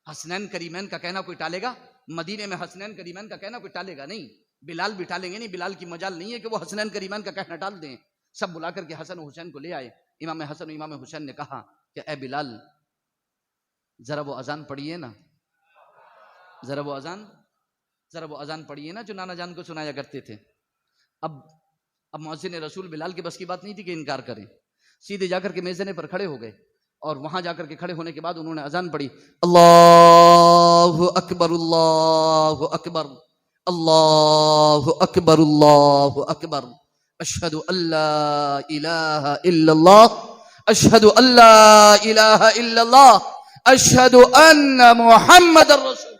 حسنین کریمین کا کہنا کوئی ٹالے گا؟ مدینے میں حسنین کریمین کا کہنا کوئی ٹالے گا نہیں، بلال بھی ٹالیں گے نہیں، بلال کی مجال نہیں ہے کہ وہ حسنین کریمین کا کہنا ٹال دیں۔ سب بلا کر کے حسن و حسین کو لے آئے۔ امام حسن و امام حسین نے کہا کہ اے بلال ذرا وہ اذان پڑھیے نا، ذرا وہ اذان پڑھیے نا جو نانا جان کو سنایا کرتے تھے۔ اب مؤذن رسول بلال کے بس کی بات نہیں تھی کہ انکار کریں، سیدھے جا کر کے میزانے پر کھڑے ہو گئے اور وہاں جا کر کے کھڑے ہونے کے بعد انہوں نے اذان پڑھی، اللہ اکبر اللہ اکبر اللہ اکبر اللہ اکبر، اشہد ان لا الہ الا اللہ اشہد ان لا الہ الا اللہ اشہد ان محمد الرسول۔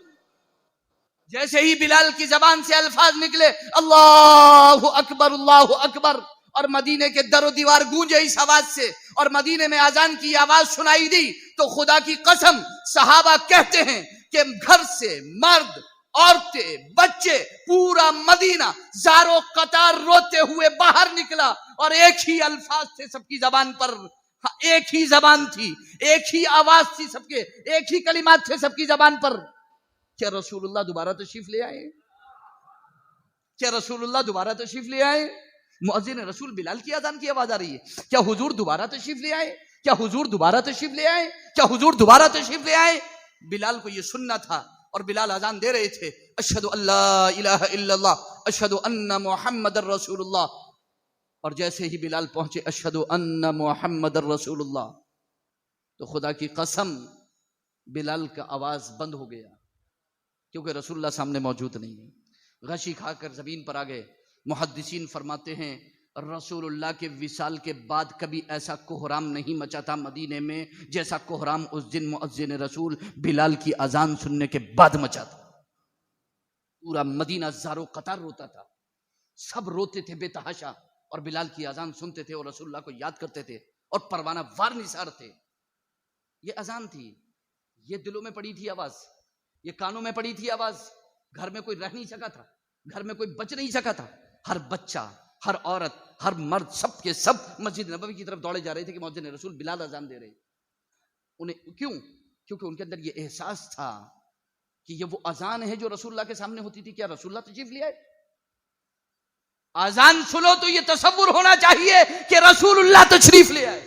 جیسے ہی بلال کی زبان سے الفاظ نکلے اللہ اکبر، اور مدینے کے در و دیوار گونجے اس آواز سے، اور مدینے میں اذان کی آواز سنائی دی، تو خدا کی قسم صحابہ کہتے ہیں کہ گھر سے مرد، عورتیں، بچے، پورا مدینہ زارو قطار روتے ہوئے باہر نکلا، اور ایک ہی الفاظ تھے سب کی زبان پر، ایک ہی زبان تھی، ایک ہی آواز تھی سب کے، ایک ہی کلمات تھے سب کی زبان پر۔ کیا رسول اللہ دوبارہ تشریف لے آئے؟ کیا رسول اللہ دوبارہ تشریف لے آئے؟ مؤذن رسول بلال کی اذان کی آواز آ رہی ہے، کیا حضور دوبارہ تشریف لے آئے؟ کیا حضور دوبارہ تشریف لے آئے؟ کیا حضور دوبارہ تشریف لے آئے؟ بلال کو یہ سننا تھا، اور بلال اذان دے رہے تھے، اشہد ان لا الہ الا اللہ اشہد ان محمد الرسول اللہ، اور جیسے ہی بلال پہنچے اشہد ان محمد الرسول اللہ، تو خدا کی قسم بلال کا آواز بند ہو گیا، کیونکہ رسول اللہ سامنے موجود نہیں ہے۔ غشی کھا کر زمین پر آ گئے۔ محدثین فرماتے ہیں رسول اللہ کے وصال کے بعد کبھی ایسا کوہرام نہیں مچا تھا مدینے میں جیسا کوہرام اس دن مؤذن رسول بلال کی اذان سننے کے بعد مچا تھا۔ پورا مدینہ زارو قطار روتا تھا، سب روتے تھے بے تحاشا، اور بلال کی اذان سنتے تھے اور رسول اللہ کو یاد کرتے تھے، اور پروانہ وار نثار تھے۔ یہ اذان تھی، یہ دلوں میں پڑی تھی آواز، یہ کانوں میں پڑی تھی آواز، گھر میں کوئی رہ نہیں سکا تھا، گھر میں کوئی بچ نہیں سکا تھا، ہر بچہ، ہر عورت، ہر مرد، سب کے سب مسجد نبوی کی طرف دوڑے جا رہے تھے کہ مؤذن رسول بلال اذان دے رہے۔ انہیں کیوں؟ کیونکہ ان کے اندر یہ احساس تھا کہ یہ وہ اذان ہے جو رسول اللہ کے سامنے ہوتی تھی۔ کیا رسول اللہ تشریف لے آئے؟ اذان سنو تو یہ تصور ہونا چاہیے کہ رسول اللہ تشریف لے آئے۔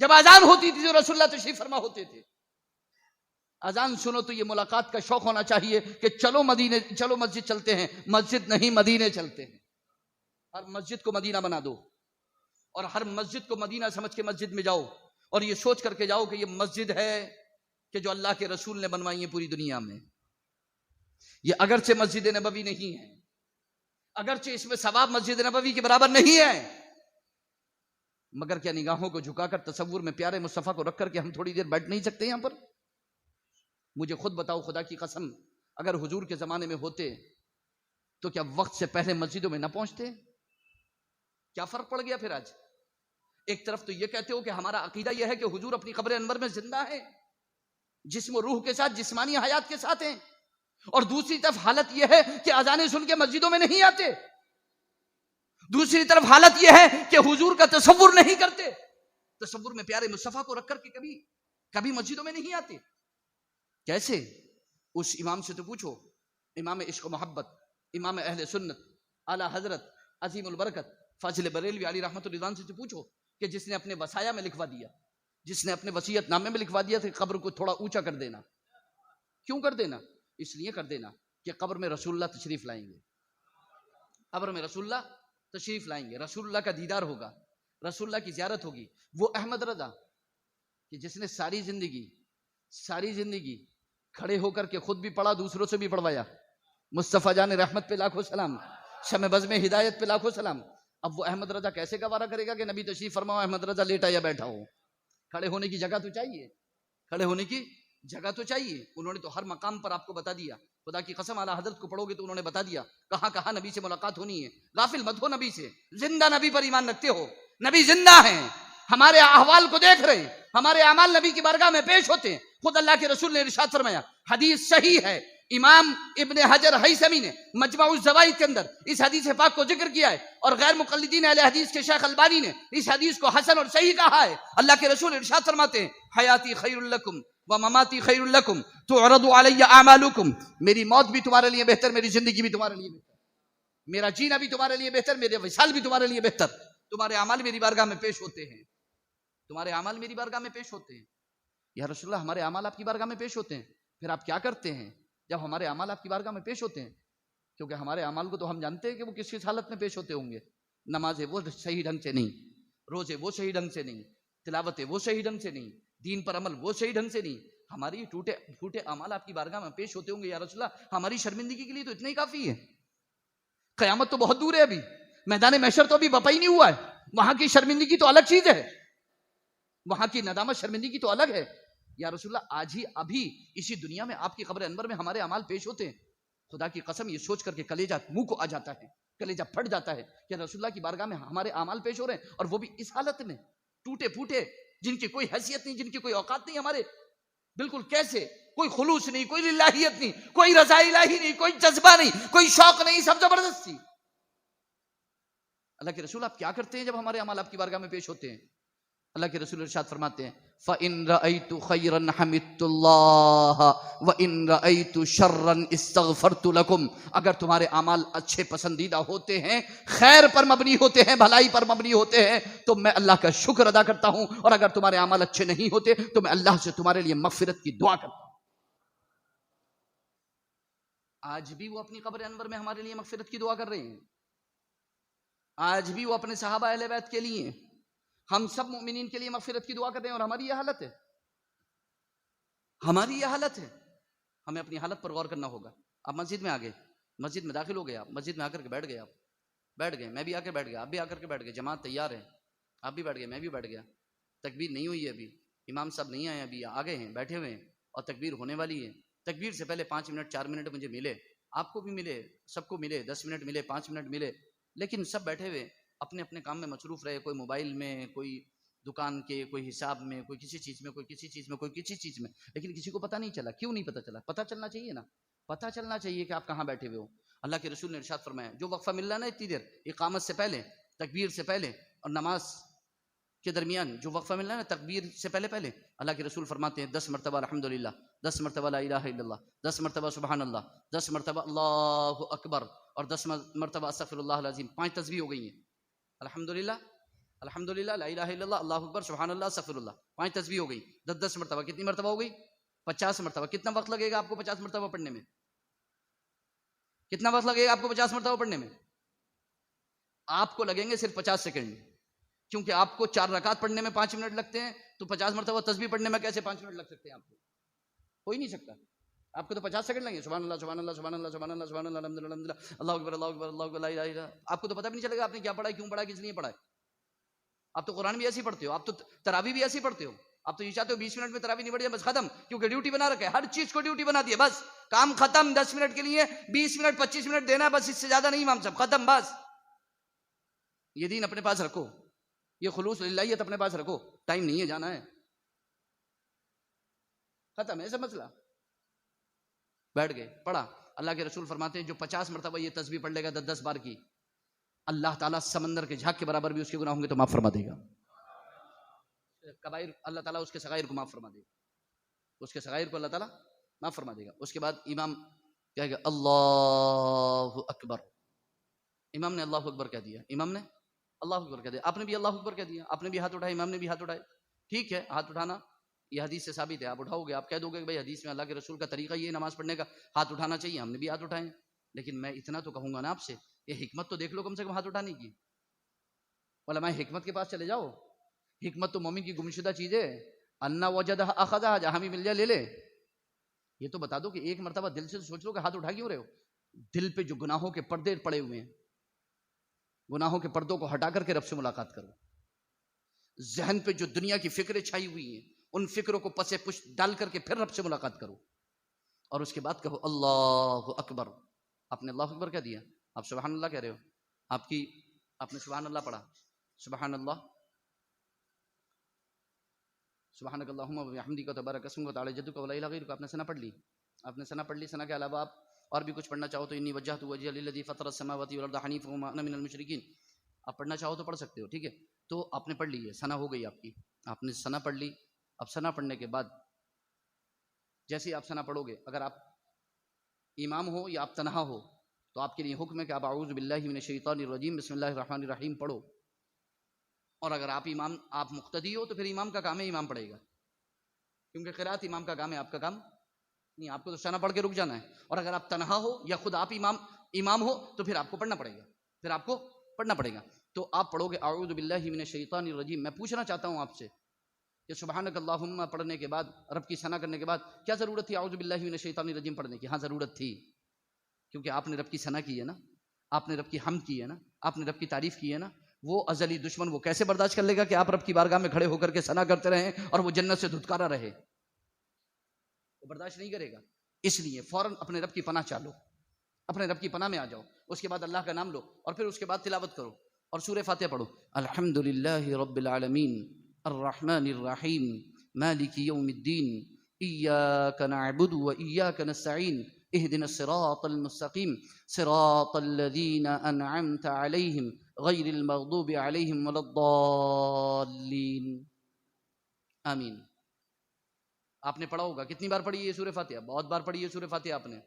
جب اذان ہوتی تھی تو رسول اللہ تشریف فرما ہوتے تھے۔ اذان سنو تو یہ ملاقات کا شوق ہونا چاہیے کہ چلو مدینے، چلو مسجد چلتے ہیں، مسجد نہیں مدینے چلتے ہیں۔ ہر مسجد کو مدینہ بنا دو، اور ہر مسجد کو مدینہ سمجھ کے مسجد میں جاؤ، اور یہ سوچ کر کے جاؤ کہ یہ مسجد ہے کہ جو اللہ کے رسول نے بنوائی ہے پوری دنیا میں۔ یہ اگرچہ مسجد نبوی نہیں ہے، اگرچہ اس میں ثواب مسجد نبوی کے برابر نہیں ہے، مگر کیا نگاہوں کو جھکا کر تصور میں پیارے مصطفیٰ کو رکھ کر کے ہم تھوڑی دیر بیٹھ نہیں سکتے یہاں پر؟ مجھے خود بتاؤ، خدا کی قسم، اگر حضور کے زمانے میں ہوتے تو کیا وقت سے پہلے مسجدوں میں نہ پہنچتے؟ کیا فرق پڑ گیا پھر آج؟ ایک طرف تو یہ کہتے ہو کہ ہمارا عقیدہ یہ ہے کہ حضور اپنی قبر انور میں زندہ ہے، جسم و روح کے ساتھ، جسمانی حیات کے ساتھ ہیں، اور دوسری طرف حالت یہ ہے کہ اذانیں سن کے مسجدوں میں نہیں آتے، دوسری طرف حالت یہ ہے کہ حضور کا تصور نہیں کرتے، تصور میں پیارے مصطفیٰ کو رکھ کر کے کبھی مسجدوں میں نہیں آتے۔ کیسے؟ اس امام سے تو پوچھو، امام عشق و محبت، امام اہل سنت، اعلیٰ حضرت عظیم البرکت فاضل بریلوی علی رحمت الرضوان سے تو پوچھو کہ جس نے اپنے وصایا میں لکھوا دیا، جس نے اپنے وصیت نامے میں لکھوا دیا کہ قبر کو تھوڑا اونچا کر دینا۔ کیوں کر دینا؟ اس لیے کر دینا کہ قبر میں رسول اللہ تشریف لائیں گے، قبر میں رسول اللہ تشریف لائیں گے، رسول اللہ کا دیدار ہوگا، رسول اللہ کی زیارت ہوگی۔ وہ احمد رضا کہ جس نے ساری زندگی کھڑے ہو کر کے خود بھی پڑھا، دوسروں سے بھی پڑھوایا، مصطفیٰ جان رحمت پہ لاکھوں سلام، شمع بزم ہدایت پہ لاکھوں سلام۔ اب وہ احمد رضا کیسے گوارا کرے گا کہ نبی تشریف فرماؤ احمد رضا لیٹا یا بیٹھا ہو؟ کھڑے ہونے کی جگہ تو چاہیے، کھڑے ہونے کی جگہ تو چاہیے۔ انہوں نے تو ہر مقام پر آپ کو بتا دیا، خدا کی قسم اعلیٰ حضرت کو پڑھو گے تو انہوں نے بتا دیا کہاں کہاں نبی سے ملاقات ہونی ہے۔ غافل مت ہو نبی سے، زندہ نبی پر ایمان رکھتے ہو، نبی زندہ ہیں، ہمارے احوال کو دیکھ رہے ہیں، ہمارے اعمال نبی کی بارگاہ میں پیش ہوتے ہیں۔ خود اللہ کے رسول نے ارشاد فرمایا، حدیث صحیح ہے، امام ابن حجر ہیثمی نے مجمع الزوائد کے اندر اس حدیث پاک کو ذکر کیا ہے، اور غیر مقلدین اہل حدیث کے شیخ البانی نے اس حدیث کو حسن اور صحیح کہا ہے۔ اللہ کے رسول ارشاد فرماتے ہیں، حیاتی خیر لکم ومماتی خیر لکم تعرض علی اعمالکم، میری موت بھی تمہارے لیے بہتر، میری زندگی بھی تمہارے لیے بہتر، میرا جینا بھی تمہارے لیے بہتر، میرے وصال بھی تمہارے لیے بہتر۔ تمہارے اعمال میری بارگاہ میں پیش ہوتے ہیں، تمہارے اعمال میری بارگاہ میں پیش ہوتے ہیں۔ یا رسول اللہ ہمارے اعمال آپ کی بارگاہ میں پیش ہوتے ہیں، پھر آپ کیا کرتے ہیں جب ہمارے اعمال آپ کی بارگاہ میں پیش ہوتے ہیں؟ کیونکہ ہمارے اعمال کو تو ہم جانتے ہیں کہ وہ کس کس حالت میں پیش ہوتے ہوں گے۔ نمازیں وہ صحیح ڈھنگ سے نہیں، روزے وہ صحیح ڈھنگ سے نہیں، تلاوتیں وہ صحیح ڈھنگ سے نہیں، دین پر عمل وہ صحیح ڈھنگ سے نہیں، ہماری ٹوٹے پھوٹے اعمال آپ کی بارگاہ میں پیش ہوتے ہوں گے۔ یا رسول اللہ ہماری شرمندگی کے لیے تو اتنا ہی کافی ہے، قیامت تو بہت دور ہے، ابھی میدان محشر تو ابھی بپا ہی نہیں ہوا ہے، وہاں کی شرمندگی تو الگ چیز ہے، وہاں کی ندامت شرمندگی تو الگ ہے۔ یا رسول اللہ آج ہی ابھی اسی دنیا میں آپ کی قبر انور میں ہمارے اعمال پیش ہوتے ہیں، خدا کی قسم یہ سوچ کر کے کلیجہ منہ کو آ جاتا ہے، کلیجہ پھٹ جاتا ہے کہ رسول اللہ کی بارگاہ میں ہمارے اعمال پیش ہو رہے ہیں، اور وہ بھی اس حالت میں ٹوٹے پھوٹے، جن کی کوئی حیثیت نہیں، جن کی کوئی اوقات نہیں ہمارے، بالکل کیسے، کوئی خلوص نہیں، کوئی للہیت نہیں، کوئی رضا الہی نہیں، کوئی جذبہ نہیں، کوئی شوق نہیں، سب زبردستی۔ اللہ کے رسول آپ کیا کرتے ہیں جب ہمارے اعمال آپ کی بارگاہ میں پیش ہوتے ہیں؟ اللہ کے رسول ارشاد فرماتے ہیں، فَإِن رَأَيْتُ خَيْرًا حَمِدْتُ اللَّهَ وَإِن رَأَيْتُ شَرًّا اسْتَغْفَرْتُ لَكُمْ، اگر تمہارے اعمال اچھے پسندیدہ ہوتے ہیں، خیر پر مبنی ہوتے ہیں، بھلائی پر مبنی ہوتے ہیں، تو میں اللہ کا شکر ادا کرتا ہوں، اور اگر تمہارے اعمال اچھے نہیں ہوتے تو میں اللہ سے تمہارے لیے مغفرت کی دعا کرتا ہوں۔ آج بھی وہ اپنی قبر انور میں ہمارے لیے مغفرت کی دعا کر رہے ہیں، آج بھی وہ اپنے صحابہ اہل بیت کے لیے، ہم سب مومنین کے لیے مغفرت کی دعا کر رہے ہیں، اور ہماری یہ حالت ہے، ہماری یہ حالت ہے۔ ہمیں اپنی حالت پر غور کرنا ہوگا۔ آپ مسجد میں آ گئے، مسجد میں داخل ہو گئے، آپ مسجد میں آ کر کے بیٹھ گئے، آپ بیٹھ گئے، میں بھی آ کے بیٹھ گیا، آپ بھی آ کر کے بیٹھ گئے، جماعت تیار ہے، آپ بھی بیٹھ گئے، میں بھی بیٹھ گیا، تکبیر نہیں ہوئی ہے ابھی، امام صاحب نہیں آئے ابھی، آ گئے ہیں، بیٹھے ہوئے ہیں، اور تکبیر ہونے والی ہے۔ تکبیر سے پہلے 5 منٹ 4 منٹ مجھے ملے، آپ کو بھی ملے، سب کو ملے، 10 منٹ ملے، 5 منٹ ملے، لیکن سب بیٹھے ہوئے اپنے اپنے کام میں مصروف رہے، کوئی موبائل میں، کوئی دکان کے، کوئی حساب میں، کوئی کسی چیز میں، کوئی کسی چیز میں، کوئی کسی چیز میں، لیکن کسی کو پتہ نہیں چلا۔ کیوں نہیں پتہ چلا؟ پتہ چلنا چاہیے نا، پتہ چلنا چاہیے کہ آپ کہاں بیٹھے ہوئے ہو۔ اللہ کے رسول نے ارشاد فرمایا، جو وقفہ مل رہا ہے نا اتنی دیر، اقامت سے پہلے، تکبیر سے پہلے اور نماز کے درمیان جو وقفہ مل رہا ہے نا تکبیر سے پہلے پہلے، اللہ کے رسول فرماتے ہیں 10 مرتبہ الحمدللہ، 10 مرتبہ لا الہ الا اللہ، 10 مرتبہ سبحان اللہ، 10 مرتبہ اللہ اکبر، اور 10 مرتبہ استغفر اللہ العظیم۔ 5 تسبیح ہو گئی ہیں، الحمدللہ، الحمدللہ، لا الہ الا اللہ، اللہ اکبر، سبحان اللہ، استغفر اللہ، 5 تسبیح ہو گئی۔ 10 مرتبہ کتنی مرتبہ ہو گئی؟ 50 مرتبہ۔ کتنا وقت لگے گا آپ کو 50 مرتبہ پڑھنے میں؟ کتنا وقت لگے گا آپ کو 50 مرتبہ پڑھنے میں؟ آپ کو لگیں گے صرف 50 سیکنڈ، کیونکہ آپ کو 4 رکعت پڑھنے میں 5 منٹ لگتے ہیں، تو 50 مرتبہ تسبیح پڑھنے میں کیسے 5 منٹ لگ سکتے ہیں آپ کو؟ ہو ہی نہیں سکتا۔ آپ کو تو 50 سیکنڈ لگیں گے، سبحان اللہ سبحان اللہ سبحان اللہ سبحان اللہ سبحان اللہ الحمدللہ الحمدللہ اللہ اکبر اللہ اکبر اللہ اکبر لا الہ الا اللہ۔ آپ کو تو پتہ بھی نہیں چلے گا آپ نے کیا پڑھا ہے، کیوں پڑھا ہے، کس لیے پڑھا ہے۔ آپ تو قرآن بھی ایسے ہی پڑھتے ہو، آپ تو تراویح بھی ایسے ہی پڑھتے ہو، آپ تو یہ چاہتے ہو 20 منٹ میں تراویح نہیں پڑھ جائے بس ختم، کیونکہ ڈیوٹی بنا رکھا ہے، ہر چیز کو ڈیوٹی بنا دی ہے، بس کام ختم، 10 منٹ کے لیے 20 منٹ 25 منٹ دینا ہے، بس اس سے زیادہ نہیں، امام صاحب ختم، بس۔ یہ دین اپنے پاس رکھو، یہ خلوص للہیت اپنے پاس رکھو، ٹائم نہیں ہے، جانا ہے، ختم ہے ایسا مسئلہ۔ بیٹھ گئے، پڑھا۔ اللہ کے رسول فرماتے ہیں جو 50 مرتبہ یہ تسبیح پڑھ لے گا 10 بار کی، اللہ تعالیٰ سمندر کے جھاگ کے برابر بھی اس کے گناہ ہوں گے تو معاف فرما دے گا۔ کبائر اللہ تعالیٰ اس کے صغائر کو معاف فرما دے گا، اس کے صغائر کو اللہ تعالیٰ معاف فرما دے گا۔ اس کے بعد امام کہے گا اللہ اکبر، امام نے اللہ اکبر کہہ دیا، امام نے اللہ اکبر کہہ دیا، آپ نے بھی اللہ اکبر کہہ دیا، آپ نے بھی ہاتھ اٹھائے، امام نے بھی ہاتھ اٹھائے، ٹھیک ہے، ہاتھ اٹھانا یہ حدیث سے ثابت ہے، آپ اٹھاؤ گے، آپ کہہ دو گے کہ بھائی حدیث میں اللہ کے رسول کا طریقہ یہ نماز پڑھنے کا، ہاتھ اٹھانا چاہیے، ہم نے بھی ہاتھ اٹھائے، لیکن میں اتنا تو کہوں گا نا آپ سے، یہ حکمت تو دیکھ لو کم سے کم ہاتھ اٹھانے کی۔ علماء حکمت کے پاس چلے جاؤ، حکمت تو مومن کی گمشدہ چیز ہے، انا وجدہ اخذہ، جہاں بھی مل جائے لے لے۔ یہ تو بتا دو کہ ایک مرتبہ دل سے سوچ لو کہ ہاتھ اٹھا کیوں رہے ہو۔ دل پہ جو گناہوں کے پردے پڑے ہوئے ہیں، گناہوں کے پردوں کو ہٹا کر کے رب سے ملاقات کرو۔ ذہن پہ جو دنیا کی فکریں چھائی ہوئی ہیں، ان فکروں کو پسے پشت ڈال کر کے پھر رب سے ملاقات کرو، اور اس کے بعد کہو اللہ اکبر۔ آپ نے اللہ اکبر کہہ دیا، آپ سبحان اللہ کہہ رہے ہو، آپ نے سبحان اللہ پڑھا، سبحان اللہ سبحانک اللہم وبحمدک تبارک اسمک وتعالی جدک ولا الہ غیرک، آپ نے ثنا پڑھ لی، آپ نے ثنا پڑھ لی۔ ثنا کے علاوہ آپ اور بھی کچھ پڑھنا چاہو تو انی وجہت وجہی للذی فطر السماوات والارض حنیفا وما انا من المشرکین، آپ پڑھنا چاہو تو پڑھ سکتے ہو، ٹھیک ہے۔ تو آپ نے پڑھ لی ہے، ثنا ہو گئی آپ کی، آپ نے ثنا پڑھ لی۔ اب ثنا پڑھنے کے بعد جیسے آپ ثنا پڑھو گے، اگر آپ امام ہو یا آپ تنہا ہو تو آپ کے لیے حکم ہے کہ آپ اعوذ باللہ من الشیطان الرجیم بسم اللہ الرحمن الرحیم پڑھو، اور اگر آپ مقتدی ہو تو پھر امام کا کام ہے امام پڑھے گا، کیونکہ قرات امام کا کام ہے، آپ کا کام نہیں، آپ کو تو ثنا پڑھ کے رک جانا ہے۔ اور اگر آپ تنہا ہو یا خود آپ امام ہو تو پھر آپ کو پڑھنا پڑے گا، پھر آپ کو پڑھنا پڑے گا۔ تو آپ پڑھو گے اعوذ باللہ من الشیطان الرجیم۔ میں پوچھنا چاہتا ہوں آپ سے کہ سبحانک اللہم پڑھنے کے بعد، رب کی ثنا کرنے کے بعد کیا ضرورت تھی اعوذ باللہ من الشیطان الرجیم پڑھنے کی؟ ہاں ضرورت تھی، کیونکہ آپ نے رب کی ثنا کی ہے نا، آپ نے رب کی حمد کی ہے نا، آپ نے رب کی تعریف کی ہے نا۔ وہ ازلی دشمن وہ کیسے برداشت کر لے گا کہ آپ رب کی بارگاہ میں کھڑے ہو کر کے ثنا کرتے رہیں اور وہ جنت سے دھتکارا رہے؟ وہ برداشت نہیں کرے گا۔ اس لیے فوراً اپنے رب کی پناہ چالو، اپنے رب کی پناہ میں آ جاؤ، اس کے بعد اللہ کا نام لو، اور پھر اس کے بعد تلاوت کرو اور سورہ فاتحہ پڑھو۔ الحمدللہ رب العالمین الرحمن الرحیم مالک یوم الدین ایاک نعبد و ایاک نستعین اہدنا الصراط المستقیم صراط الذین انعمت علیہم غیر المغضوب علیہم ولا الضالین، آمین۔ آپ نے پڑھا ہوگا، کتنی بار پڑھی ہے سورہ فاتحہ؟ بہت بار پڑھی ہے سورہ فاتحہ آپ نے۔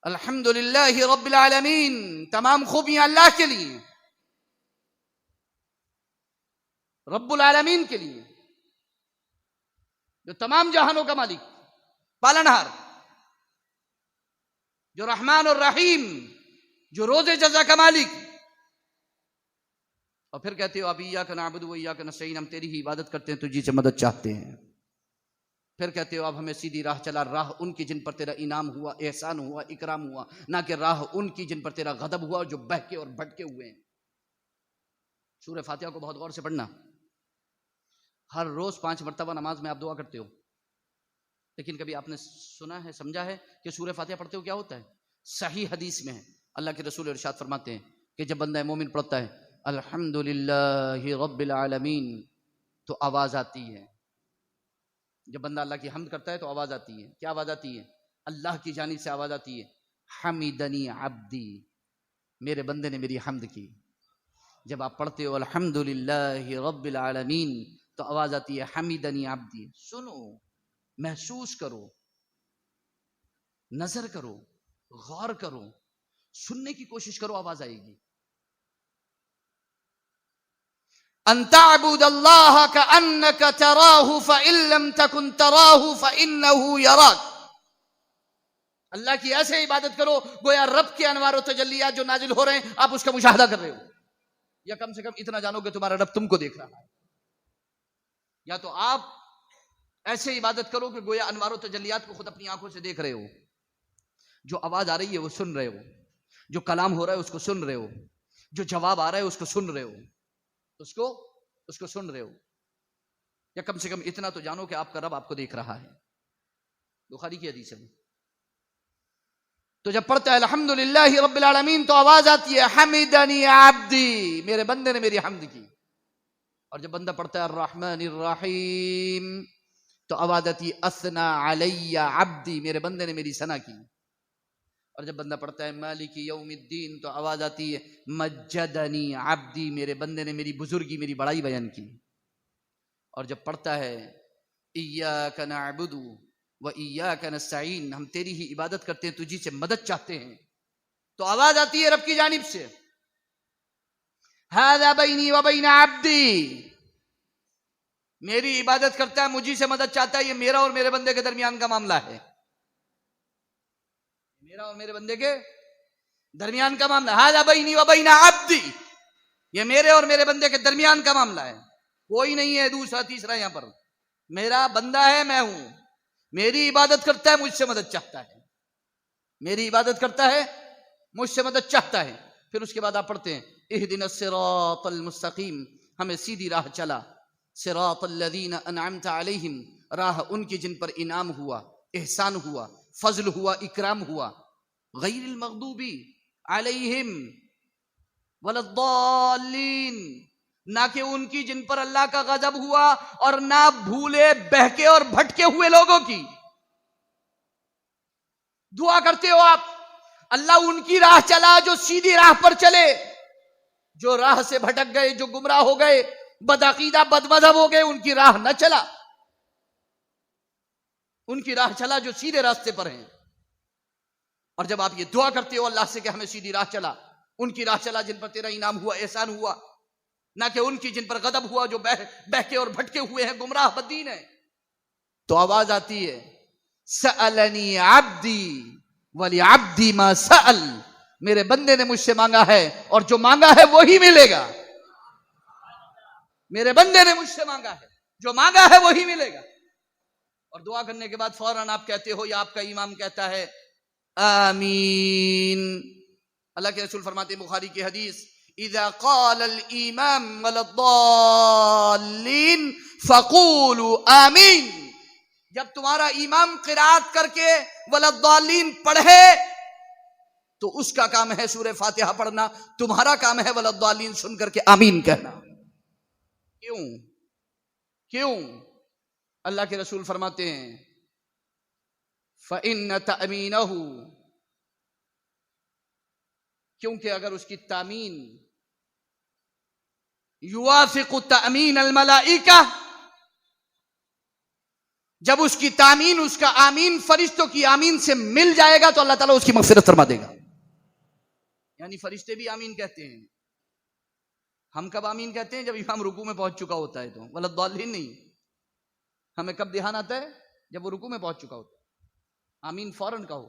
الحمدللہ رب العالمین، تمام خوبیاں اللہ کے لیے، رب العالمین کے لیے، جو تمام جہانوں کا مالک، پالنہار۔ جو رحمان اور رحیم، جو روز جزا کا مالک. اور پھر کہتے ہو اب ایاک نعبد و ایاک نستعین، ہم تیری ہی عبادت کرتے ہیں، تجھی سے مدد چاہتے ہیں. پھر کہتے ہو اب ہمیں سیدھی راہ چلا، راہ ان کی جن پر تیرا انعام ہوا، احسان ہوا، اکرام ہوا، نہ کہ راہ ان کی جن پر تیرا غضب ہوا، جو بہکے اور بھٹکے ہوئے ہیں. سورہ فاتحہ کو بہت غور سے پڑھنا. ہر روز 5 مرتبہ نماز میں آپ دعا کرتے ہو، لیکن کبھی آپ نے سنا ہے، سمجھا ہے کہ سورہ فاتحہ پڑھتے ہو کیا ہوتا ہے؟ صحیح حدیث میں ہے، اللہ کے رسول ارشاد فرماتے ہیں کہ جب بندہ مومن پڑھتا ہے الحمدللہ رب العالمین تو آواز آتی ہے. جب بندہ اللہ کی حمد کرتا ہے تو آواز آتی ہے. کیا آواز آتی ہے؟ اللہ کی جانب سے آواز آتی ہے، حمیدنی عبدی، میرے بندے نے میری حمد کی. جب آپ پڑھتے ہو الحمدللہ رب العالمین تو آواز آتی ہے حمیدنی عبدی. سنو، محسوس کرو، نظر کرو، غور کرو، سننے کی کوشش کرو، آواز آئے گی. ان تعبد اللہ کأنک تراہ فإن لم تکن تراہ فإنہ یراک. اللہ کی ایسے عبادت کرو گویا رب کے انوار و تجلیات جو نازل ہو رہے ہیں آپ اس کا مشاہدہ کر رہے ہو، یا کم سے کم اتنا جانو کہ تمہارا رب تم کو دیکھ رہا ہے. یا تو آپ ایسے عبادت کرو کہ گویا انوار و تجلیات کو خود اپنی آنکھوں سے دیکھ رہے ہو، جو آواز آ رہی ہے وہ سن رہے ہو، جو کلام ہو رہا ہے اس کو سن رہے ہو، جو جواب آ رہا ہے اس کو سن رہے ہو، اس کو سن رہے ہو. یا کم سے کم اتنا تو جانو کہ آپ کا رب آپ کو دیکھ رہا ہے. بخاری کی حدیث ہے. تو جب پڑھتا ہے الحمدللہ رب العالمین تو آواز آتی ہے حمیدنی عبدی، میرے بندے نے میری حمد کی. اور جب بندہ پڑھتا ہے الرحمن الرحیم تو آواز آتی ہے اثنا علی عبدی، میرے بندے نے میری ثنا کی. اور جب بندہ پڑھتا ہے مالک یوم الدین تو آواز آتی ہے مجدنی عبدی، میرے بندے نے میری بزرگی، میری بڑائی بیان کی. اور جب پڑھتا ہے ایاک نعبد و ایاک نستعین، ہم تیری ہی عبادت کرتے ہیں، تجھی سے مدد چاہتے ہیں، تو آواز آتی ہے رب کی جانب سے ھذا بینی و بین عبدی، میری عبادت کرتا ہے، مجھی سے مدد چاہتا ہے، یہ میرا اور میرے بندے کے درمیان کا معاملہ ہے، میرا اور میرے بندے کے درمیان کا معاملہ. ھذا بینی و بین عبدی، یہ میرے اور میرے بندے کے درمیان کا معاملہ ہے، کوئی نہیں ہے دوسرا تیسرا یہاں پر. میرا بندہ ہے، میں ہوں، میری عبادت کرتا ہے، مجھ سے مدد چاہتا ہے، میری عبادت کرتا ہے، مجھ سے مدد چاہتا ہے. پھر اس کے بعد آپ پڑھتے ہیں اہدنا الصراط المستقیم، ہمیں سیدھی راہ چلا، صراط الذین انعمت علیہم، راہ ان کی جن پر انعام ہوا، احسان ہوا، فضل ہوا، اکرام ہوا، غیر المغضوب علیہم ولا الضالین، نہ کہ ان کی جن پر اللہ کا غضب ہوا اور نہ بھولے بہکے اور بھٹکے ہوئے لوگوں کی. دعا کرتے ہو آپ اللہ ان کی راہ چلا جو سیدھی راہ پر چلے، جو راہ سے بھٹک گئے، جو گمراہ ہو گئے، بدعقیدہ بد مذہب ہو گئے، ان کی راہ نہ چلا، ان کی راہ چلا جو سیدھے راستے پر ہیں. اور جب آپ یہ دعا کرتے ہو اللہ سے کہ ہمیں سیدھی راہ چلا، ان کی راہ چلا جن پر تیرا انعام ہوا، احسان ہوا، نہ کہ ان کی جن پر غضب ہوا، جو بہکے اور بھٹکے ہوئے ہیں، گمراہ بدین ہیں، تو آواز آتی ہے سألنی عبدی ولعبدی ما سأل، میرے بندے نے مجھ سے مانگا ہے اور جو مانگا ہے وہی ملے گا. میرے بندے نے مجھ سے مانگا ہے، جو مانگا ہے وہی ملے گا. اور دعا کرنے کے بعد فوراً آپ کہتے ہو یا آپ کا امام کہتا ہے آمین. اللہ کے رسول فرماتے ہیں بخاری کی حدیث اذا قال الامام ولا الضالین فقولوا آمین، جب تمہارا امام قرات کر کے ولا الضالین پڑھے تو اس کا کام ہے سورہ فاتحہ پڑھنا، تمہارا کام ہے ولا الضالین سن کر کے آمین کہنا. کیوں؟ اللہ کے رسول فرماتے ہیں فَإِنَّ تَأْمِينَهُ، کیونکہ اگر اس کی تامین یوافق تأمین الملائکہ، جب اس کی تامین، اس کا آمین فرشتوں کی آمین سے مل جائے گا تو اللہ تعالیٰ اس کی مغفرت فرما دے گا. یعنی فرشتے بھی آمین کہتے ہیں. ہم کب آمین کہتے ہیں؟ جب امام رکوع میں پہنچ چکا ہوتا ہے، تو ولا الضالین نہیں. ہمیں کب دھیان آتا ہے؟ جب وہ رکوع میں پہنچ چکا ہوتا ہے. آمین فوراً کہو.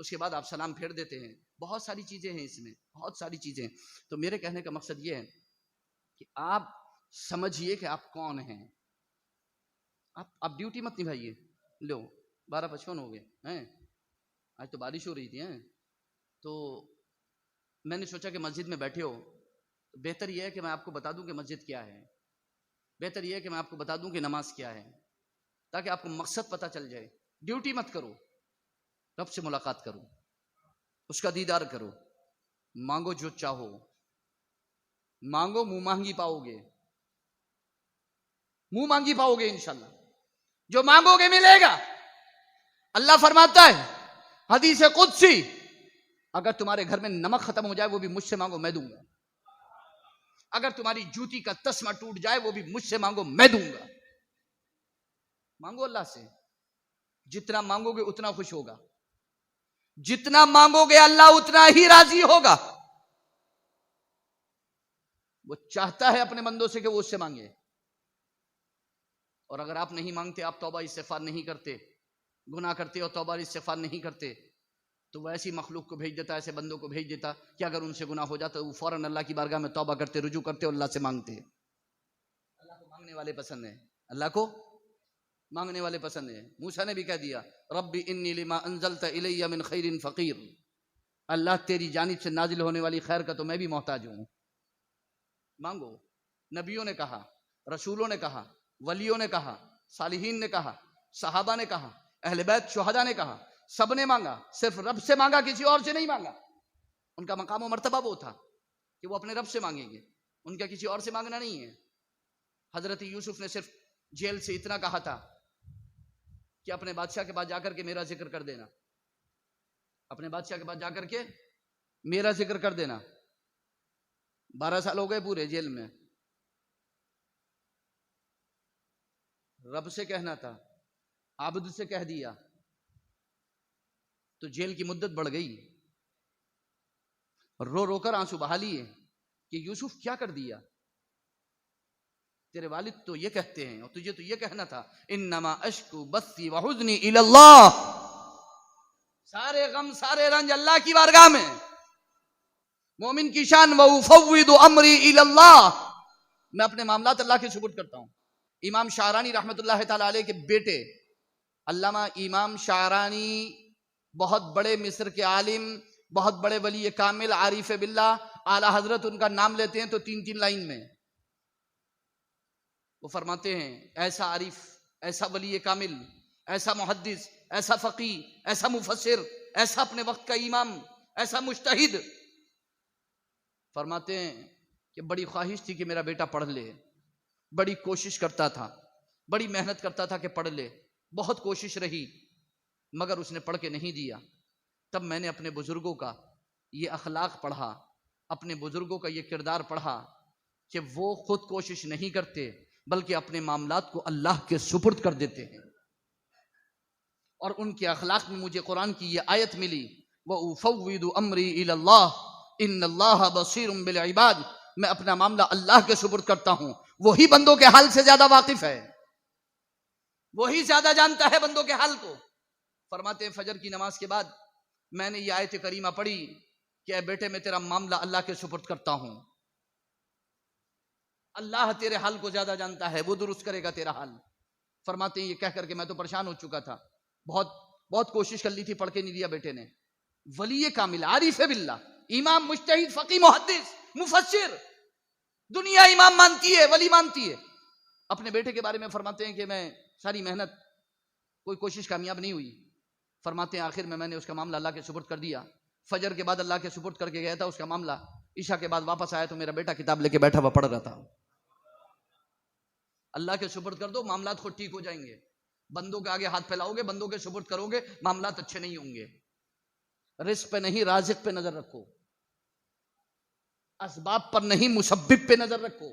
اس کے بعد آپ سلام پھیر دیتے ہیں. بہت ساری چیزیں ہیں اس میں، بہت ساری چیزیں. تو میرے کہنے کا مقصد یہ ہے کہ آپ سمجھیے کہ آپ کون ہیں. آپ ڈیوٹی مت نبھائیے. لو 12:55 ہو گئے ہیں، آج تو بارش ہو رہی تھی تو میں نے سوچا کہ مسجد میں بیٹھے ہو، بہتر یہ ہے کہ میں آپ کو بتا دوں کہ مسجد کیا ہے، بہتر یہ ہے کہ میں آپ کو بتا دوں کہ نماز کیا ہے، تاکہ آپ کو مقصد پتہ چل جائے. ڈیوٹی مت کرو، رب سے ملاقات کرو، اس کا دیدار کرو. مانگو جو چاہو، مانگو منہ مانگی پاؤ گے، منہ مانگی پاؤ گے انشاءاللہ. جو مانگو گے ملے گا. اللہ فرماتا ہے حدیث قدسی، اگر تمہارے گھر میں نمک ختم ہو جائے وہ بھی مجھ سے مانگو میں دوں گا. اگر تمہاری جوتی کا تسمہ ٹوٹ جائے وہ بھی مجھ سے مانگو میں دوں گا. مانگو اللہ سے، جتنا مانگو گے اتنا خوش ہوگا، جتنا مانگو گے اللہ اتنا ہی راضی ہوگا. وہ چاہتا ہے اپنے بندوں سے کہ وہ اس سے مانگے. اور اگر آپ نہیں مانگتے، آپ توبہ استغفار نہیں کرتے، گناہ کرتے اور توبہ استغفار نہیں کرتے، تو وہ ایسی مخلوق کو بھیج دیتا، ایسے بندوں کو بھیج دیتا کہ اگر ان سے گناہ ہو جاتا وہ فوراً اللہ کی بارگاہ میں توبہ کرتے، رجوع کرتے اور اللہ سے مانگتے. اللہ کو مانگنے والے پسند ہیں، اللہ کو مانگنے والے پسند ہیں. موسیٰ نے بھی کہہ دیا رب انی لما انزلت الی من خیر فقیر، اللہ تیری جانب سے نازل ہونے والی خیر کا تو میں بھی محتاج ہوں. مانگو. نبیوں نے کہا، رسولوں نے کہا، ولیوں نے کہا، صالحین نے کہا، صحابہ نے کہا، اہل بیت شہداء نے کہا، سب نے مانگا، صرف رب سے مانگا، کسی اور سے نہیں مانگا. ان کا مقام و مرتبہ وہ تھا کہ وہ اپنے رب سے مانگیں گے، ان کا کسی اور سے مانگنا نہیں ہے. حضرت یوسف نے صرف جیل سے اتنا کہا تھا کہ اپنے بادشاہ کے پاس جا کر کے میرا ذکر کر دینا، اپنے بادشاہ کے پاس جا کر کے میرا ذکر کر دینا. 12 سال ہو گئے پورے جیل میں. رب سے کہنا تھا، عابد سے کہہ دیا تو جیل کی مدت بڑھ گئی. رو رو کر آنسو بہا لیے کہ یوسف کیا کر دیا. تیرے والد تو یہ کہتے ہیں اور تجھے تو یہ کہنا تھا انما اشکو بثی وحزنی الی اللہ، سارے غم سارے رنج اللہ کی بارگاہ میں. مومن کی شان وافوض امری الی اللہ، میں اپنے معاملات اللہ کے سپرد کرتا ہوں. امام شعرانی رحمۃ اللہ تعالی علیہ کے بیٹے علامہ امام شعرانی بہت بڑے مصر کے عالم، بہت بڑے ولی کامل عارف باللہ، اعلی حضرت ان کا نام لیتے ہیں تو 3 لائن میں وہ فرماتے ہیں ایسا عارف، ایسا ولی کامل، ایسا محدث، ایسا فقی، ایسا مفسر، ایسا اپنے وقت کا امام، ایسا مجتہد. فرماتے ہیں کہ بڑی خواہش تھی کہ میرا بیٹا پڑھ لے، بڑی کوشش کرتا تھا، بڑی محنت کرتا تھا کہ پڑھ لے، بہت کوشش رہی مگر اس نے پڑھ کے نہیں دیا. تب میں نے اپنے بزرگوں کا یہ اخلاق پڑھا، اپنے بزرگوں کا یہ کردار پڑھا کہ وہ خود کوشش نہیں کرتے بلکہ اپنے معاملات کو اللہ کے سپرد کر دیتے ہیں. اور ان کے اخلاق میں مجھے قرآن کی یہ آیت ملی وَأُفَوِّضُ أَمْرِي إِلَى اللَّهِ إِنَّ اللَّهَ بَصِيرٌ بِالْعِبَادِ، میں اپنا معاملہ اللہ کے سپرد کرتا ہوں، وہی بندوں کے حال سے زیادہ واقف ہے، وہی زیادہ جانتا ہے بندوں کے حال کو. فرماتے ہیں فجر کی نماز کے بعد میں نے یہ آیت کریمہ پڑھی کہ اے بیٹے میں تیرا معاملہ اللہ کے سپرد کرتا ہوں، اللہ تیرے حال کو زیادہ جانتا ہے، وہ درست کرے گا تیرا حال. فرماتے ہیں یہ کہہ کر کے میں تو پریشان ہو چکا تھا، بہت کوشش کر لی تھی، پڑھ کے نہیں دیا بیٹے نے. ولی کامل عارف باللہ، امام مجتہد فقی محدث مفسر، دنیا امام مانتی ہے، ولی مانتی ہے. اپنے بیٹے کے بارے میں فرماتے ہیں کہ میں ساری محنت، کوئی کوشش کامیاب نہیں ہوئی. فرماتے ہیں آخر میں نے اس کا معاملہ اللہ کے سپرد کر دیا. فجر کے بعد اللہ کے سپرد کر کے گیا تھا اس کا معاملہ، عشاء کے بعد واپس آیا تو میرا بیٹا کتاب لے کے بیٹھا ہوا پڑھ رہا تھا. اللہ کے سپرد کر دو، معاملات خود ٹھیک ہو جائیں گے. بندوں کے آگے ہاتھ پھیلاؤ گے، بندوں کے سپرد کرو گے، معاملات اچھے نہیں ہوں گے. رزق پہ نہیں رازق پہ نظر رکھو، اسباب پر نہیں مسبب پہ نظر رکھو،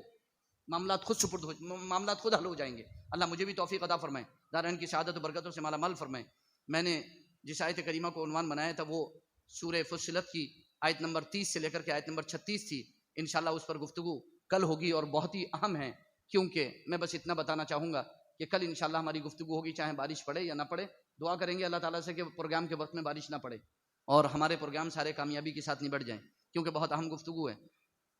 معاملات خود حل ہو جائیں گے. اللہ مجھے بھی توفیق عطا فرمائے، دارین کی سعادت و برکتوں سے مالا مال فرمائے. میں نے جس آیت کریمہ کو عنوان بنایا تھا وہ سورہ فصلت کی آیت نمبر 30 سے لے کر کے آیت نمبر 36 تھی. انشاءاللہ اس پر گفتگو کل ہوگی اور بہت ہی اہم ہے، کیونکہ میں بس اتنا بتانا چاہوں گا کہ کل انشاءاللہ ہماری گفتگو ہوگی، چاہے بارش پڑے یا نہ پڑے. دعا کریں گے اللہ تعالیٰ سے کہ پروگرام کے وقت میں بارش نہ پڑے. اور ہمارے پروگرام سارے کامیابی کے ساتھ نبٹ جائیں، کیونکہ بہت اہم گفتگو ہے.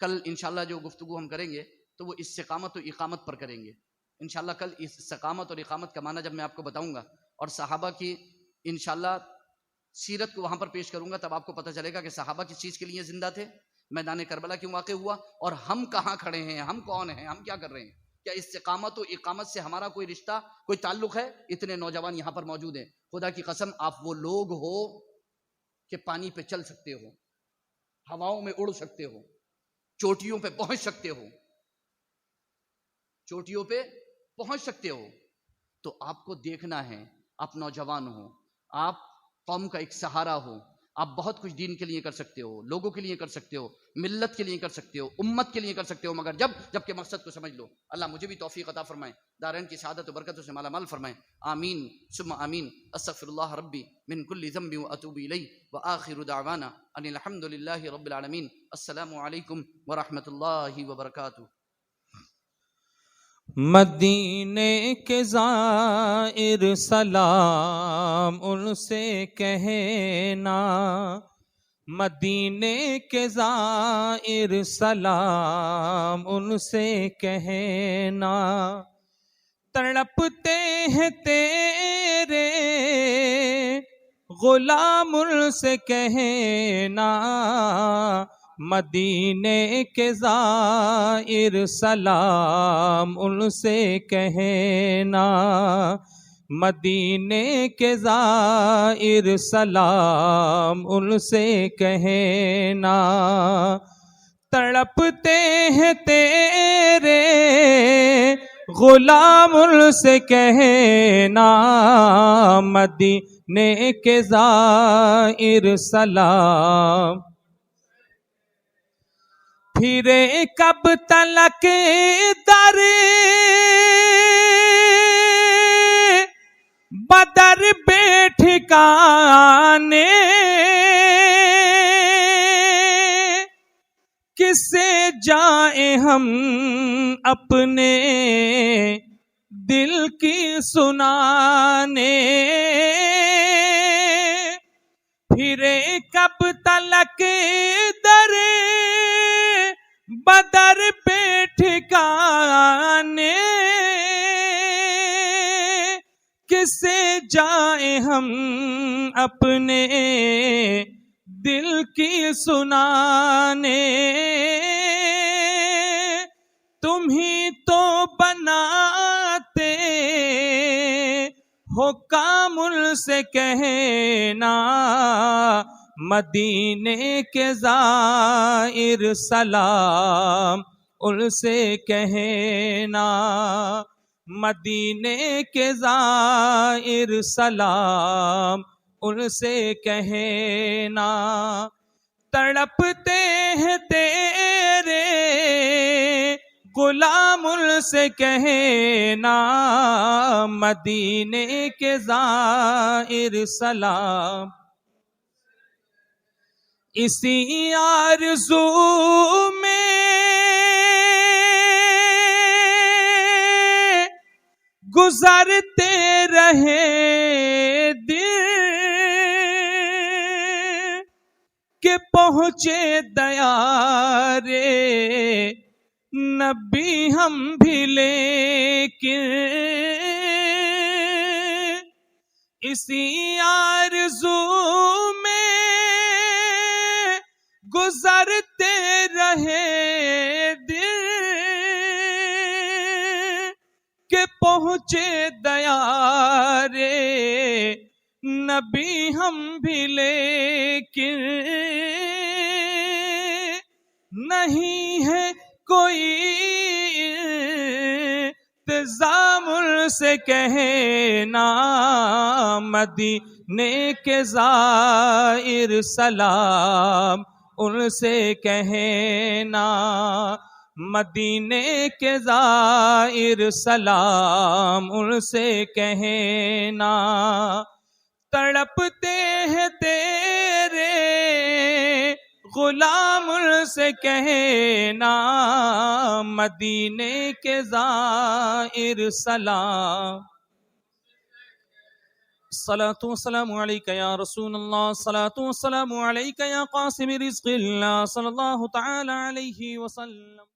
کل انشاءاللہ جو گفتگو ہم کریں گے تو وہ استقامت و اقامت پر کریں گے انشاءاللہ. کل استقامت اور اقامت کا معنی جب میں آپ کو بتاؤں گا اور صحابہ کی انشاءاللہ سیرت کو وہاں پر پیش کروں گا، تب آپ کو پتہ چلے گا کہ صحابہ کس چیز کے لیے زندہ تھے، میدان کربلا کیوں واقع ہوا، اور ہم کہاں کھڑے ہیں، ہم کون ہیں، ہم کیا کر رہے ہیں. کیا استقامت و اقامت سے ہمارا کوئی رشتہ، کوئی تعلق ہے؟ اتنے نوجوان یہاں پر موجود ہیں. خدا کی قسم آپ وہ لوگ ہو کہ پانی پہ چل سکتے ہو، ہواؤں میں اڑ سکتے ہو، چوٹیوں پہ پہنچ سکتے ہو، چوٹیوں پہ پہنچ سکتے ہو. تو آپ کو دیکھنا ہے، آپ نوجوان ہو، آپ قوم کا ایک سہارا ہو، آپ بہت کچھ دین کے لیے کر سکتے ہو، لوگوں کے لیے کر سکتے ہو، ملت کے لیے کر سکتے ہو، امت کے لیے کر سکتے ہو، مگر جب کہ مقصد کو سمجھ لو. اللہ مجھے بھی توفیق عطا فرمائے، دارین کی سعادت و برکتوں سے مالا مال فرمائے. آمین ثم آمین. استغفر اللہ ربی من کل ذنب واتوب الیہ وآخر دعوانا ان الحمد للہ رب العالمین. السلام علیکم ورحمۃ اللہ وبرکاتہ. مدینے کے زائر سلام ان سے کہنا، مدینے کے زائر سلام ان سے کہنا، تڑپتے ہیں تیرے غلام ان سے کہنا، مدینے کے زائر سلام ان سے کہنا، مدینے کے زائر سلام ان سے کہنا، تڑپتے ہیں تیرے غلام ان سے کہنا، مدینے کے زائر سلام. پھرے کب تلک در بدر بے ٹھکانے، کس سے جائیں ہم اپنے دل کی سنانے، پھرے کب تلک در بدر پہ ٹھکانے، کس سے جائیں ہم اپنے دل کی سنانے، تم ہی تو بناتے ہو کام ان سے کہنا، مدینے کے زائر سلام ان سے کہنا، مدینے کے زائر سلام ان سے کہنا، تڑپتے ہیں تیرے غلام ان سے کہنا، مدینے کے زائر سلام. اسی آرزو میں گزرتے رہے دن کہ پہنچے دیارے نبی ہم بھی لیکن، اسی آرزو میں گزرتے رہے دن کہ پہنچے دیارے نبی ہم بھی لیکن، نہیں ہے کوئی التزام ان سے کہنا، مدینے کے زائر سلام ان سے کہنا، مدینے کے زائر سلام ان سے کہنا، تڑپتے ہیں تیرے غلام ان سے کہنا، مدینے کے زائر سلام. الصلاة والسلام عليك يا رسول الله، الصلاة والسلام عليك يا قاسم رزق الله، صلى الله تعالى عليه وسلم.